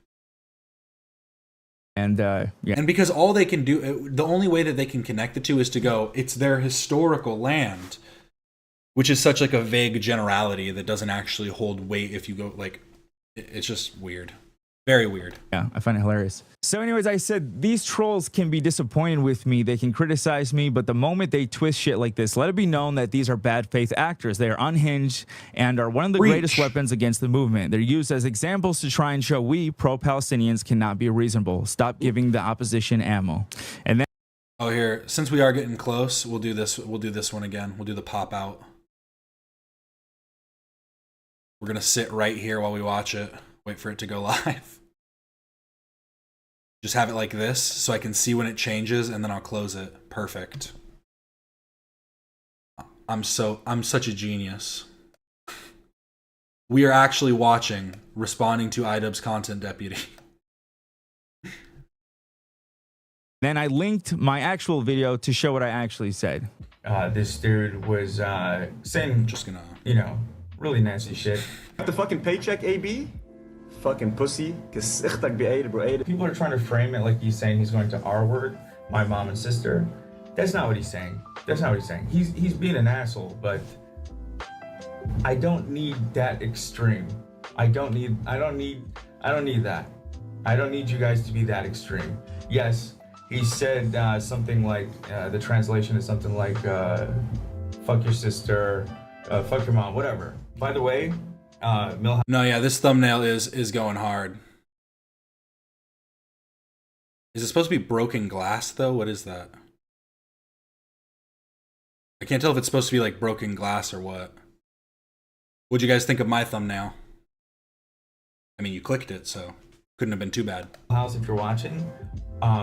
And and because all they can do, the only way that they can connect the two is to go, it's their historical land, which is such, like, a vague generality that doesn't actually hold weight if you go, like, it's just weird. Very weird. Yeah, I find it hilarious. So anyways, I said, these trolls can be disappointed with me. They can criticize me, but the moment they twist shit like this, let it be known that these are bad faith actors. They are unhinged and are one of the greatest weapons against the movement. They're used as examples to try and show we pro-Palestinians cannot be reasonable. Stop giving the opposition ammo. And then, oh, here, since we are getting close, we'll do this one again. We'll do the pop out. We're gonna sit right here while we watch it. Wait for it to go live. Just have it like this so I can see when it changes, and then I'll close it. Perfect. I'm such a genius. We are actually watching, responding to Idubbbz content deputy. Then I linked my actual video to show what I actually said. This dude was saying, just gonna, you know, really nasty shit. The fucking paycheck, AB? Fucking pussy. People are trying to frame it like he's saying he's going to R-word my mom and sister. That's not what he's saying. That's not what he's saying. He's being an asshole, but I don't need that extreme. I don't need that. I don't need you guys to be that extreme. Yes, he said something like, the translation is something like, fuck your sister, fuck your mom, whatever. By the way, Milhouse. No, yeah, this thumbnail is going hard. Is it supposed to be broken glass though? What is that? I can't tell if it's supposed to be like broken glass or what. What'd you guys think of my thumbnail? I mean, you clicked it, so couldn't have been too bad. Milhouse, if you're watching,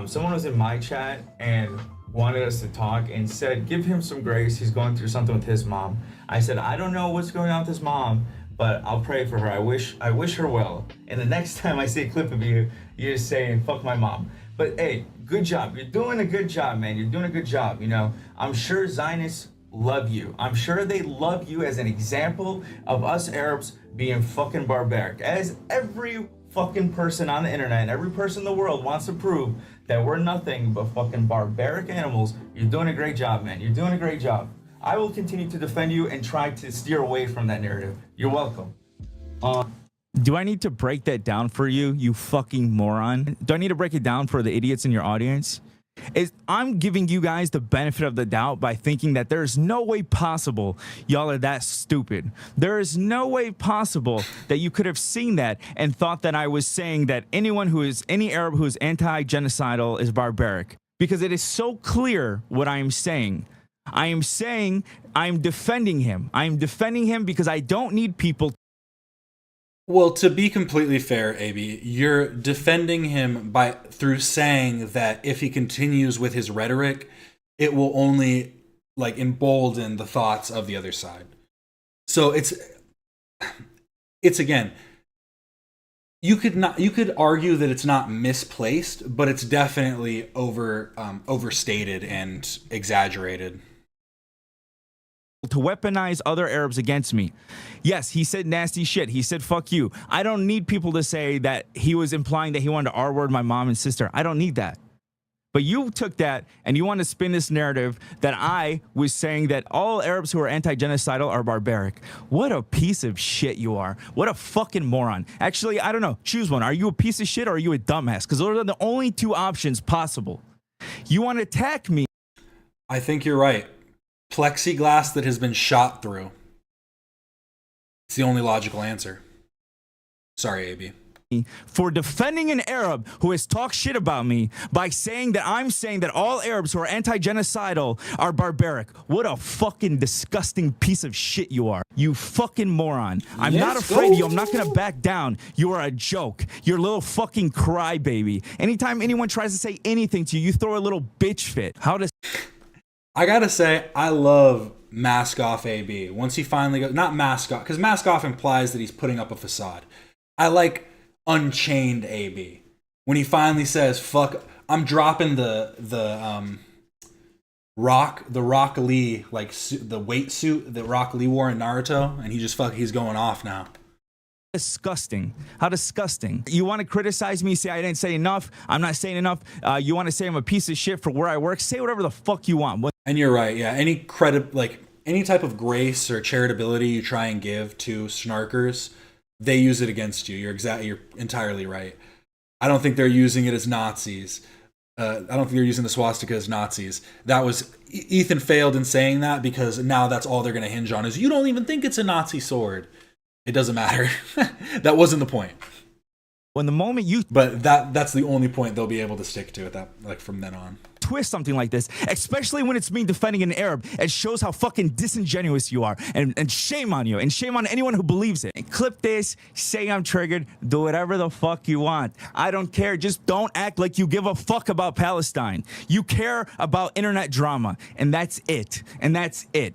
someone was in my chat and wanted us to talk and said, give him some grace. He's going through something with his mom. I said, I don't know what's going on with his mom, but I'll pray for her. I wish her well. And the next time I see a clip of you, you're just saying, fuck my mom. But hey, good job. You're doing a good job, man. You're doing a good job. You know, I'm sure Zionists love you. I'm sure they love you as an example of us Arabs being fucking barbaric. As every fucking person on the internet and every person in the world wants to prove that we're nothing but fucking barbaric animals. You're doing a great job, man. You're doing a great job. I will continue to defend you and try to steer away from that narrative. You're welcome. Do I need to break that down for you, you fucking moron? Do I need to break it down for the idiots in your audience? I'm giving you guys the benefit of the doubt by thinking that there's no way possible y'all are that stupid. There is no way possible that you could have seen that and thought that I was saying that any Arab who is anti-genocidal is barbaric, because it is so clear what I am saying. I am saying I'm defending him. I'm defending him because I don't need people. Well, to be completely fair, AB, you're defending him through saying that if he continues with his rhetoric, it will only like embolden the thoughts of the other side. So it's again, you could argue that it's not misplaced, but it's definitely overstated and exaggerated. To weaponize other Arabs against me. Yes, he said nasty shit. He said, fuck you. I don't need people to say that he was implying that he wanted to R-word my mom and sister. I don't need that. But you took that and you want to spin this narrative that I was saying that all Arabs who are anti-genocidal are barbaric. What a piece of shit you are. What a fucking moron. Actually, I don't know. Choose one. Are you a piece of shit or are you a dumbass? Because those are the only two options possible. You want to attack me. I think you're right. Plexiglass that has been shot through. It's the only logical answer. Sorry, AB. For defending an Arab who has talked shit about me by saying that I'm saying that all Arabs who are anti-genocidal are barbaric. What a fucking disgusting piece of shit you are. You fucking moron. I'm not afraid of you. I'm not going to back down. You are a joke. You're a little fucking crybaby. Anytime anyone tries to say anything to you, you throw a little bitch fit. How does... I gotta say, I love Mask Off AB. Once he finally goes, not Mask Off, because Mask Off implies that he's putting up a facade. I like Unchained AB. When he finally says, fuck, I'm dropping the Rock Lee, like the weight suit that Rock Lee wore in Naruto, and he's going off now. Disgusting. How disgusting. You want to criticize me, say I didn't say enough, I'm not saying enough, you want to say I'm a piece of shit for where I work, say whatever the fuck you want. And you're right, yeah. Any type of grace or charitability you try and give to snarkers, they use it against you. You're entirely right. I don't think they're using it as Nazis. I don't think they're using the swastika as Nazis. That was Ethan failed in saying that because now that's all they're going to hinge on is you don't even think it's a Nazi sword. It doesn't matter. That wasn't the point. When the moment you... But that's the only point they'll be able to stick to it from then on. Twist something like this, especially when it's me defending an Arab, it shows how fucking disingenuous you are, and shame on you, and shame on anyone who believes it. Clip this, say I'm triggered, do whatever the fuck you want. I don't care, just don't act like you give a fuck about Palestine. You care about internet drama, and that's it,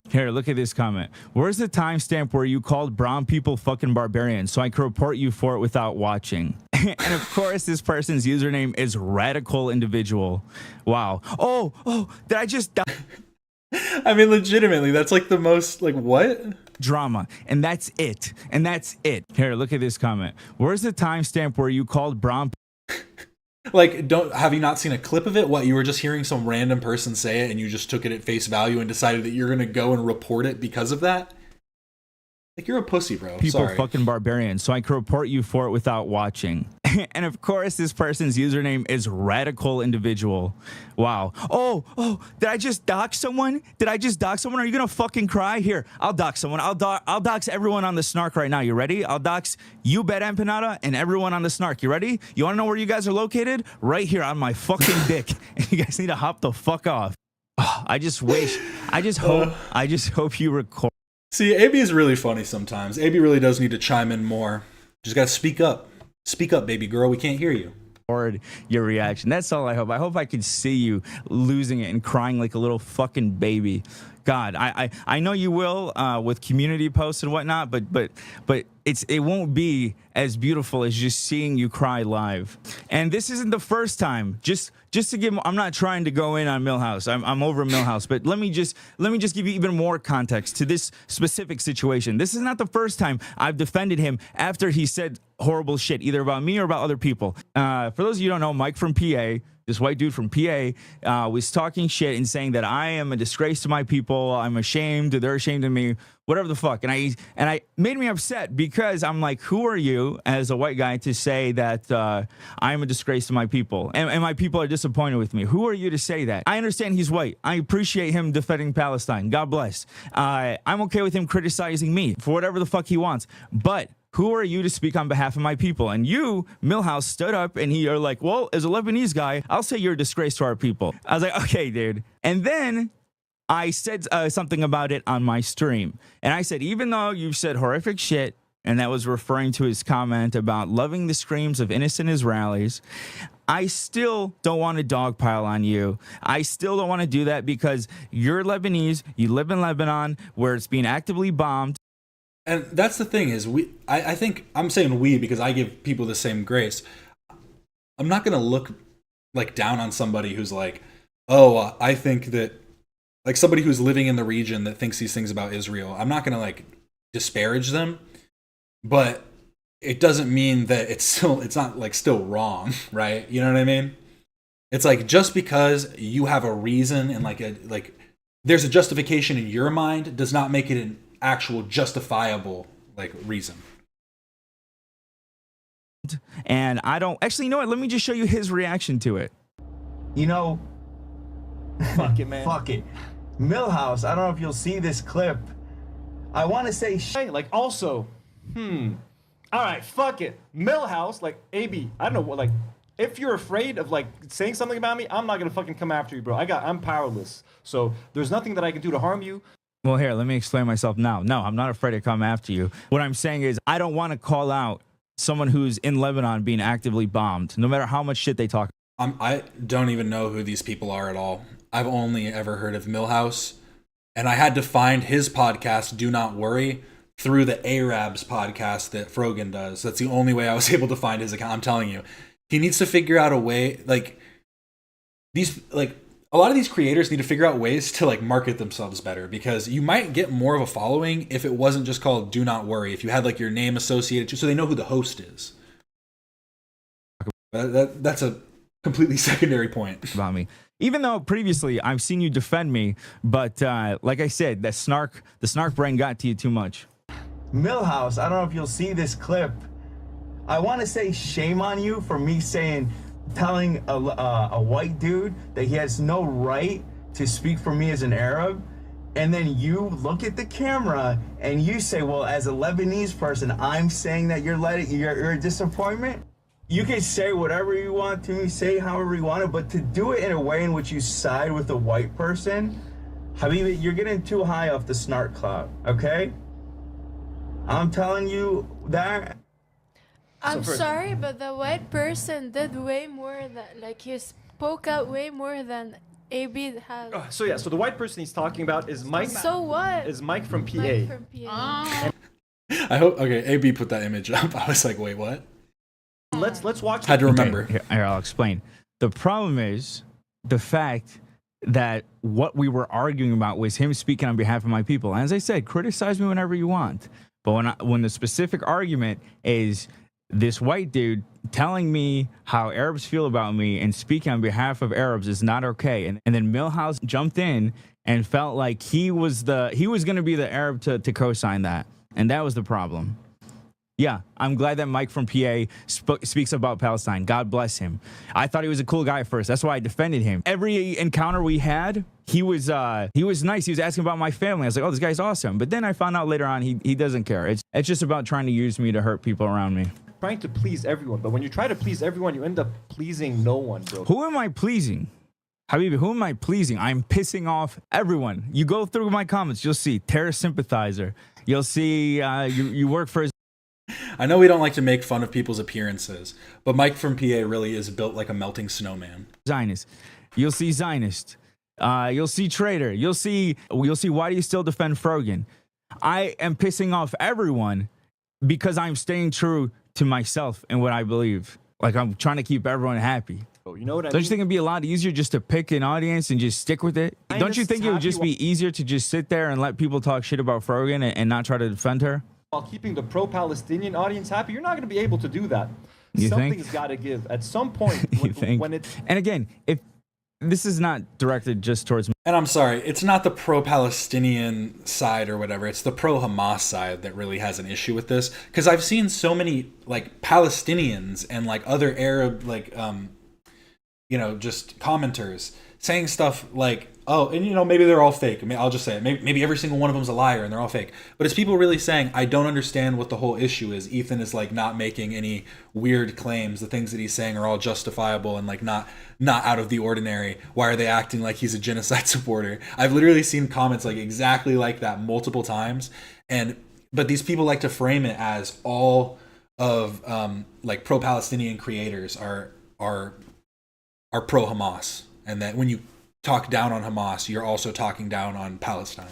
Here, look at this comment. Where's the timestamp where you called brown people fucking barbarians so I can report you for it without watching? And of course, this person's username is Radical Individual. Wow. Oh, did I just die? I mean, legitimately, that's like the most, like, what? drama, and that's it. And that's it. Here, look at this comment. Where's the timestamp where you called Brom? Like, have you not seen a clip of it? What, you were just hearing some random person say it and you just took it at face value and decided that you're gonna go and report it because of that? Like, you're a pussy, bro. People Sorry. fucking barbarians, so I can report you for it without watching. And of course, this person's username is radical individual. Wow. Oh, did I just dox someone? Are you gonna fucking cry? Here, I'll dox someone. I'll dox everyone on the snark right now. You ready? I'll dox you, Bet Empanada, and everyone on the snark. You ready? You wanna know where you guys are located? Right here on my fucking dick. And you guys need to hop the fuck off. Oh, I just hope you record. See, AB is really funny sometimes. AB really does need to chime in more. Just gotta speak up. Speak up, baby girl. We can't hear you. Your reaction. That's all I hope. I hope I can see you losing it and crying like a little fucking baby. God, I know you will with community posts and whatnot, but it won't be as beautiful as just seeing you cry live. And this isn't the first time. Just to give, I'm not trying to go in on Milhouse. I'm over Milhouse, but let me just give you even more context to this specific situation. This is not the first time I've defended him after he said horrible shit, either about me or about other people. For those of you who don't know, Mike from PA, this white dude from PA, was talking shit and saying that I am a disgrace to my people. I'm ashamed. They're ashamed of me. Whatever the fuck. And I made me upset because I'm like, who are you as a white guy to say that I'm a disgrace to my people and my people are disappointed with me? Who are you to say that? I understand he's white. I appreciate him defending Palestine. God bless. I'm okay with him criticizing me for whatever the fuck he wants. But who are you to speak on behalf of my people? And you, Milhouse, stood up and you're like, well, as a Lebanese guy, I'll say you're a disgrace to our people. I was like, okay, dude. And then I said something about it on my stream. And I said, even though you've said horrific shit, and that was referring to his comment about loving the screams of innocent Israelis, I still don't want to dogpile on you. I still don't want to do that because you're Lebanese. You live in Lebanon where it's being actively bombed. And that's the thing is, I think I'm saying we because I give people the same grace. I'm not going to look like down on somebody who's like, oh, I think that, like somebody who's living in the region that thinks these things about Israel. I'm not going to like disparage them, but it doesn't mean that it's not like still wrong, right? You know what I mean? It's like just because you have a reason and like there's a justification in your mind does not make it an actual justifiable like reason. And I don't actually, you know what? Let me just show you his reaction to it. You know, fuck it, man. Fuck it. Milhouse, I don't know if you'll see this clip. I want to say like also, all right, fuck it. Milhouse, like AB, I don't know what, like, if you're afraid of like saying something about me, I'm not gonna fucking come after you, bro. I'm powerless. So there's nothing that I can do to harm you. Well, here, let me explain myself now. No, I'm not afraid to come after you. What I'm saying is I don't want to call out someone who's in Lebanon being actively bombed, no matter how much shit they talk. I don't even know who these people are at all. I've only ever heard of Milhouse, and I had to find his podcast, Do Not Worry, through the Arabs podcast that Frogan does. That's the only way I was able to find his account. I'm telling you, he needs to figure out a way, like, a lot of these creators need to figure out ways to like market themselves better, because you might get more of a following if it wasn't just called Do Not Worry, if you had like your name associated to, so they know who the host is. That's a completely secondary point about me. Even though previously I've seen you defend me, but like I said, the snark brain got to you too much. Milhouse, I don't know if you'll see this clip. I want to say shame on you for me telling a white dude that he has no right to speak for me as an Arab, and then you look at the camera and you say, well, as a Lebanese person, I'm saying that you're a disappointment. You can say whatever you want to me, say however you want to, but to do it in a way in which you side with a white person, Habibi, you're getting too high off the snark cloud, okay? I'm telling you that. I'm sorry, but the white person did way more than, like, he spoke out way more than AB has. So the white person he's talking about is Mike. So what? Is Mike from PA. Mike from PA. I hope, okay, AB put that image up. I was like, wait, what? Let's watch. Had to remember. Okay, here, I'll explain. The problem is the fact that what we were arguing about was him speaking on behalf of my people. As I said, criticize me whenever you want. But when the specific argument is this white dude telling me how Arabs feel about me and speaking on behalf of Arabs is not okay. And then Milhouse jumped in and felt like he was going to be the Arab to co-sign that. And that was the problem. Yeah, I'm glad that Mike from PA speaks about Palestine. God bless him. I thought he was a cool guy at first. That's why I defended him. Every encounter we had, he was nice. He was asking about my family. I was like, oh, this guy's awesome. But then I found out later on he doesn't care. It's just about trying to use me to hurt people around me. Trying to please everyone, but when you try to please everyone, you end up pleasing no one, bro. Who am I pleasing? Habibi, who am I pleasing? I'm pissing off everyone. You go through my comments, you'll see terrorist sympathizer. You'll see you work for... I know we don't like to make fun of people's appearances, but Mike from PA really is built like a melting snowman. Zionist. You'll see Zionist. You'll see traitor. You'll see why do you still defend Frogan? I am pissing off everyone because I'm staying true to myself and what I believe. Like, I'm trying to keep everyone happy. You know what I mean? Don't you think it'd be a lot easier just to pick an audience and just stick with it? Don't you think it would just be easier to just sit there and let people talk shit about Frogan and not try to defend her? While keeping the pro-Palestinian audience happy, you're not going to be able to do that. You Something's got to give. At some point, when it's... And again, if this is not directed just towards me. And I'm sorry, it's not the pro-Palestinian side or whatever. It's the pro-Hamas side that really has an issue with this. Because I've seen so many, like, Palestinians and, like, other Arab, like, just commenters saying stuff like, oh, and maybe they're all fake. I mean, I'll just say it. Maybe every single one of them's a liar and they're all fake. But it's people really saying, I don't understand what the whole issue is. Ethan is like not making any weird claims. The things that he's saying are all justifiable and like not out of the ordinary. Why are they acting like he's a genocide supporter? I've literally seen comments like exactly like that multiple times. But these people like to frame it as all of like pro-Palestinian creators are pro-Hamas. And that when you talk down on Hamas, you're also talking down on Palestine.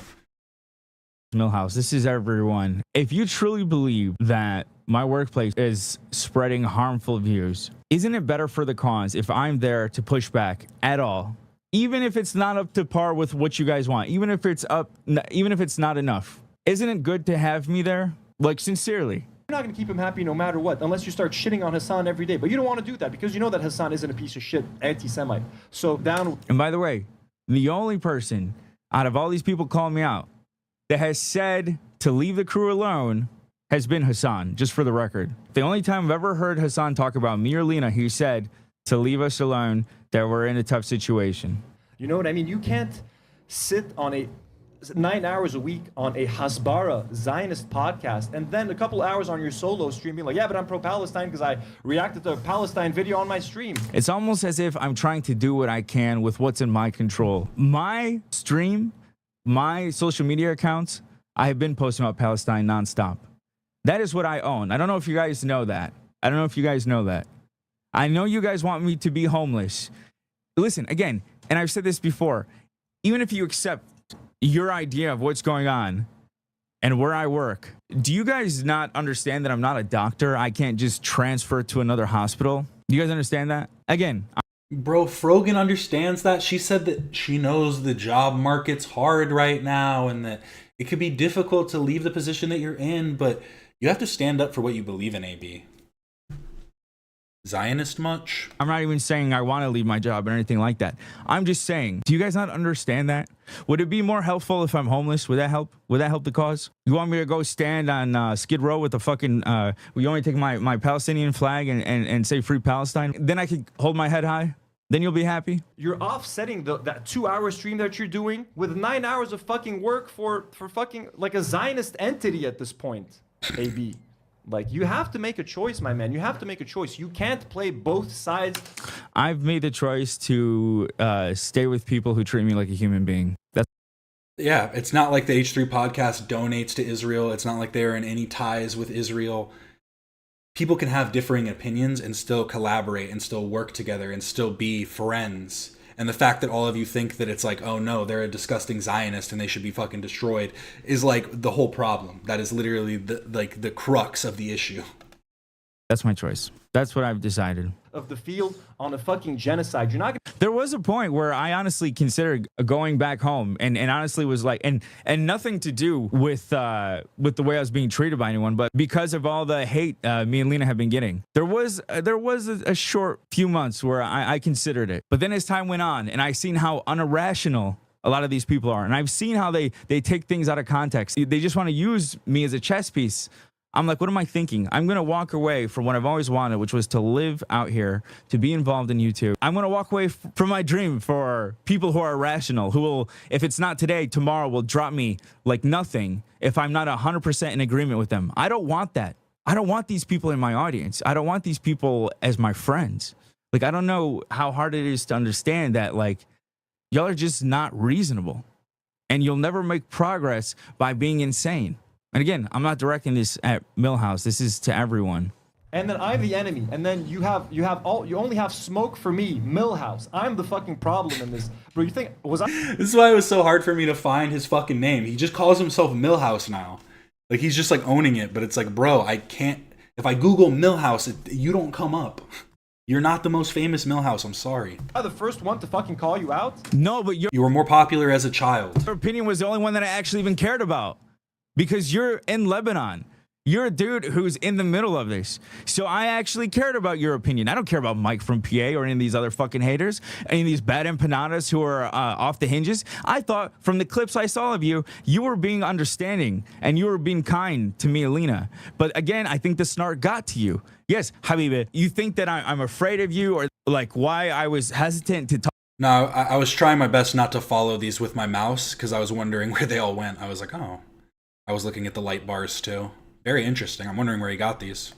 Milhouse, this is everyone. If you truly believe that my workplace is spreading harmful views, isn't it better for the cause if I'm there to push back at all? Even if it's not up to par with what you guys want, even if it's not enough, isn't it good to have me there? Like, sincerely. You're not going to keep him happy no matter what, unless you start shitting on Hassan every day. But you don't want to do that because you know that Hassan isn't a piece of shit anti-Semite. So down. And by the way, the only person out of all these people calling me out that has said to leave the crew alone has been Hassan, just for the record. The only time I've ever heard Hassan talk about me or Lena, he said to leave us alone, that we're in a tough situation. You know what I mean? You can't sit on 9 hours a week on a Hasbara Zionist podcast and then a couple hours on your solo stream being like, yeah, but I'm pro-Palestine because I reacted to a Palestine video on my stream. It's almost as if I'm trying to do what I can with what's in my control. My stream, my social media accounts, I have been posting about Palestine nonstop. That is what I own. I don't know if you guys know that. I know you guys want me to be homeless. Listen, again, and I've said this before, even if you accept your idea of what's going on and where I work, do you guys not understand that I'm not a doctor? I can't just transfer to another hospital. Do you guys understand that? Again, bro, Frogan understands that. She said that she knows the job market's hard right now and that it could be difficult to leave the position that you're in, but you have to stand up for what you believe in, AB. Zionist much? I'm not even saying I want to leave my job or anything like that. I'm just saying, do you guys not understand that? Would it be more helpful if I'm homeless? Would that help? Would that help the cause? You want me to go stand on Skid Row with a fucking, you want me to take my Palestinian flag and say free Palestine? Then I could hold my head high? Then you'll be happy? You're offsetting that 2-hour stream that you're doing with 9 hours of fucking work for fucking like a Zionist entity at this point, AB. Like, you have to make a choice, my man. You have to make a choice. You can't play both sides. I've made the choice to stay with people who treat me like a human being. Yeah, it's not like the H3 podcast donates to Israel. It's not like they're in any ties with Israel. People can have differing opinions and still collaborate and still work together and still be friends. And the fact that all of you think that it's like, oh no, they're a disgusting Zionist and they should be fucking destroyed is like the whole problem. That is literally the crux of the issue. That's my choice. That's what I've decided. Of the field on a fucking genocide. You're not gonna... There was a point where I honestly considered going back home, and honestly was like, and nothing to do with the way I was being treated by anyone, but because of all the hate me and Lena have been getting. There was a short few months where I considered it, but then as time went on, and I've seen how unirrational a lot of these people are, and I've seen how they take things out of context. They just want to use me as a chess piece. I'm like, what am I thinking? I'm going to walk away from what I've always wanted, which was to live out here, to be involved in YouTube. I'm going to walk away from my dream for people who are irrational, who will, if it's not today, tomorrow will drop me like nothing if I'm not 100% in agreement with them. I don't want that. I don't want these people in my audience. I don't want these people as my friends. Like, I don't know how hard it is to understand that, like, y'all are just not reasonable. And you'll never make progress by being insane. And again, I'm not directing this at Milhouse. This is to everyone. And then I'm the enemy. And then you only have smoke for me, Milhouse. I'm the fucking problem in this. Bro, you think This is why it was so hard for me to find his fucking name. He just calls himself Milhouse now. Like, he's just like owning it, but it's like, bro, I can't. If I Google Milhouse, you don't come up. You're not the most famous Milhouse. I'm sorry. I'm the first one to fucking call you out. No, but you were more popular as a child. Your opinion was the only one that I actually even cared about. Because you're in Lebanon. You're a dude who's in the middle of this. So I actually cared about your opinion. I don't care about Mike from PA or any of these other fucking haters. Any of these bad empanadas who are off the hinges. I thought from the clips I saw of you, you were being understanding and you were being kind to me and Lena. But again, I think the snark got to you. Yes, Habibi, you think that I'm afraid of you, or like why I was hesitant to talk? No, I was trying my best not to follow these with my mouse because I was wondering where they all went. I was like, oh. I was looking at the light bars too. Very interesting. I'm wondering where he got these.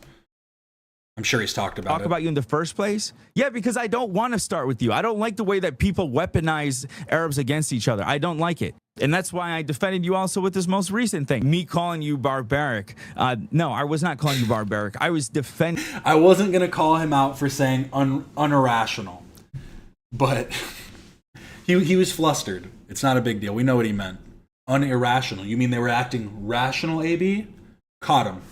I'm sure he's talked about it. Talk about you in the first place? Yeah, because I don't want to start with you. I don't like the way that people weaponize Arabs against each other. I don't like it. And that's why I defended you also with this most recent thing. Me calling you barbaric. No, I was not calling you barbaric. I was defending. I wasn't going to call him out for saying unirrational. But he was flustered. It's not a big deal. We know what he meant. Unirrational. You mean they were acting rational, AB? Caught him.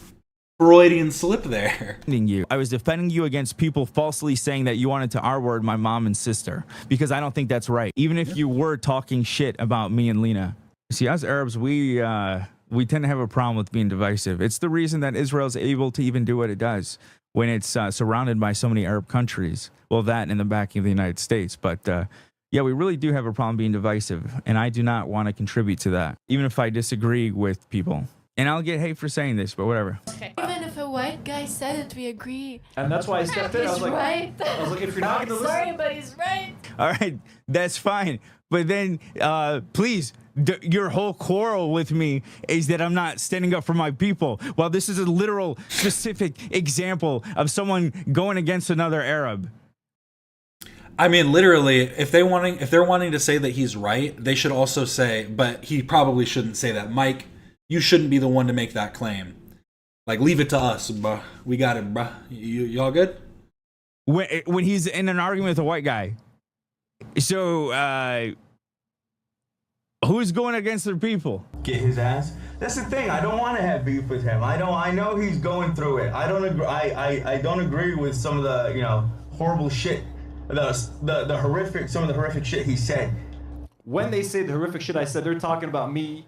Freudian slip there. I was defending you against people falsely saying that you wanted to R-word my mom and sister, because I don't think that's right. Even if you were talking shit about me and Lena. See, us Arabs, we tend to have a problem with being divisive. It's the reason that Israel's able to even do what it does when it's surrounded by so many Arab countries. Well, that and the backing of the United States. But yeah, we really do have a problem being divisive, and I do not want to contribute to that, even if I disagree with people. And I'll get hate for saying this, but whatever. Okay. Even if a white guy said it, we agree. And that's why I stepped in. I was like, right. If you're not going to listen. Sorry, but he's right. All right, that's fine. But then, please, your whole quarrel with me is that I'm not standing up for my people. Well, this is a literal, specific example of someone going against another Arab. I mean, literally, if they're wanting to say that he's right, they should also say, but he probably shouldn't say that. Mike, you shouldn't be the one to make that claim. Like, leave it to us, bruh. We got it, bruh. Y'all good? When he's in an argument with a white guy. So, who's going against their people? Get his ass. That's the thing. I don't want to have beef with him. I know he's going through it. I don't agree. I don't agree with some of the horrible shit. Some of the horrific shit he said. When they say the horrific shit I said, they're talking about me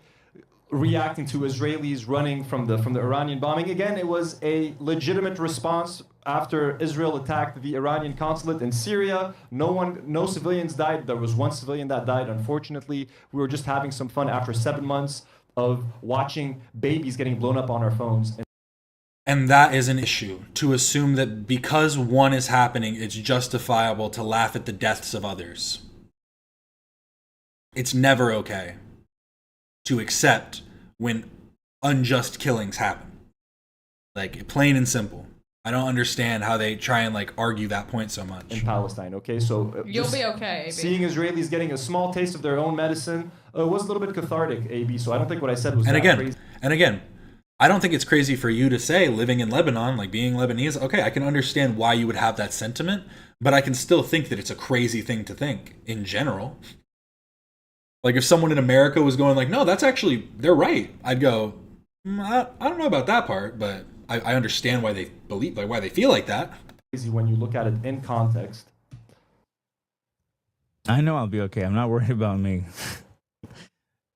reacting to Israelis running from the Iranian bombing. Again, it was a legitimate response after Israel attacked the Iranian consulate in Syria. No civilians died. There was one civilian that died, unfortunately. We were just having some fun after 7 months of watching babies getting blown up on our phones. And that is an issue, to assume that because one is happening, it's justifiable to laugh at the deaths of others. It's never okay to accept when unjust killings happen. Like, plain and simple. I don't understand how they try and argue that point so much. In Palestine, okay? So you'll be okay, AB. Seeing Israelis getting a small taste of their own medicine was a little bit cathartic, AB. So I don't think what I said was crazy. And again, I don't think it's crazy for you to say, living in Lebanon, like being Lebanese, okay, I can understand why you would have that sentiment, but I can still think that it's a crazy thing to think in general. Like, if someone in America was going no, that's actually, they're right, I'd go, I don't know about that part, but I understand why they believe, why they feel like that. Crazy when you look at it in context. I know I'll be okay. I'm not worried about me.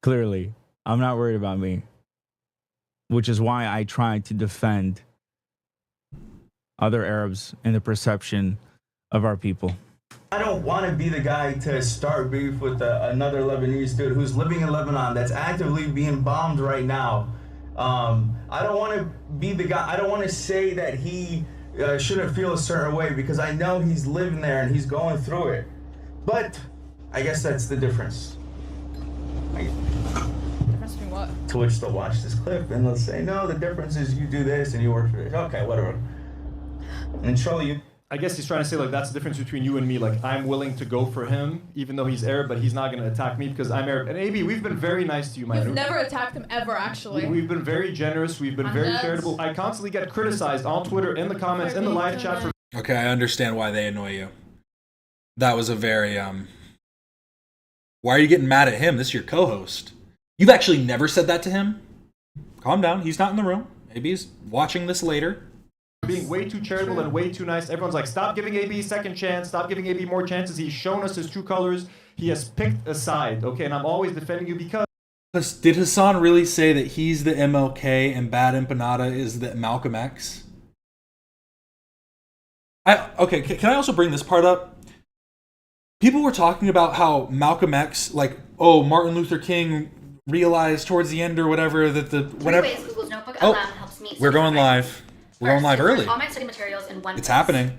Clearly, I'm not worried about me. Which is why I try to defend other Arabs in the perception of our people. I don't want to be the guy to start beef with another Lebanese dude who's living in Lebanon that's actively being bombed right now. I don't want to be the guy. I don't want to say that he shouldn't feel a certain way because I know he's living there and he's going through it. But I guess that's the difference. Difference between what? Twitch to watch this clip and they'll say, no, the difference is you do this and you work for this. Okay, whatever. And show you. I guess he's trying to say, like, that's the difference between you and me. Like, I'm willing to go for him, even though he's Arab, but he's not going to attack me because I'm Arab. And AB, we've been very nice to you, man. You've never attacked him ever, actually. We've been very generous. We've been very charitable. I constantly get criticized on Twitter, in the comments, in the live chat for... Okay, I understand why they annoy you. That was a very, Why are you getting mad at him? This is your co-host. You've actually never said that to him? Calm down. He's not in the room. Maybe he's watching this later. Being way too charitable and way too nice. Everyone's like, stop giving AB a second chance. Stop giving AB more chances. He's shown us his true colors. He has picked a side, okay? And I'm always defending you because... Did Hassan really say that he's the MLK and Bad Empanada is the Malcolm X? Okay, can I also bring this part up? People were talking about how Malcolm X, like, oh, Martin Luther King realized towards the end or whatever that the... whatever. Google's Notebook Oh, helps me we're going live. We're going live early. All my study materials in one It's place. happening.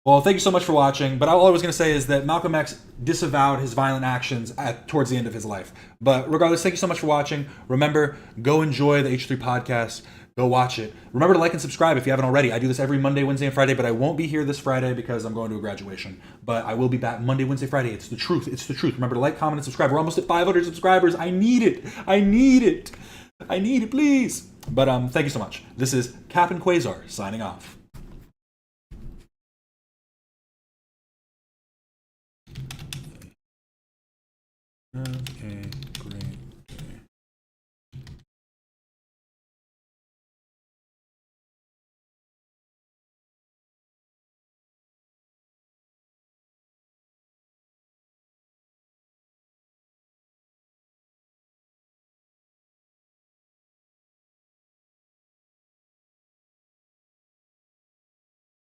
Well, thank you so much for watching. But all I was going to say is that Malcolm X disavowed his violent actions towards the end of his life. But regardless, thank you so much for watching. Remember, go enjoy the H3 podcast. Go watch it. Remember to like and subscribe if you haven't already. I do this every Monday, Wednesday, and Friday, but I won't be here this Friday because I'm going to a graduation. But I will be back Monday, Wednesday, Friday. It's the truth. It's the truth. Remember to like, comment, and subscribe. We're almost at 500 subscribers. I need it. I need it. I need it, please. But thank you so much. This is Captain Quasar signing off. Okay.